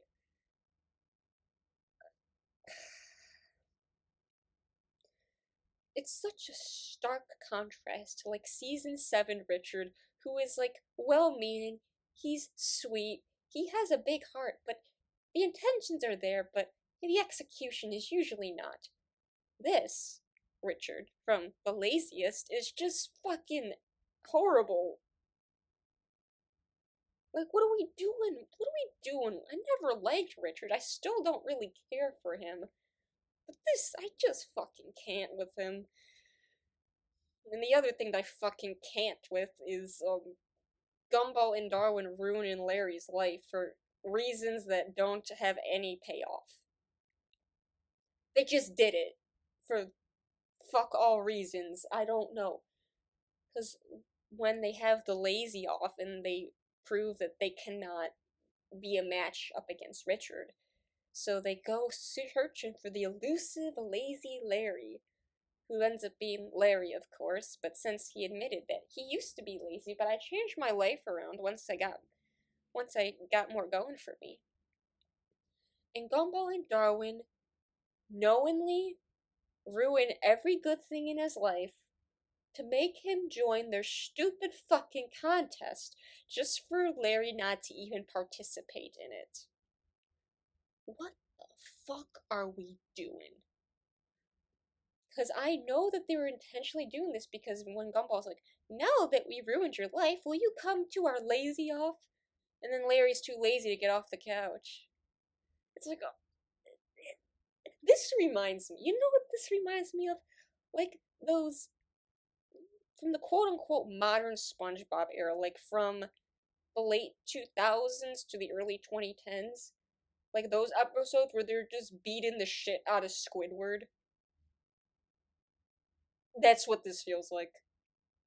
It's such a stark contrast to like season 7 Richard, who is like well meaning, he's sweet, he has a big heart, but the intentions are there, but the execution is usually not. This Richard from The Laziest is just fucking horrible. Like, what are we doing? What are we doing? I never liked Richard. I still don't really care for him. But this, I just fucking can't with him. And the other thing that I fucking can't with is Gumball and Darwin ruining Larry's life for reasons that don't have any payoff. They just did it for fuck all reasons. I don't know. Because when they have the lazy off and they prove that they cannot be a match up against Richard, so they go searching for the elusive lazy Larry, who ends up being Larry, of course, but since he admitted that he used to be lazy, but I changed my life around once I got more going for me. And Gumball and Darwin knowingly ruin every good thing in his life to make him join their stupid fucking contest just for Larry not to even participate in it. What the fuck are we doing? Because I know that they were intentionally doing this because when Gumball's like, now that we ruined your life, will you come to our lazy off? And then Larry's too lazy to get off the couch. It's like, oh, this reminds me, you know what this reminds me of? Like those, from the quote unquote modern SpongeBob era, like from the late 2000s to the early 2010s. Like those episodes where they're just beating the shit out of Squidward. That's what this feels like.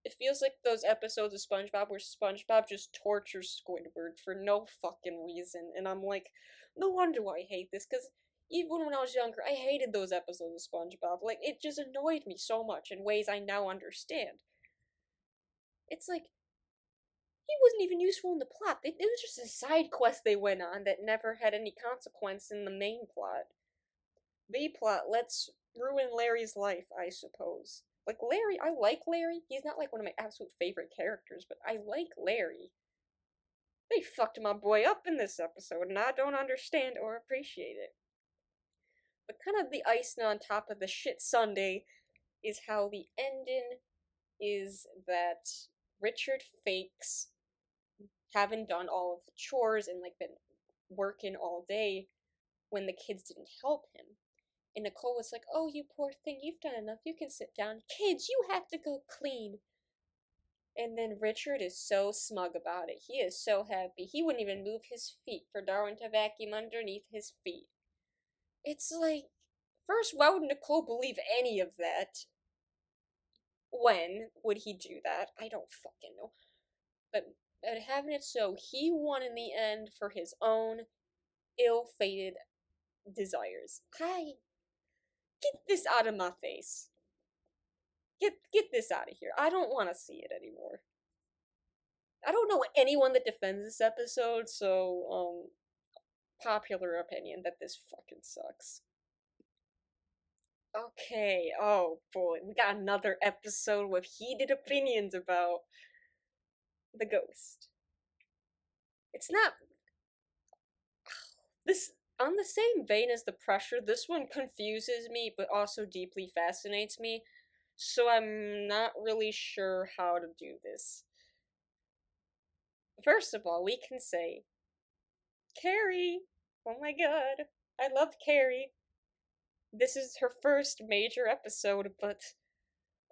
It feels like those episodes of SpongeBob where SpongeBob just tortures Squidward for no fucking reason, and I'm like, no wonder why I hate this, because even when I was younger, I hated those episodes of SpongeBob. Like, it just annoyed me so much in ways I now understand. It's like, he wasn't even useful in the plot. It was just a side quest they went on that never had any consequence in the main plot. B plot, let's ruin Larry's life, I suppose. Like, Larry, I like Larry. He's not like one of my absolute favorite characters, but I like Larry. They fucked my boy up in this episode, and I don't understand or appreciate it. But kind of the icing on top of the shit sundae is how the ending is that Richard fakes having done all of the chores and like been working all day when the kids didn't help him. And Nicole was like, "Oh, you poor thing, you've done enough. You can sit down. Kids, you have to go clean." And then Richard is so smug about it. He is so happy. He wouldn't even move his feet for Darwin to vacuum underneath his feet. It's like, first, why would Nicole believe any of that? When would he do that? I don't fucking know. But having it so, he won in the end for his own ill-fated desires. Hi, get this out of my face. Get this out of here. I don't want to see it anymore. I don't know anyone that defends this episode, so popular opinion that this fucking sucks. Okay, oh boy, we got another episode with heated opinions about the ghost. It's not this on the same vein as the pressure. This one confuses me, but also deeply fascinates me. So I'm not really sure how to do this. First of all, we can say Carrie. Oh my god, I love Carrie. This is her first major episode, but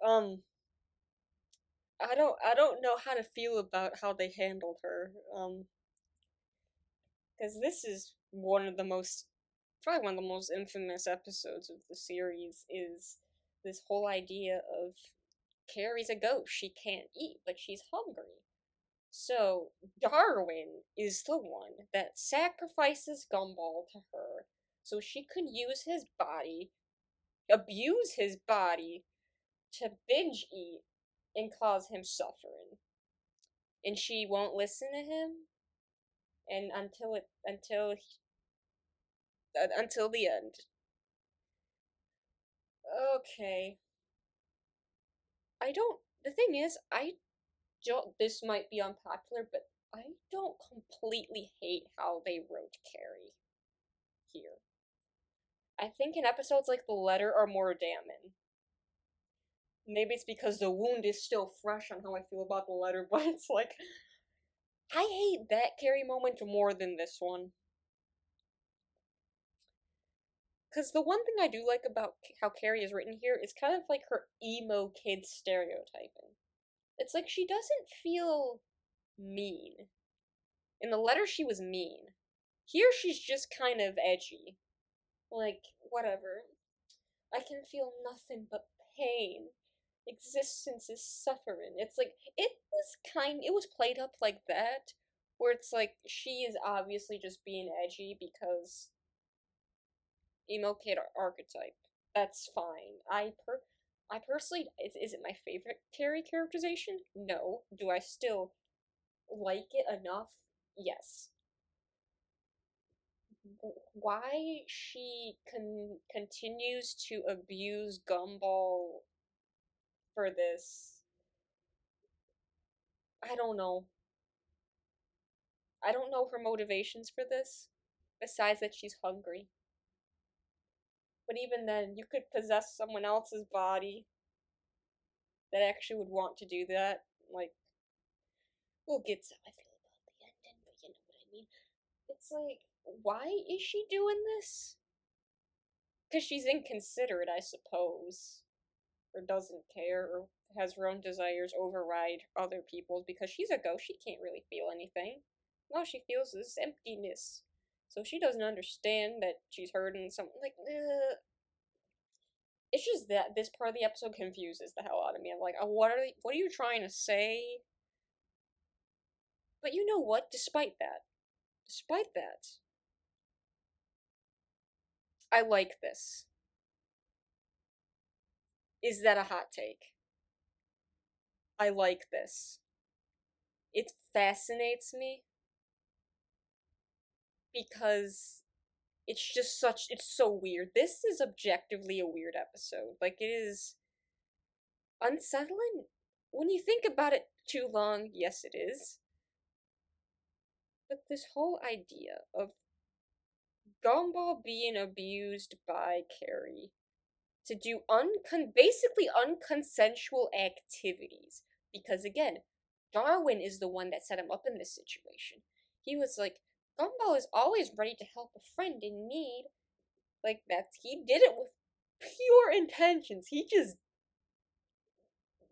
um I don't know how to feel about how they handled her. Because this is one of the most probably one of the most infamous episodes of the series is this whole idea of Carrie's a ghost. She can't eat, but she's hungry. So Darwin is the one that sacrifices Gumball to her so she could use his body, abuse his body to binge eat and cause him suffering. And she won't listen to him and until the end. Okay. I don't the thing is, I don't this might be unpopular, but I don't completely hate how they wrote Carrie here. I think in episodes like The Letter are more damning. Maybe it's because the wound is still fresh on how I feel about The Letter, but it's like I hate that Carrie moment more than this one. Because the one thing I do like about how Carrie is written here is kind of like her emo kid stereotyping. It's like she doesn't feel mean. In The Letter, she was mean. Here, she's just kind of edgy. Like, whatever. I can feel nothing but pain. Existence is suffering. It's like, it was played up like that, where it's like, she is obviously just being edgy because emo kid archetype. That's fine. I personally, is it my favorite Carrie characterization? No. Do I still like it enough? Yes. Why she continues to abuse Gumball for this, I don't know. I don't know her motivations for this, besides that she's hungry. But even then, you could possess someone else's body that actually would want to do that. Like, we'll get to how I feel about the ending, but you know what I mean. It's like, why is she doing this? Because she's inconsiderate, I suppose. Or doesn't care, or has her own desires override other people's because she's a ghost. She can't really feel anything. All she feels is emptiness. So she doesn't understand that she's hurting something. Like, it's just that this part of the episode confuses the hell out of me. I'm like, what are you trying to say? But you know what? Despite that, I like this. Is that a hot take? I like this. It fascinates me because it's so weird. This is objectively a weird episode. Like, it is unsettling. When you think about it too long, yes, it is. But this whole idea of Gumball being abused by Carrie to do basically unconsensual activities. Because again, Darwin is the one that set him up in this situation. He was like, Gumball is always ready to help a friend in need. Like, he did it with pure intentions. He just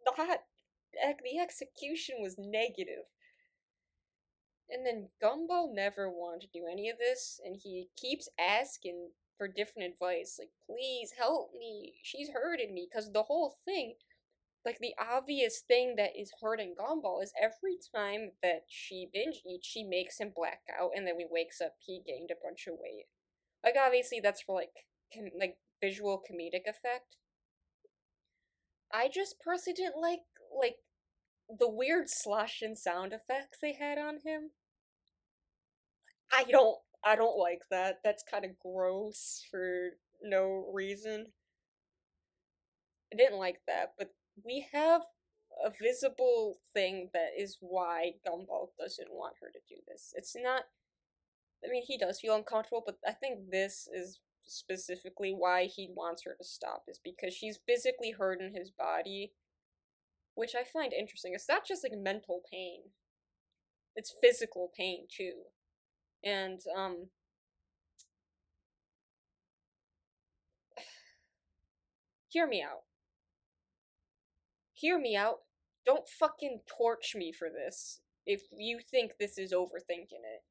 not, the execution was negative. And then Gumball never wanted to do any of this, and he keeps asking for different advice, like, please help me, she's hurting me, because the whole thing, like, the obvious thing that is hurting Gumball is every time that she binge eats, she makes him black out, and then when he wakes up, he gained a bunch of weight. Like, obviously, that's for, like, like, visual comedic effect. I just personally didn't like, the weird slush and sound effects they had on him. I don't like that. That's kind of gross for no reason. I didn't like that, but we have a visible thing that is why Gumball doesn't want her to do this. It's not, I mean, he does feel uncomfortable, but I think this is specifically why he wants her to stop, is because she's physically hurting his body, which I find interesting. It's not just like mental pain, it's physical pain too. And hear me out. Hear me out. Don't fucking torch me for this if you think this is overthinking it.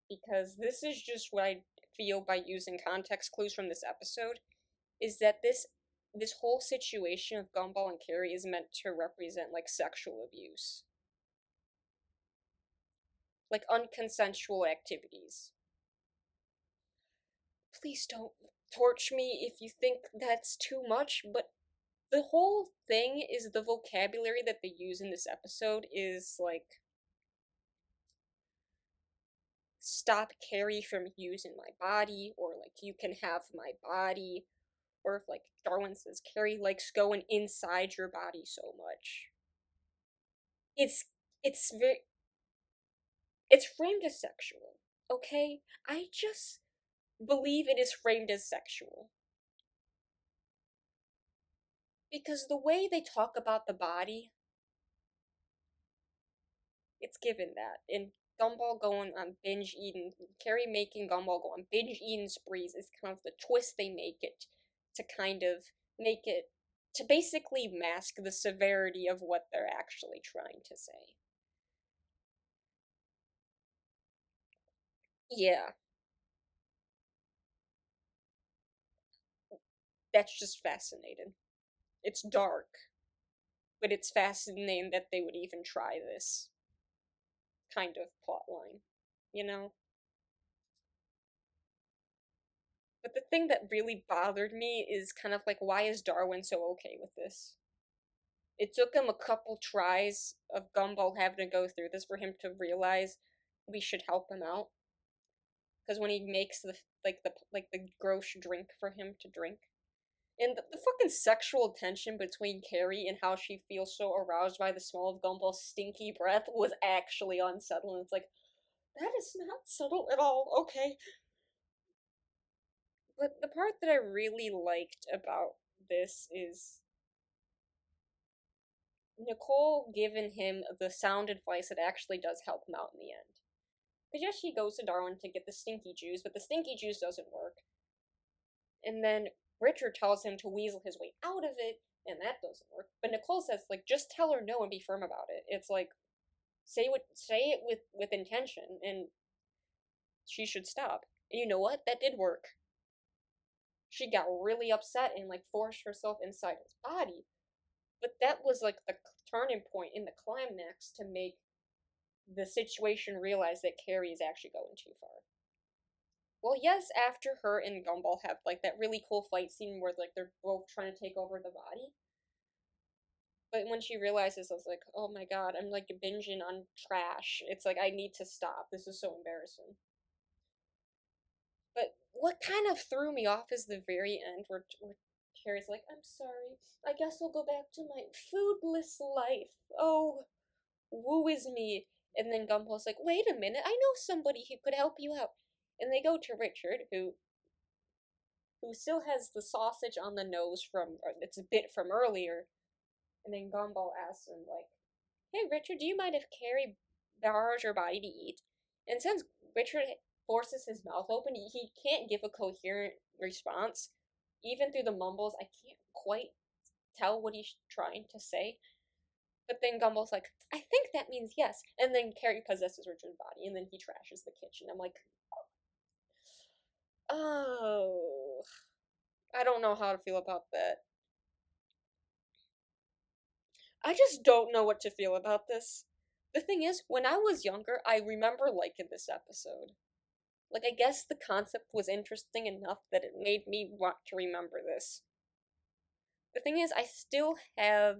Because this is just what I feel by using context clues from this episode, is that this whole situation of Gumball and Carrie is meant to represent like sexual abuse. Like unconsensual activities. Please don't torch me if you think that's too much, but the whole thing is the vocabulary that they use in this episode is like, stop Carrie from using my body, or like, you can have my body, or if like Darwin says Carrie likes going inside your body so much. It's it's very it's framed as sexual, okay? I just believe it is framed as sexual. Because the way they talk about the body, it's given that. And Gumball going on binge eating, Carrie making Gumball go on binge eating sprees is kind of the twist they make it to kind of make it, to basically mask the severity of what they're actually trying to say. Yeah, that's just fascinating. It's dark, but it's fascinating that they would even try this kind of plot line, you know? But the thing that really bothered me is kind of like, why is Darwin so okay with this? It took him a couple tries of Gumball having to go through this for him to realize we should help him out. Because when he makes the gross drink for him to drink, and the fucking sexual tension between Carrie and how she feels so aroused by the smell of Gumball's stinky breath was actually unsettling. It's like, that is not subtle at all. Okay. But the part that I really liked about this is Nicole giving him the sound advice that actually does help him out in the end. Because yes, she goes to Darwin to get the stinky juice, but the stinky juice doesn't work. And then Richard tells him to weasel his way out of it, and that doesn't work. But Nicole says, like, just tell her no and be firm about it. It's like, say it with intention, and she should stop. And you know what? That did work. She got really upset and like forced herself inside his body. But that was like the turning point in the climax to make the situation realize that Carrie is actually going too far. Well, yes, after her and Gumball have like that really cool fight scene where like they're both trying to take over the body. But when she realizes, I was like, oh my god, I'm like binging on trash. It's like, I need to stop. This is so embarrassing. But what kind of threw me off is the very end where Carrie's like, I'm sorry. I guess I'll go back to my foodless life. Oh, woo is me. And then Gumball's like, wait a minute, I know somebody who could help you out. And they go to Richard, who still has the sausage on the nose from, it's a bit from earlier. And then Gumball asks him, like, hey Richard, do you mind if Carrie borrows your body to eat? And since Richard forces his mouth open, he can't give a coherent response. Even through the mumbles, I can't quite tell what he's trying to say. But then Gumball's like, I think that means yes. And then Carrie possesses Richard's body, and then he trashes the kitchen. I'm like, oh, I don't know how to feel about that. I just don't know what to feel about this. The thing is, when I was younger, I remember liking this episode. Like, I guess the concept was interesting enough that it made me want to remember this. The thing is, I still have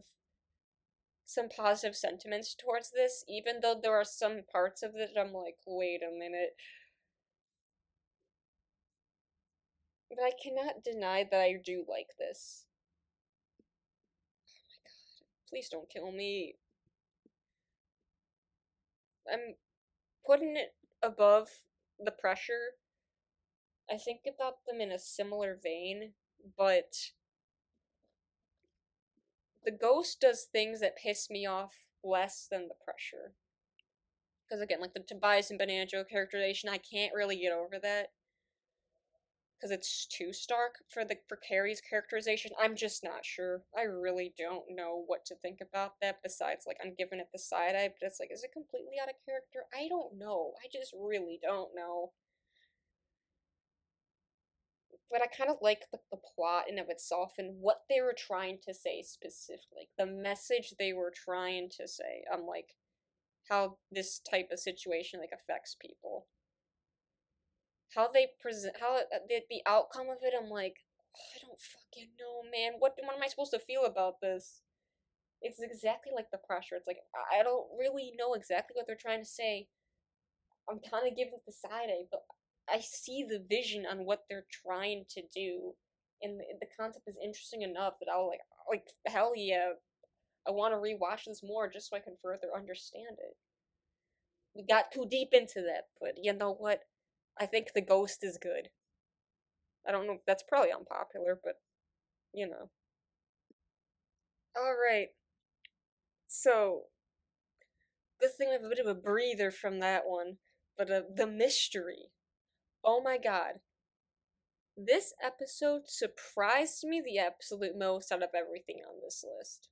some positive sentiments towards this, even though there are some parts of it I'm like, wait a minute. But I cannot deny that I do like this. Please don't kill me. I'm putting it above the pressure. I think about them in a similar vein, but the ghost does things that piss me off less than the pressure. Because again, like the Tobias and Banana Joe characterization, I can't really get over that. Because it's too stark for Carrie's characterization. I'm just not sure. I really don't know what to think about that. Besides, like I'm giving it the side eye, but it's like, is it completely out of character? I don't know. I just really don't know. But I kind of like the plot in of itself and what they were trying to say specifically, the message they were trying to say. I'm like, how this type of situation like affects people, how they present, how the outcome of it. I'm like, I don't fucking know, man. What am I supposed to feel about this? It's exactly like the pressure. It's like I don't really know exactly what they're trying to say. I'm kind of giving it the side eye, but I see the vision on what they're trying to do, and the concept is interesting enough that I'll like hell yeah, I want to rewatch this more just so I can further understand it. We got too deep into that, but you know what? I think the ghost is good. I don't know. That's probably unpopular, but you know. All right. So good thing I have a bit of a breather from that one, but the mystery. Oh my god. This episode surprised me the absolute most out of everything on this list.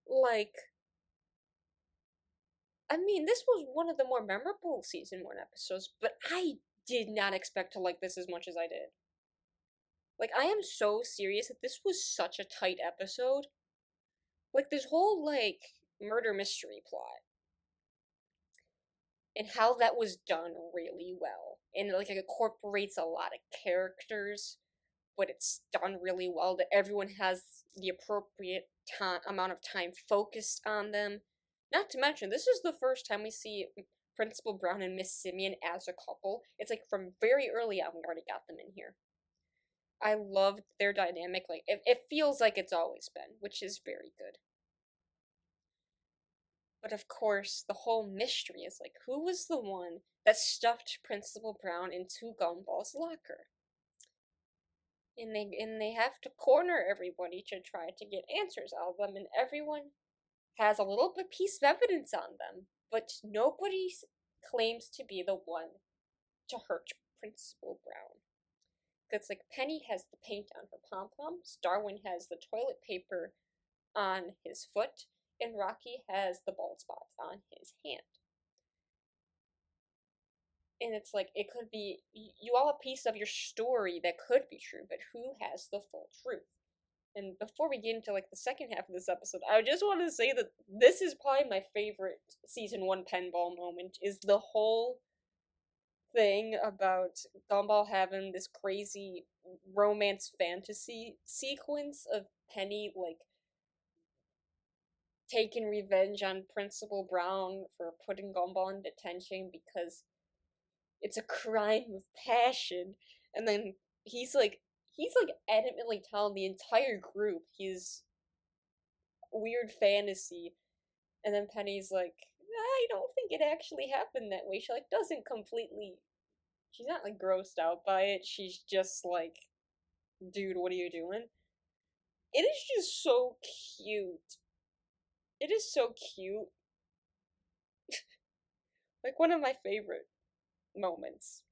Like, I mean, this was one of the more memorable season 1 episodes, but I did not expect to like this as much as I did. Like, I am so serious that this was such a tight episode. Like, this whole, like, murder mystery plot and how that was done really well. And, like, it incorporates a lot of characters, but it's done really well, that everyone has the appropriate amount of time focused on them. Not to mention, this is the first time we see Principal Brown and Miss Simeon as a couple. It's like from very early on, we already got them in here. I loved their dynamic. Like, it feels like it's always been, which is very good. But of course, the whole mystery is like, who was the one that stuffed Principal Brown into Gumball's locker? And they have to corner everybody to try to get answers out of them, and everyone has a little bit piece of evidence on them, but nobody claims to be the one to hurt Principal Brown. It's like Penny has the paint on her pom poms, Darwin has the toilet paper on his foot, and Rocky has the bald spots on his hand. And it's like, it could be, you all a piece of your story that could be true, but who has the full truth? And before we get into like the second half of this episode, I just want to say that this is probably my favorite season 1 pinball moment, is the whole thing about Gumball having this crazy romance fantasy sequence of Penny like taking revenge on Principal Brown for putting Gumball in detention because it's a crime of passion, and then he's like adamantly telling the entire group his weird fantasy, and then Penny's like, I don't think it actually happened that way. She like doesn't completely, she's not like grossed out by it. She's just like, dude, what are you doing? It is just so cute. It is so cute. Like one of my favorite moments.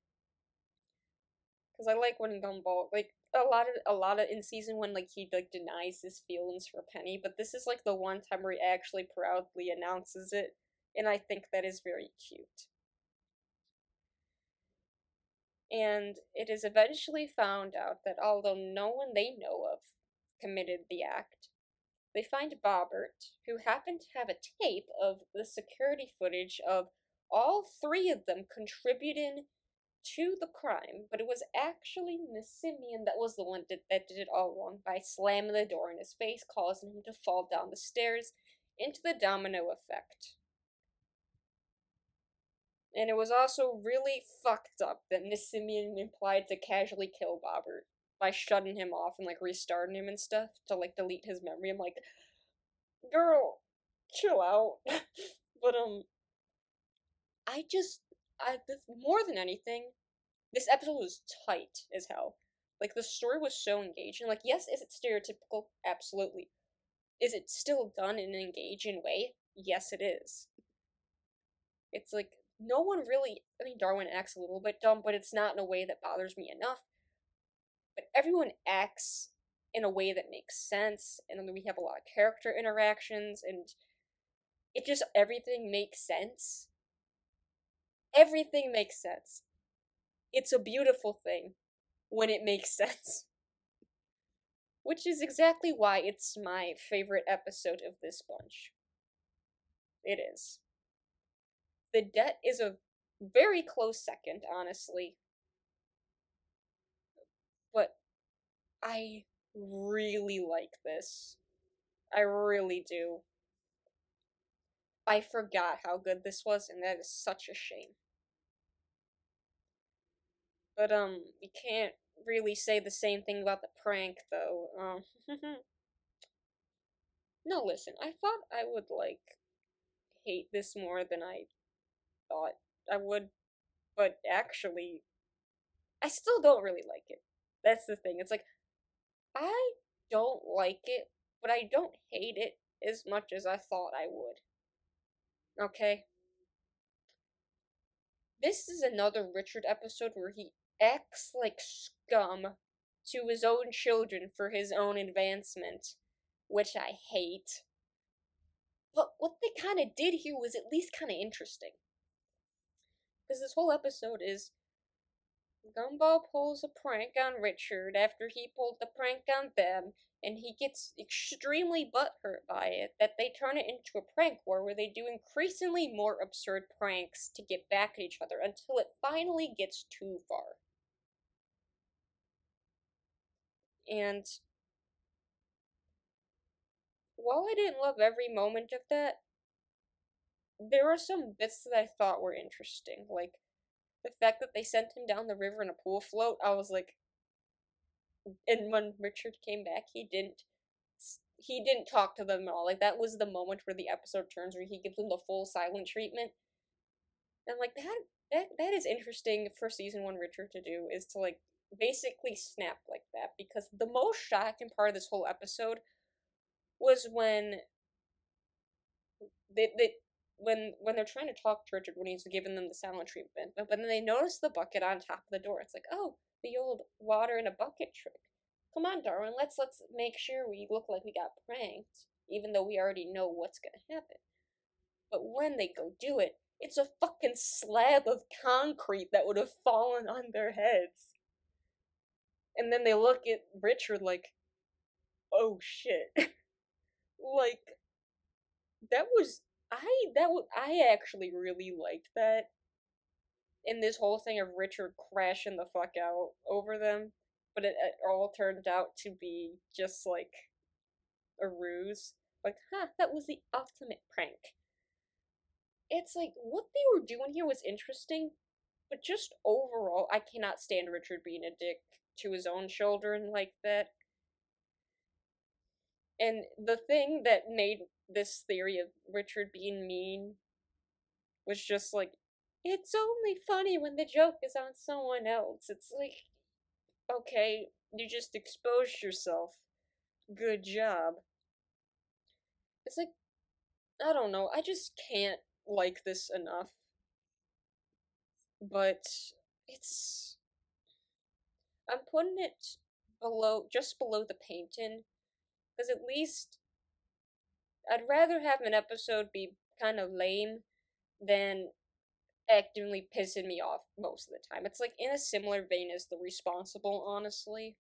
Because I like when Gumball, like a lot of in season one, like he like denies his feelings for Penny, but this is like the one time where he actually proudly announces it, and I think that is very cute. And it is eventually found out that although no one they know of committed the act, they find Bobbert, who happened to have a tape of the security footage of all three of them contributing to the crime, but it was actually Miss Simeon that was the one that did it all wrong by slamming the door in his face, causing him to fall down the stairs into the domino effect. And it was also really fucked up that Miss Simeon implied to casually kill Bobbert by shutting him off and like restarting him and stuff to like delete his memory. I'm like, girl, chill out. But I just more than anything, this episode was tight as hell. Like the story was so engaging. Like, yes, is it stereotypical? Absolutely. Is it still done in an engaging way? Yes, it is. It's like no one really. I mean, Darwin acts a little bit dumb, but it's not in a way that bothers me enough. But everyone acts in a way that makes sense, and then we have a lot of character interactions, and it just everything makes sense. Everything makes sense. It's a beautiful thing when it makes sense. Which is exactly why it's my favorite episode of this bunch. It is. The Debt is a very close second, honestly. But I really like this. I really do. I forgot how good this was, and that is such a shame. But, we can't really say the same thing about the prank, though. No, listen, I thought I would, like, hate this more than I thought I would, but actually, I still don't really like it. That's the thing. It's like, I don't like it, but I don't hate it as much as I thought I would. Okay? This is another Richard episode where he acts like scum to his own children for his own advancement, which I hate. But what they kind of did here was at least kind of interesting. Because this whole episode is Gumball pulls a prank on Richard after he pulled the prank on them, and he gets extremely butthurt by it that they turn it into a prank war where they do increasingly more absurd pranks to get back at each other until it finally gets too far. And while I didn't love every moment of that, there were some bits that I thought were interesting. Like the fact that they sent him down the river in a pool float, I was like, and when Richard came back, he didn't talk to them at all. Like that was the moment where the episode turns where he gives them the full silent treatment. And like that is interesting for season one Richard to do is to like basically snap like that because the most shocking part of this whole episode was when they when they're trying to talk to Richard when he's giving them the silent treatment, but then they notice the bucket on top of the door. It's like, oh, the old water in a bucket trick. Come on, Darwin, let's make sure we look like we got pranked, even though we already know what's gonna happen. But when they go do it, it's a fucking slab of concrete that would have fallen on their heads. And then they look at Richard like, oh shit. Like that was I actually really liked that in this whole thing of Richard crashing the fuck out over them, but it all turned out to be just like a ruse. Like, that was the ultimate prank. It's like what they were doing here was interesting, but just overall, I cannot stand Richard being a dick to his own children like that. And the thing that made this theory of Richard being mean was just like, it's only funny when the joke is on someone else. It's like, okay, you just exposed yourself. Good job. It's like, I don't know, I just can't like this enough. but it's I'm putting it below, just below the painting, because at least I'd rather have an episode be kind of lame than actively pissing me off most of the time. It's like in a similar vein as The Responsible, honestly.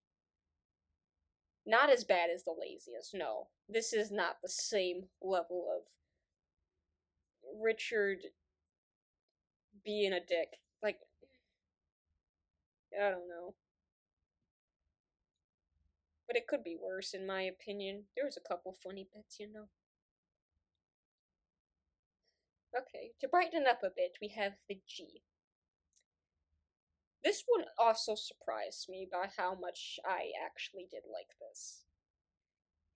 Not as bad as The Laziest, no. This is not the same level of Richard being a dick. Like, I don't know. But it could be worse, in my opinion. There was a couple funny bits. Okay, to brighten it up a bit, we have the G. This one also surprised me by how much I actually did like this.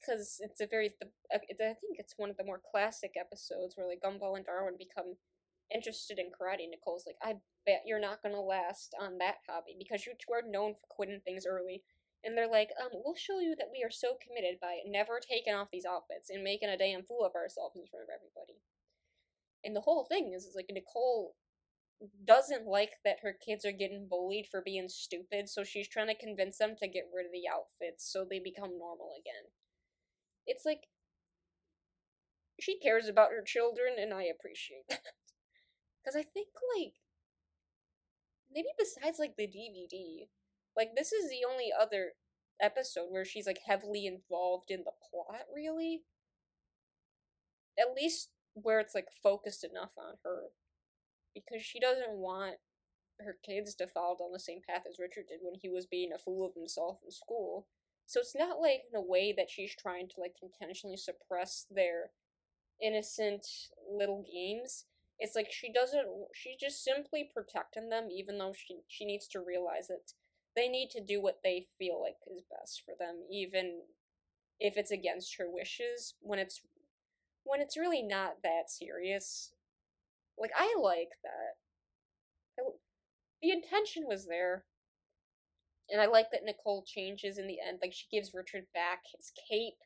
Because it's a very, I think it's one of the more classic episodes where like Gumball and Darwin become interested in karate. Nicole's like, I bet you're not gonna last on that hobby because you two are known for quitting things early. And they're like, we'll show you that we are so committed by never taking off these outfits and making a damn fool of ourselves in front of everybody. And the whole thing is like Nicole doesn't like that her kids are getting bullied for being stupid, so she's trying to convince them to get rid of the outfits so they become normal again. It's like she cares about her children, and I appreciate that. Because I think, like, maybe besides, like, the DVD, like, this is the only other episode where she's, like, heavily involved in the plot, really. At least where it's, like, focused enough on her. Because she doesn't want her kids to follow down the same path as Richard did when he was being a fool of himself in school. So it's not like in a way that she's trying to like intentionally suppress their innocent little games. It's like she doesn't she's just simply protecting them even though she needs to realize that they need to do what they feel like is best for them even if it's against her wishes when it's really not that serious. Like I like that. The intention was there. And I like that Nicole changes in the end. Like she gives Richard back his cape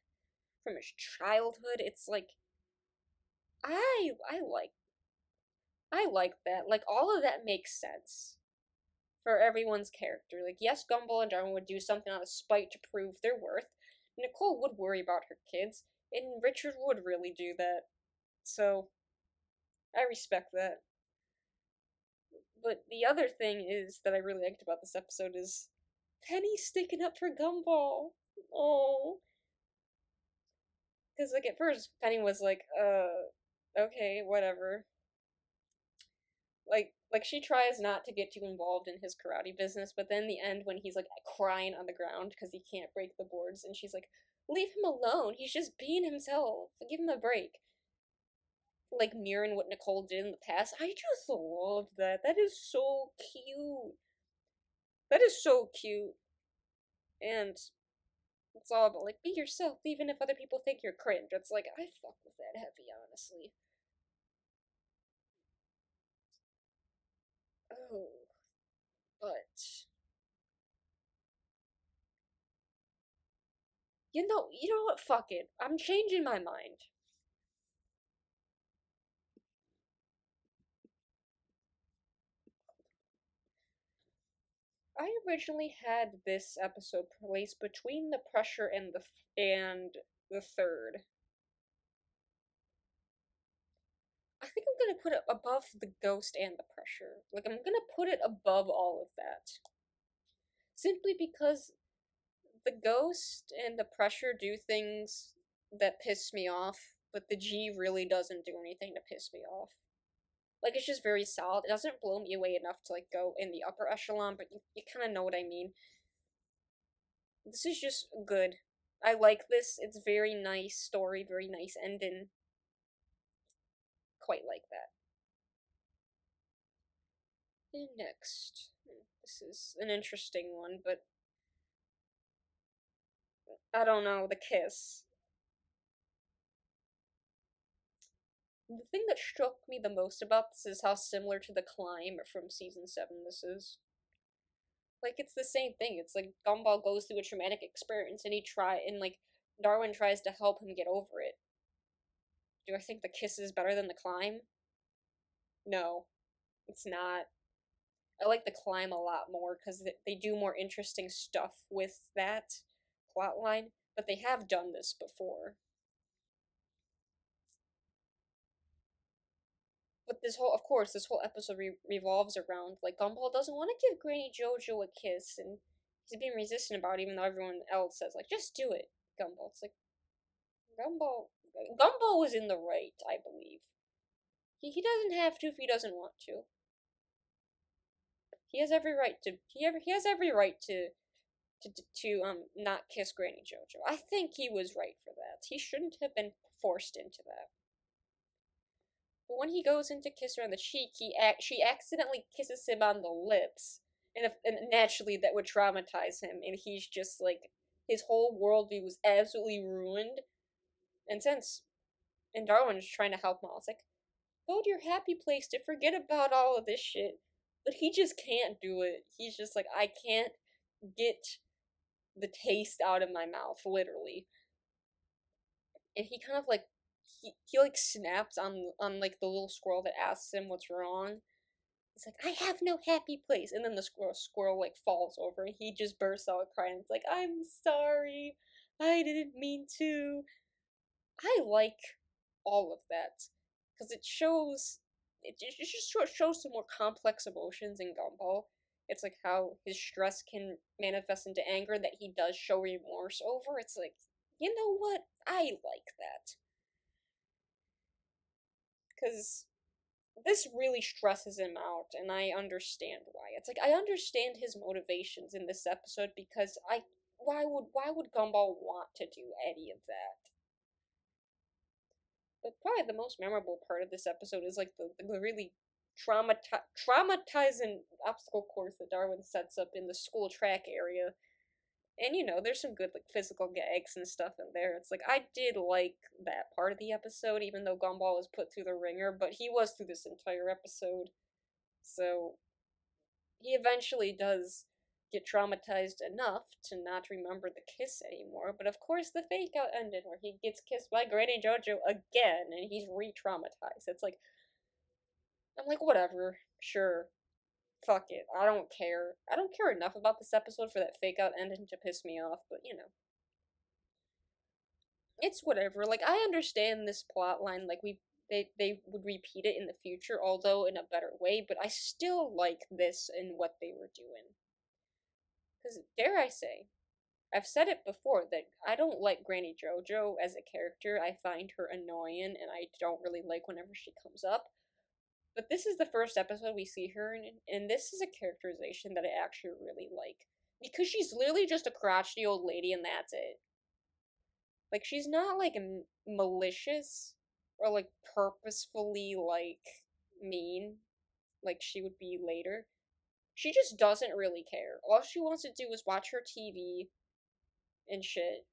from his childhood. It's like I like that. Like all of that makes sense for everyone's character. Like yes, Gumball and Darwin would do something out of spite to prove their worth. Nicole would worry about her kids, and Richard would really do that. So I respect that. But the other thing is that I really liked about this episode is Penny sticking up for Gumball. Oh, because like at first Penny was like, okay, whatever. Like she tries not to get too involved in his karate business, but then in the end when he's like crying on the ground because he can't break the boards, and she's like, leave him alone. He's just being himself. Give him a break. Like mirroring what Nicole did in the past. I just love that. That is so cute. That is so cute. And it's all about like be yourself, even if other people think you're cringe. It's like I fuck with that heavy, honestly. Oh, but you know what? Fuck it. I'm changing my mind. I originally had this episode placed between the pressure and the third. I think I'm gonna put it above the ghost and the pressure. Like I'm gonna put it above all of that. Simply because the ghost and the pressure do things that piss me off, but the G really doesn't do anything to piss me off. Like it's just very solid. It doesn't blow me away enough to like go in the upper echelon, but you kind of know what I mean. This is just good. I like this. It's very nice story, very nice ending. Quite like that. And next, this is an interesting one, but I don't know, the kiss. The thing that struck me the most about this is how similar to the climb from season 7 this is. Like it's the same thing. It's like Gumball goes through a traumatic experience and like Darwin tries to help him get over it. Do I think the kiss is better than the climb? No, it's not. I like the climb a lot more because they do more interesting stuff with that plot line, but they have done this before. But this whole, of course, this whole episode revolves around like Gumball doesn't want to give Granny JoJo a kiss, and he's being resistant about it, even though everyone else says like, just do it, Gumball. It's like Gumball, Gumball was in the right, I believe. He doesn't have to if he doesn't want to. He has every right to. He has every right to not kiss Granny JoJo. I think he was right for that. He shouldn't have been forced into that. But when he goes in to kiss her on the cheek, she accidentally kisses him on the lips, and naturally that would traumatize him, and he's just like his whole worldview was absolutely ruined. And Darwin's trying to help him, I was like, go to your happy place to forget about all of this shit. But he just can't do it. He's just like, I can't get the taste out of my mouth, literally. And he kind of like he like snaps on like the little squirrel that asks him what's wrong. He's like, I have no happy place, and then the squirrel like falls over, and he just bursts out crying. It's like, I'm sorry, I didn't mean to. I like all of that because it just shows some more complex emotions in Gumball. It's like how his stress can manifest into anger that he does show remorse over. It's like, you know what? I like that because this really stresses him out, and I understand why. It's like I understand his motivations in this episode because I why would Gumball want to do any of that? But probably the most memorable part of this episode is like the really traumatizing obstacle course that Darwin sets up in the school track area. And there's some good like physical gags and stuff in there. It's like I did like that part of the episode, even though Gumball was put through the ringer, but he was through this entire episode. So he eventually does get traumatized enough to not remember the kiss anymore. But of course, the fake out ended where he gets kissed by Granny JoJo again, and he's re-traumatized. It's like I'm like, whatever, sure, fuck it, I don't care. I don't care enough about this episode for that fake out ending to piss me off. But it's whatever. Like I understand this plot line. Like they would repeat it in the future, although in a better way. But I still like this and what they were doing. Because, dare I say, I've said it before that I don't like Granny JoJo as a character. I find her annoying and I don't really like whenever she comes up. But this is the first episode we see her in, and this is a characterization that I actually really like. Because she's literally just a crotchety old lady and that's it. Like, she's not like malicious or like purposefully like mean like she would be later. She just doesn't really care. All she wants to do is watch her TV and shit.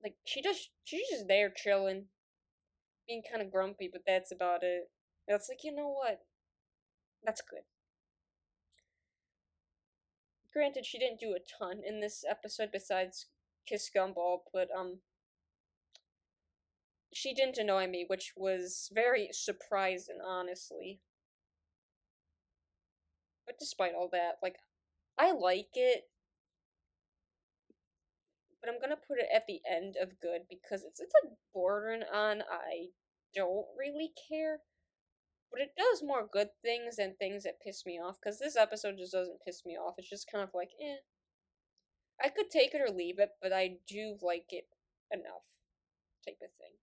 Like she's just there chilling, being kind of grumpy, but that's about it. And it's like, you know what? That's good. Granted, she didn't do a ton in this episode besides kiss Gumball, but she didn't annoy me, which was very surprising, honestly. But despite all that, like I like it, but I'm gonna put it at the end of good because it's like bordering on I don't really care. But it does more good things than things that piss me off, because this episode just doesn't piss me off. It's just kind of like, eh. I could take it or leave it, but I do like it enough, type of thing.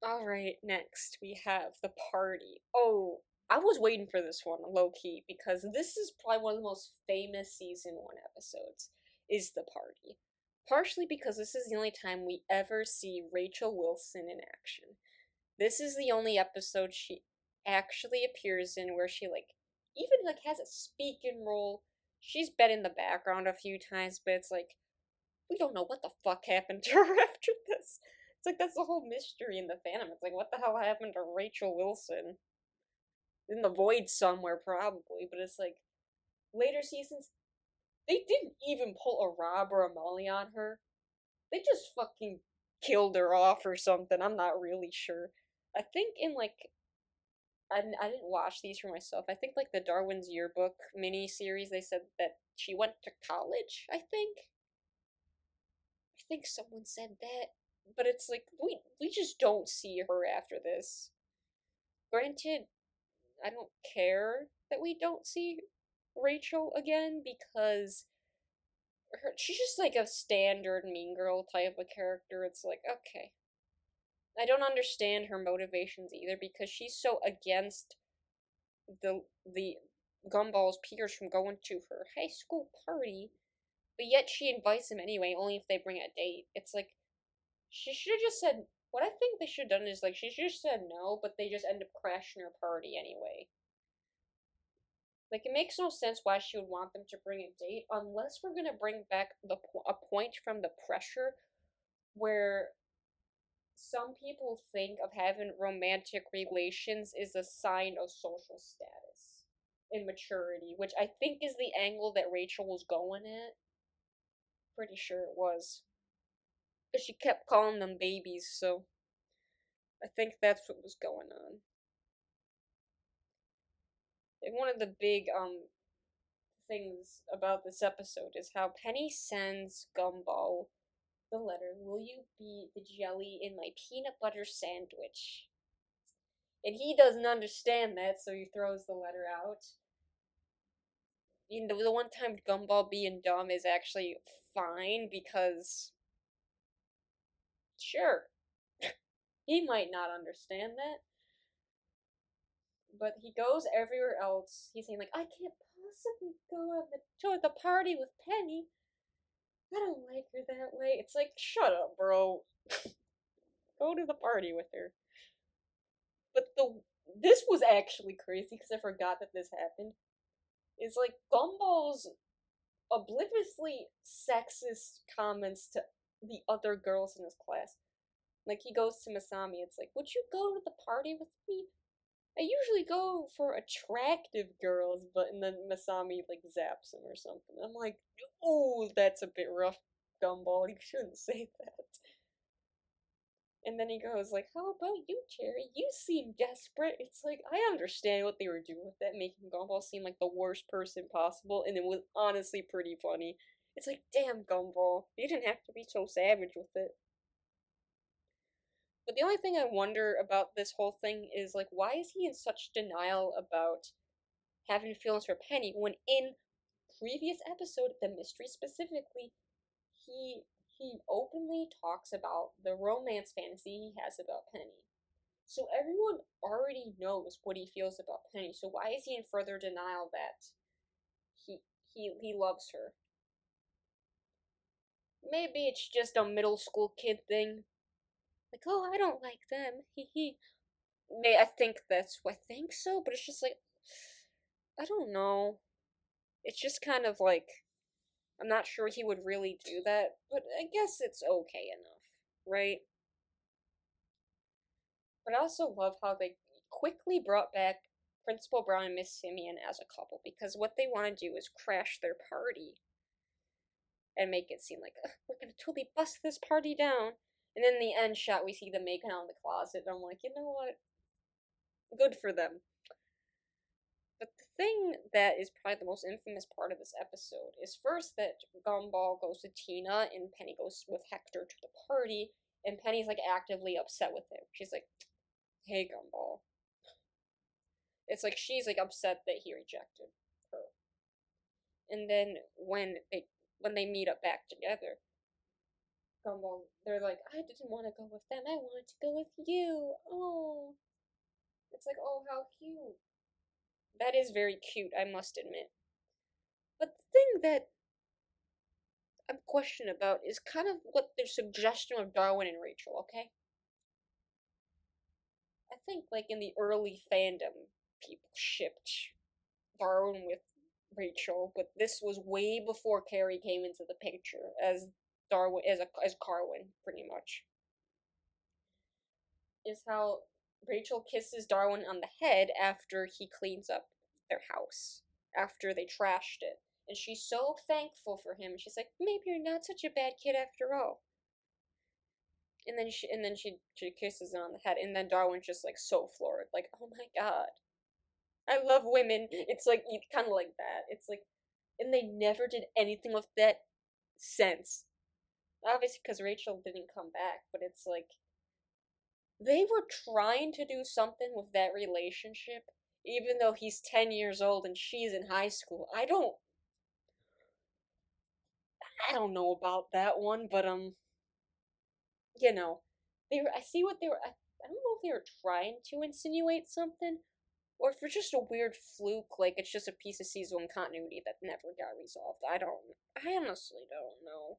Alright, next we have the party. Oh, I was waiting for this one, low key, because this is probably one of the most famous season 1 episodes, is the party. Partially because this is the only time we ever see Rachel Wilson in action. This is the only episode she actually appears in where she like even like has a speaking role. She's been in the background a few times, but it's like we don't know what the fuck happened to her after this. It's like that's the whole mystery in the fandom. It's like what the hell happened to Rachel Wilson? In the void somewhere probably, but it's like later seasons they didn't even pull a Rob or a Molly on her. They just fucking killed her off or something. I'm not really sure. I think in like I didn't watch these for myself. I think like the Darwin's Yearbook mini series, they said that she went to college. I think someone said that, but it's like we just don't see her after this. Granted, I don't care that we don't see Rachel again because she's just like a standard mean girl type of character. It's like, okay. I don't understand her motivations either because she's so against the Gumball's peers from going to her high school party, but yet she invites them anyway, only if they bring a date. It's like she should have just said. What I think they should have done is like she should have said no, but they just end up crashing her party anyway. Like it makes no sense why she would want them to bring a date unless we're gonna bring back a point from the pressure where some people think of having romantic relations is a sign of social status and maturity, which I think is the angle that Rachel was going at. Pretty sure it was. But she kept calling them babies, so I think that's what was going on. And one of the big things about this episode is how Penny sends Gumball the letter, "Will you be the jelly in my peanut butter sandwich?" And he doesn't understand that, so he throws the letter out. You know, the one time Gumball being dumb is actually fine because, sure, he might not understand that, but he goes everywhere else. He's saying like, "I can't possibly go to the party with Penny. I don't like her that way." It's like, shut up, bro. Go to the party with her. But this was actually crazy because I forgot that this happened. It's like Gumball's obliviously sexist comments to the other girls in his class. Like he goes to Masami, it's like, "Would you go to the party with me? I usually go for attractive girls," but and then Masami like zaps him or something. I'm like, oh, that's a bit rough, Gumball. You shouldn't say that. And then he goes like, "How about you, Cherry? You seem desperate." It's like I understand what they were doing with that, making Gumball seem like the worst person possible, and it was honestly pretty funny. It's like, damn, Gumball, you didn't have to be so savage with it. But the only thing I wonder about this whole thing is like, why is he in such denial about having feelings for Penny when in previous episode, the mystery specifically, he he openly talks about the romance fantasy he has about Penny. So everyone already knows what he feels about Penny. So why is he in further denial that he he loves her? Maybe it's just a middle school kid thing. Like, oh, I don't like them. He. May I think that's I think so, but it's just like I don't know. It's just kind of like I'm not sure he would really do that, but I guess it's okay enough, right? But I also love how they quickly brought back Principal Brown and Miss Simeon as a couple because what they want to do is crash their party and make it seem like we're gonna totally bust this party down. And in the end shot, we see them making out in the closet, and I'm like, you know what? Good for them. But the thing that is probably the most infamous part of this episode is first that Gumball goes to Tina and Penny goes with Hector to the party, and Penny's like actively upset with him. She's like, "Hey, Gumball." It's like she's like upset that he rejected her. And then when they meet up back together, Gumball they're like, "I didn't want to go with them. I wanted to go with you." Oh, it's like, oh, how cute. That is very cute, I must admit. But the thing that I'm questioning about is kind of what their suggestion of Darwin and Rachel, okay? I think, like, in the early fandom, people shipped Darwin with Rachel, but this was way before Carrie came into the picture as Darwin, as Carwin, pretty much. Is how Rachel kisses Darwin on the head after he cleans up their house, after they trashed it. And she's so thankful for him. She's like, maybe you're not such a bad kid after all. and then she kisses him on the head, and then Darwin's just like so floored, like, oh my god, I love women. It's like kind of like that. It's like, and they never did anything with that since. Obviously, because Rachel didn't come back, but it's like they were trying to do something with that relationship, even though he's 10 years old and she's in high school. I don't know about that one, but you know, they were. I see what they were. I don't know if they were trying to insinuate something, or if it's just a weird fluke, like it's just a piece of season continuity that never got resolved. I honestly don't know.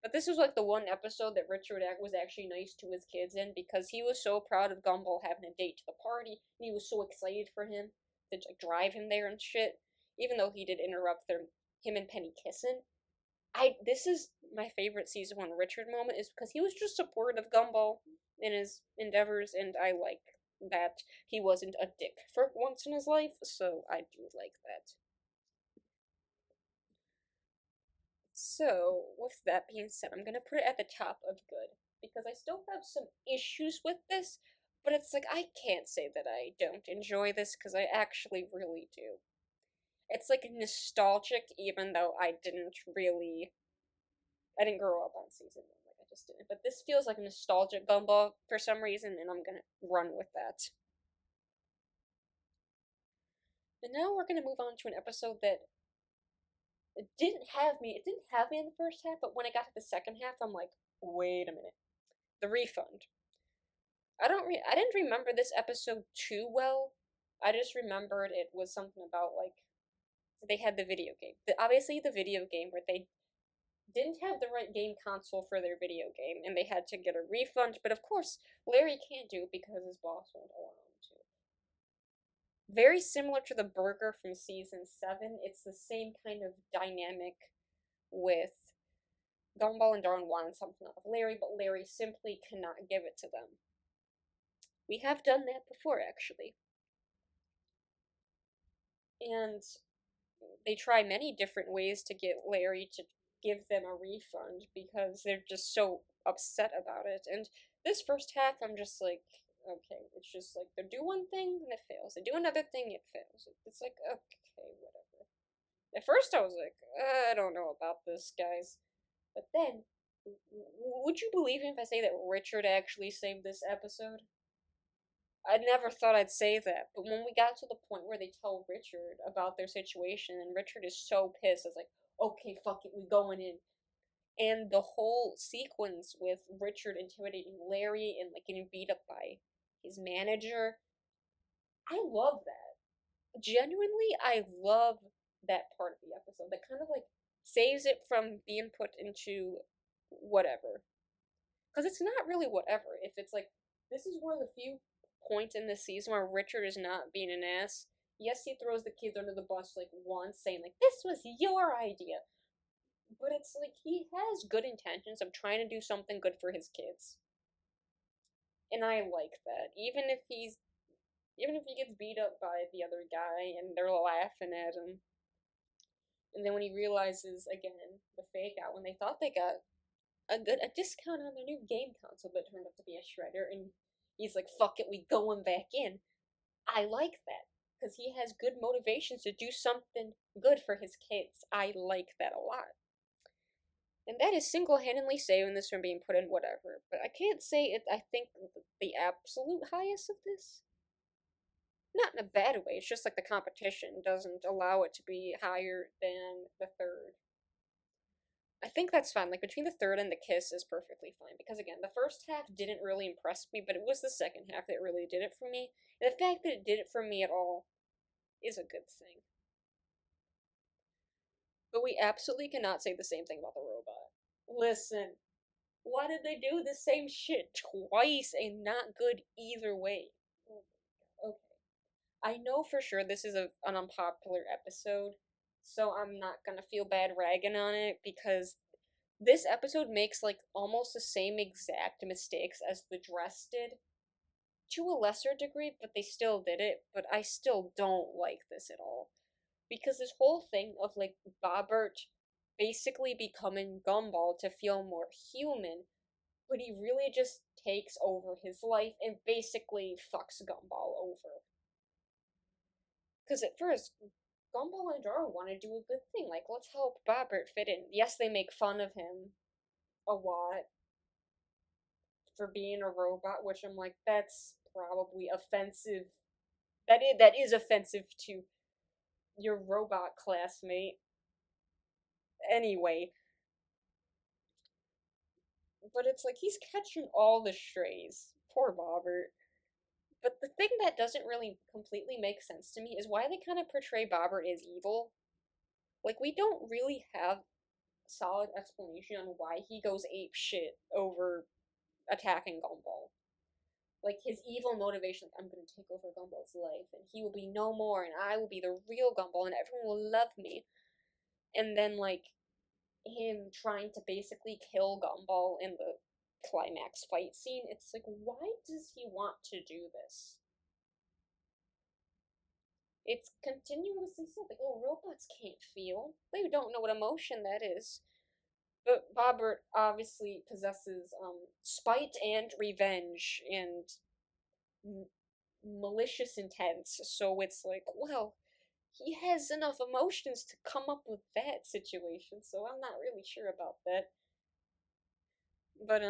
But this was like the one episode that Richard was actually nice to his kids in because he was so proud of Gumball having a date to the party, and he was so excited for him to like, drive him there and shit. Even though he did interrupt him and Penny kissing. This is my favorite season one Richard moment is because he was just supportive of Gumball in his endeavors, and I like that he wasn't a dick for once in his life, so I do like that. So, with that being said, I'm gonna put it at the top of good because I still have some issues with this, but it's like I can't say that I don't enjoy this because I actually really do. It's like nostalgic, even though I didn't grow up on season one, like I just didn't. But this feels like a nostalgic Gumball for some reason, and I'm gonna run with that. And now we're gonna move on to an episode that it didn't have me. It didn't have me in the first half, but when I got to the second half, I'm like, wait a minute. The refund. I didn't remember this episode too well. I just remembered it was something about like they had the video game. Obviously the video game where they didn't have the right game console for their video game and they had to get a refund, but of course Larry can't do it because his boss won't allow him to. Very similar to the burger from season 7, it's the same kind of dynamic with Gumball and Darwin wanted something out of Larry, but Larry simply cannot give it to them. We have done that before, actually. And they try many different ways to get Larry to give them a refund because they're just so upset about it. And this first half, I'm just like, okay, it's just like they do one thing and it fails. They do another thing, it fails. It's like, okay, whatever. At first, I was like, I don't know about this, guys. But then, would you believe me if I say that Richard actually saved this episode? I never thought I'd say that, but when we got to the point where they tell Richard about their situation, and Richard is so pissed, it's like, okay, fuck it, we going in. And the whole sequence with Richard intimidating Larry and like getting beat up by his manager, I love that. Genuinely, I love that part of the episode. That kind of like saves it from being put into whatever. Because it's not really whatever. If it's like, this is one of the few points in this season where Richard is not being an ass. Yes, he throws the kids under the bus like once, saying like, this was your idea. But it's like he has good intentions of trying to do something good for his kids. And I like that. Even if he gets beat up by the other guy and they're laughing at him. And then when he realizes again the fake out when they thought they got a discount on their new game console, but it turned out to be a shredder, and he's like, "Fuck it, we going back in." I like that because he has good motivations to do something good for his kids. I like that a lot, and that is single-handedly saving this from being put in whatever. But I can't say it. I think the absolute highest of this. Not in a bad way. It's just like the competition doesn't allow it to be higher than the third. I think that's fine. Like between the third and the kiss is perfectly fine because again, the first half didn't really impress me, but it was the second half that really did it for me. And the fact that it did it for me at all is a good thing. But we absolutely cannot say the same thing about the robot. Listen, why did they do the same shit twice and not good either way? Okay. I know for sure this is an unpopular episode, so I'm not gonna feel bad ragging on it because this episode makes like almost the same exact mistakes as the dress did to a lesser degree, but they still did it. But I still don't like this at all because this whole thing of like Bobbert basically becoming Gumball to feel more human but he really just takes over his life and basically fucks Gumball over. Because at first, Gumball and Dora want to do a good thing, like, let's help Bobbert fit in. Yes, they make fun of him a lot for being a robot, which I'm like, that's probably offensive. That is offensive to your robot classmate. Anyway, but it's like he's catching all the strays. Poor Bobbert. But the thing that doesn't really completely make sense to me is why they kind of portray Bobbert as evil. Like, we don't really have solid explanation on why he goes ape shit over attacking Gumball. Like, his evil motivation, like, I'm gonna take over Gumball's life, and he will be no more, and I will be the real Gumball, and everyone will love me. And then, like, him trying to basically kill Gumball in the climax fight scene, it's like, why does he want to do this? It's continuously said, like, oh, robots can't feel. They don't know what emotion that is. But Bobbert obviously possesses spite and revenge and malicious intent, so it's like, well, he has enough emotions to come up with that situation, so I'm not really sure about that. But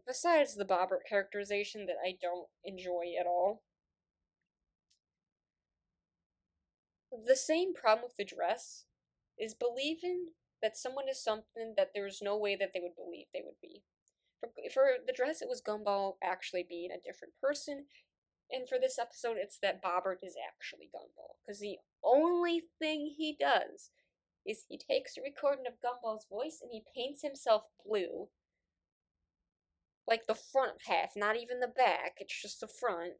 besides the Bobbert characterization that I don't enjoy at all, the same problem with the dress is believing that someone is something that there's no way that they would believe they would be. For the dress, it was Gumball actually being a different person, and for this episode, it's that Bobbert is actually Gumball. Because the only thing he does is he takes a recording of Gumball's voice and he paints himself blue. Like the front half, not even the back, it's just the front.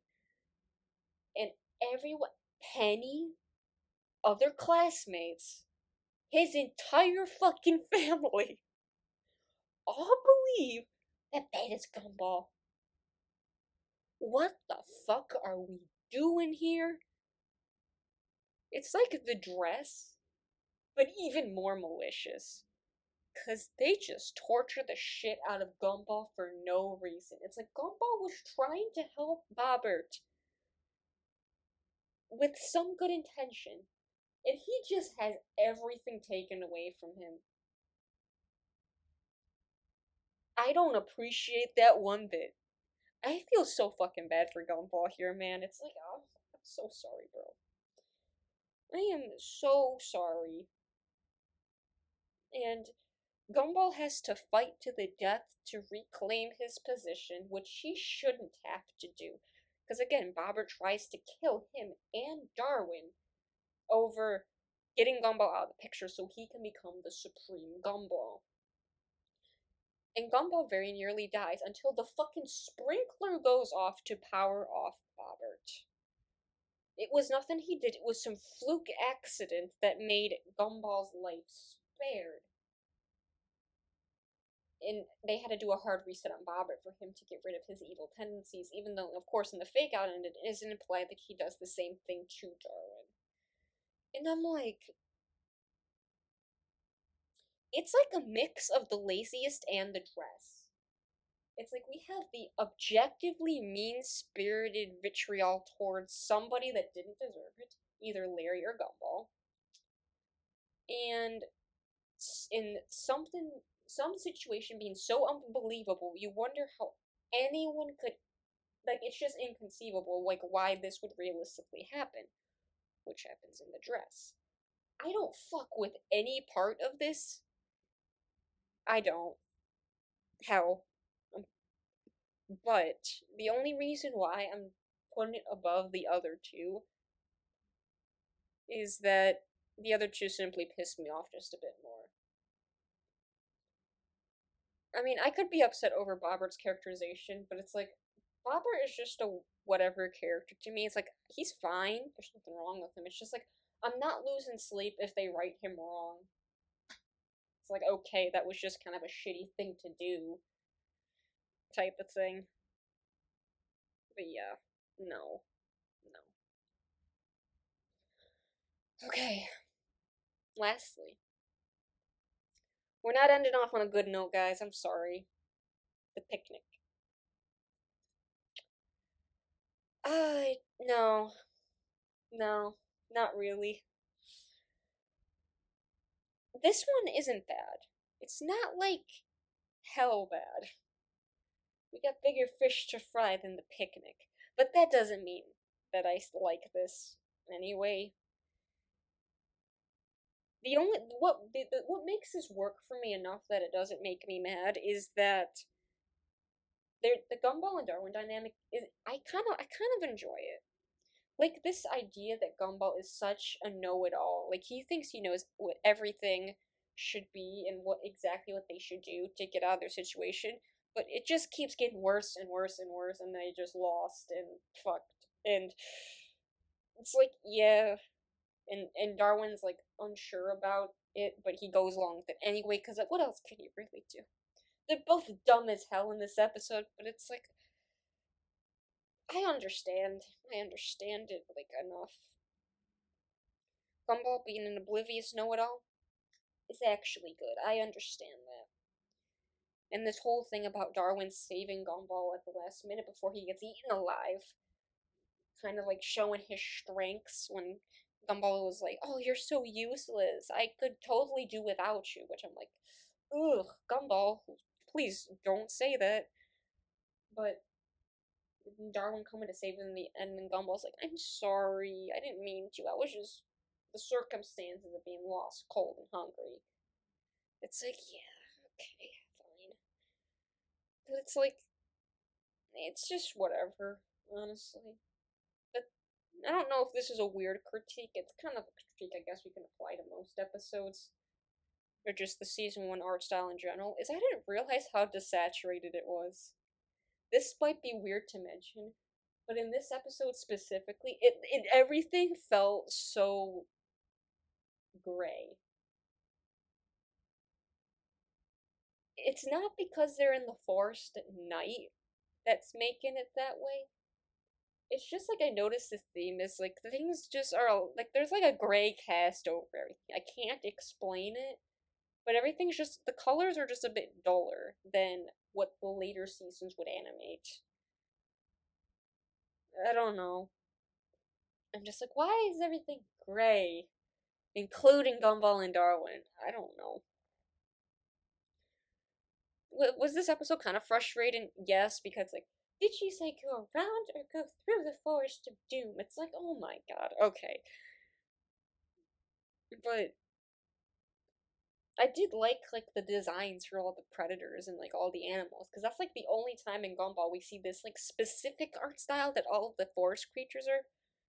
And everyone, Penny, other classmates, his entire fucking family, all believe that that is Gumball. What the fuck are we doing here? It's like the dress, but even more malicious. Because they just torture the shit out of Gumball for no reason. It's like Gumball was trying to help Bobbert with some good intention, and he just has everything taken away from him. I don't appreciate that one bit. I feel so fucking bad for Gumball here, man. It's like, oh, I'm so sorry, bro. I am so sorry. And Gumball has to fight to the death to reclaim his position, which he shouldn't have to do. Because again, Bobber tries to kill him and Darwin over getting Gumball out of the picture so he can become the supreme Gumball. And Gumball very nearly dies until the fucking sprinkler goes off to power off Bobbert. It was nothing he did, it was some fluke accident that made Gumball's life spared. And they had to do a hard reset on Bobbert for him to get rid of his evil tendencies, even though, of course, in the fake out end, it isn't implied that he does the same thing to Darwin. And I'm like, it's like a mix of the laziest and the dress. It's like we have the objectively mean spirited vitriol towards somebody that didn't deserve it, either Larry or Gumball. And in some situation being so unbelievable, you wonder how anyone could, like, it's just inconceivable, like, why this would realistically happen, which happens in the dress. I don't fuck with any part of this. I don't. Hell. But the only reason why I'm putting it above the other two is that the other two simply piss me off just a bit more. I mean, I could be upset over Bobbert's characterization, but it's like, Bobbert is just a whatever character to me. It's like, he's fine. There's nothing wrong with him. It's just like, I'm not losing sleep if they write him wrong. It's like, okay, that was just kind of a shitty thing to do, type of thing. But yeah, no. No. Okay, lastly, we're not ending off on a good note, guys. I'm sorry. the picnic. No, no, not really. This one isn't bad. It's not like hell bad. We got bigger fish to fry than the picnic. But that doesn't mean that I like this anyway. The only what makes this work for me enough that it doesn't make me mad is that the Gumball and Darwin dynamic is I kind of enjoy it. Like this idea that Gumball is such a know-it-all. Like he thinks he knows what everything should be and what they should do to get out of their situation, but it just keeps getting worse and worse and worse, and they just lost and fucked. And it's like, yeah, and Darwin's like unsure about it, but he goes along with it anyway because like, what else can you really do? They're both dumb as hell in this episode, but it's like I understand it like enough. Gumball being an oblivious know-it-all is actually good. I understand that. And this whole thing about Darwin saving Gumball at the last minute before he gets eaten alive, kind of like showing his strengths when Gumball was like, "Oh, you're so useless. I could totally do without you," which I'm like, "Ugh, Gumball, please don't say that." But Darwin coming to save him in the end, and Gumball's like, "I'm sorry. I didn't mean to. I was just the circumstances of being lost, cold, and hungry." It's like, yeah, okay, fine. But it's like, it's just whatever, honestly. But I don't know if this is a weird critique. It's kind of a critique I guess we can apply to most episodes, or just the season 1 art style in general, is I didn't realize how desaturated it was. This might be weird to mention, but in this episode specifically, it everything felt so gray. It's not because they're in the forest at night that's making it that way. It's just like I noticed the theme is like the things just are like there's like a gray cast over everything. I can't explain it, but everything's just the colors are just a bit duller than what the later seasons would animate. I don't know. I'm just like, why is everything gray? Including Gumball and Darwin. I don't know. Was this episode kind of frustrating? Yes, because like, did she say go around or go through the forest of doom? It's like, oh my god, okay. But I did like the designs for all the predators and like all the animals, because that's like the only time in Gumball we see this like specific art style that all of the forest creatures are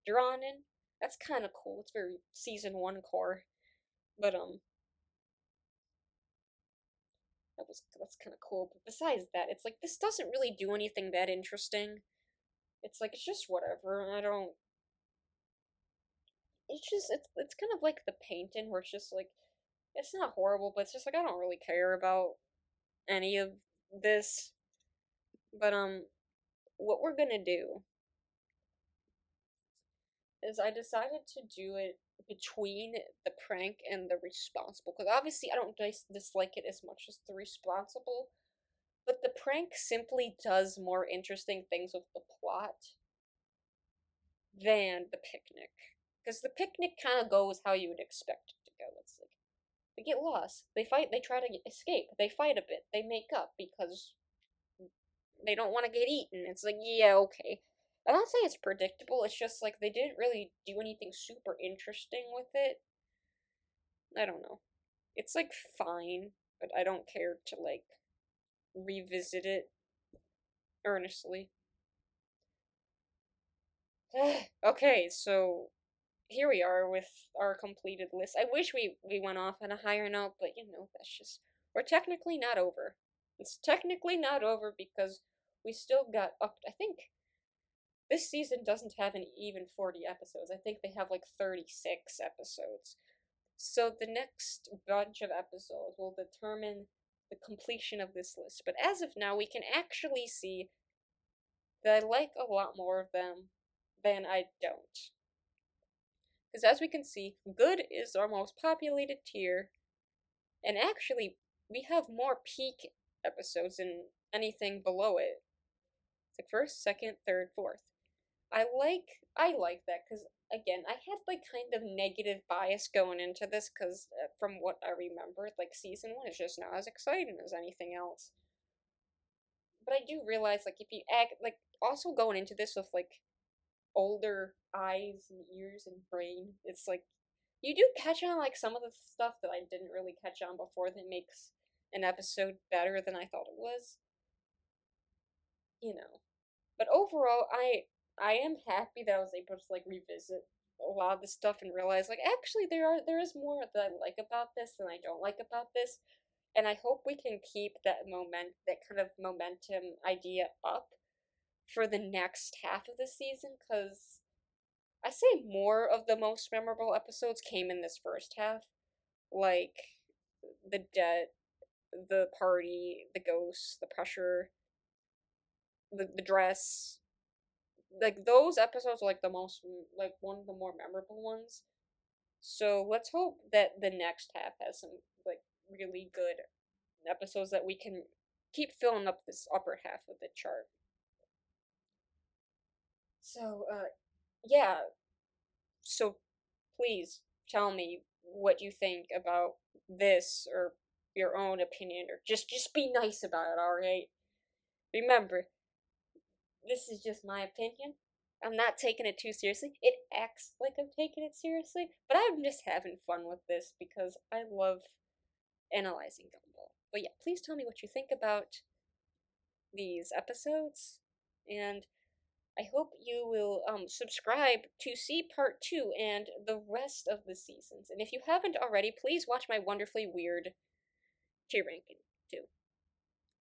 drawn in. That's kind of cool. It's very season 1 core. But that's kind of cool. But besides that, it's like this doesn't really do anything that interesting. It's like it's just whatever. I don't. It's kind of like the painting where it's just like it's not horrible, but it's just like I don't really care about any of this. But what we're gonna do is I decided to do it between the prank and the responsible, because obviously I don't dislike it as much as the responsible, but the prank simply does more interesting things with the plot than the picnic. Because the picnic kind of goes how you would expect it to go. It's like they get lost, they fight, they try to escape, they fight a bit, they make up because they don't want to get eaten. It's like, yeah, okay. I don't say it's predictable, it's just like they didn't really do anything super interesting with it. I don't know. It's like fine, but I don't care to like revisit it earnestly. Okay, so here we are with our completed list. I wish we went off on a higher note, but you know, that's just we're technically not over. It's technically not over because we still got up I think this season doesn't have an even 40 episodes. I think they have like 36 episodes. So the next bunch of episodes will determine the completion of this list. But as of now, we can actually see that I like a lot more of them than I don't. Because as we can see, good is our most populated tier, and actually, we have more peak episodes in anything below it. It's like first, second, third, fourth. I like that because again, I had like kind of negative bias going into this because from what I remember, like season one is just not as exciting as anything else. But I do realize like if you act like also going into this with like older eyes and ears and brain, it's like you do catch on like some of the stuff that I didn't really catch on before that makes an episode better than I thought it was. You know. But overall, I am happy that I was able to like revisit a lot of this stuff and realize like actually there is more that I like about this than I don't like about this. And I hope we can keep that kind of momentum idea up for the next half of the season because I say more of the most memorable episodes came in this first half, like the debt, the party, the ghosts, the pressure, the dress. Like those episodes are like the most like one of the more memorable ones. So let's hope that the next half has some like really good episodes that we can keep filling up this upper half of the chart. So yeah, so please tell me what you think about this or your own opinion or just be nice about it, all right? Remember, this is just my opinion. I'm not taking it too seriously. It acts like I'm taking it seriously, but I'm just having fun with this because I love analyzing Gumball. But yeah, please tell me what you think about these episodes, and I hope you will subscribe to see part two and the rest of the seasons. And if you haven't already, please watch my wonderfully weird tier ranking too.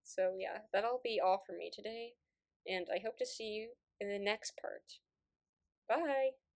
So yeah, that'll be all for me today, and I hope to see you in the next part. Bye!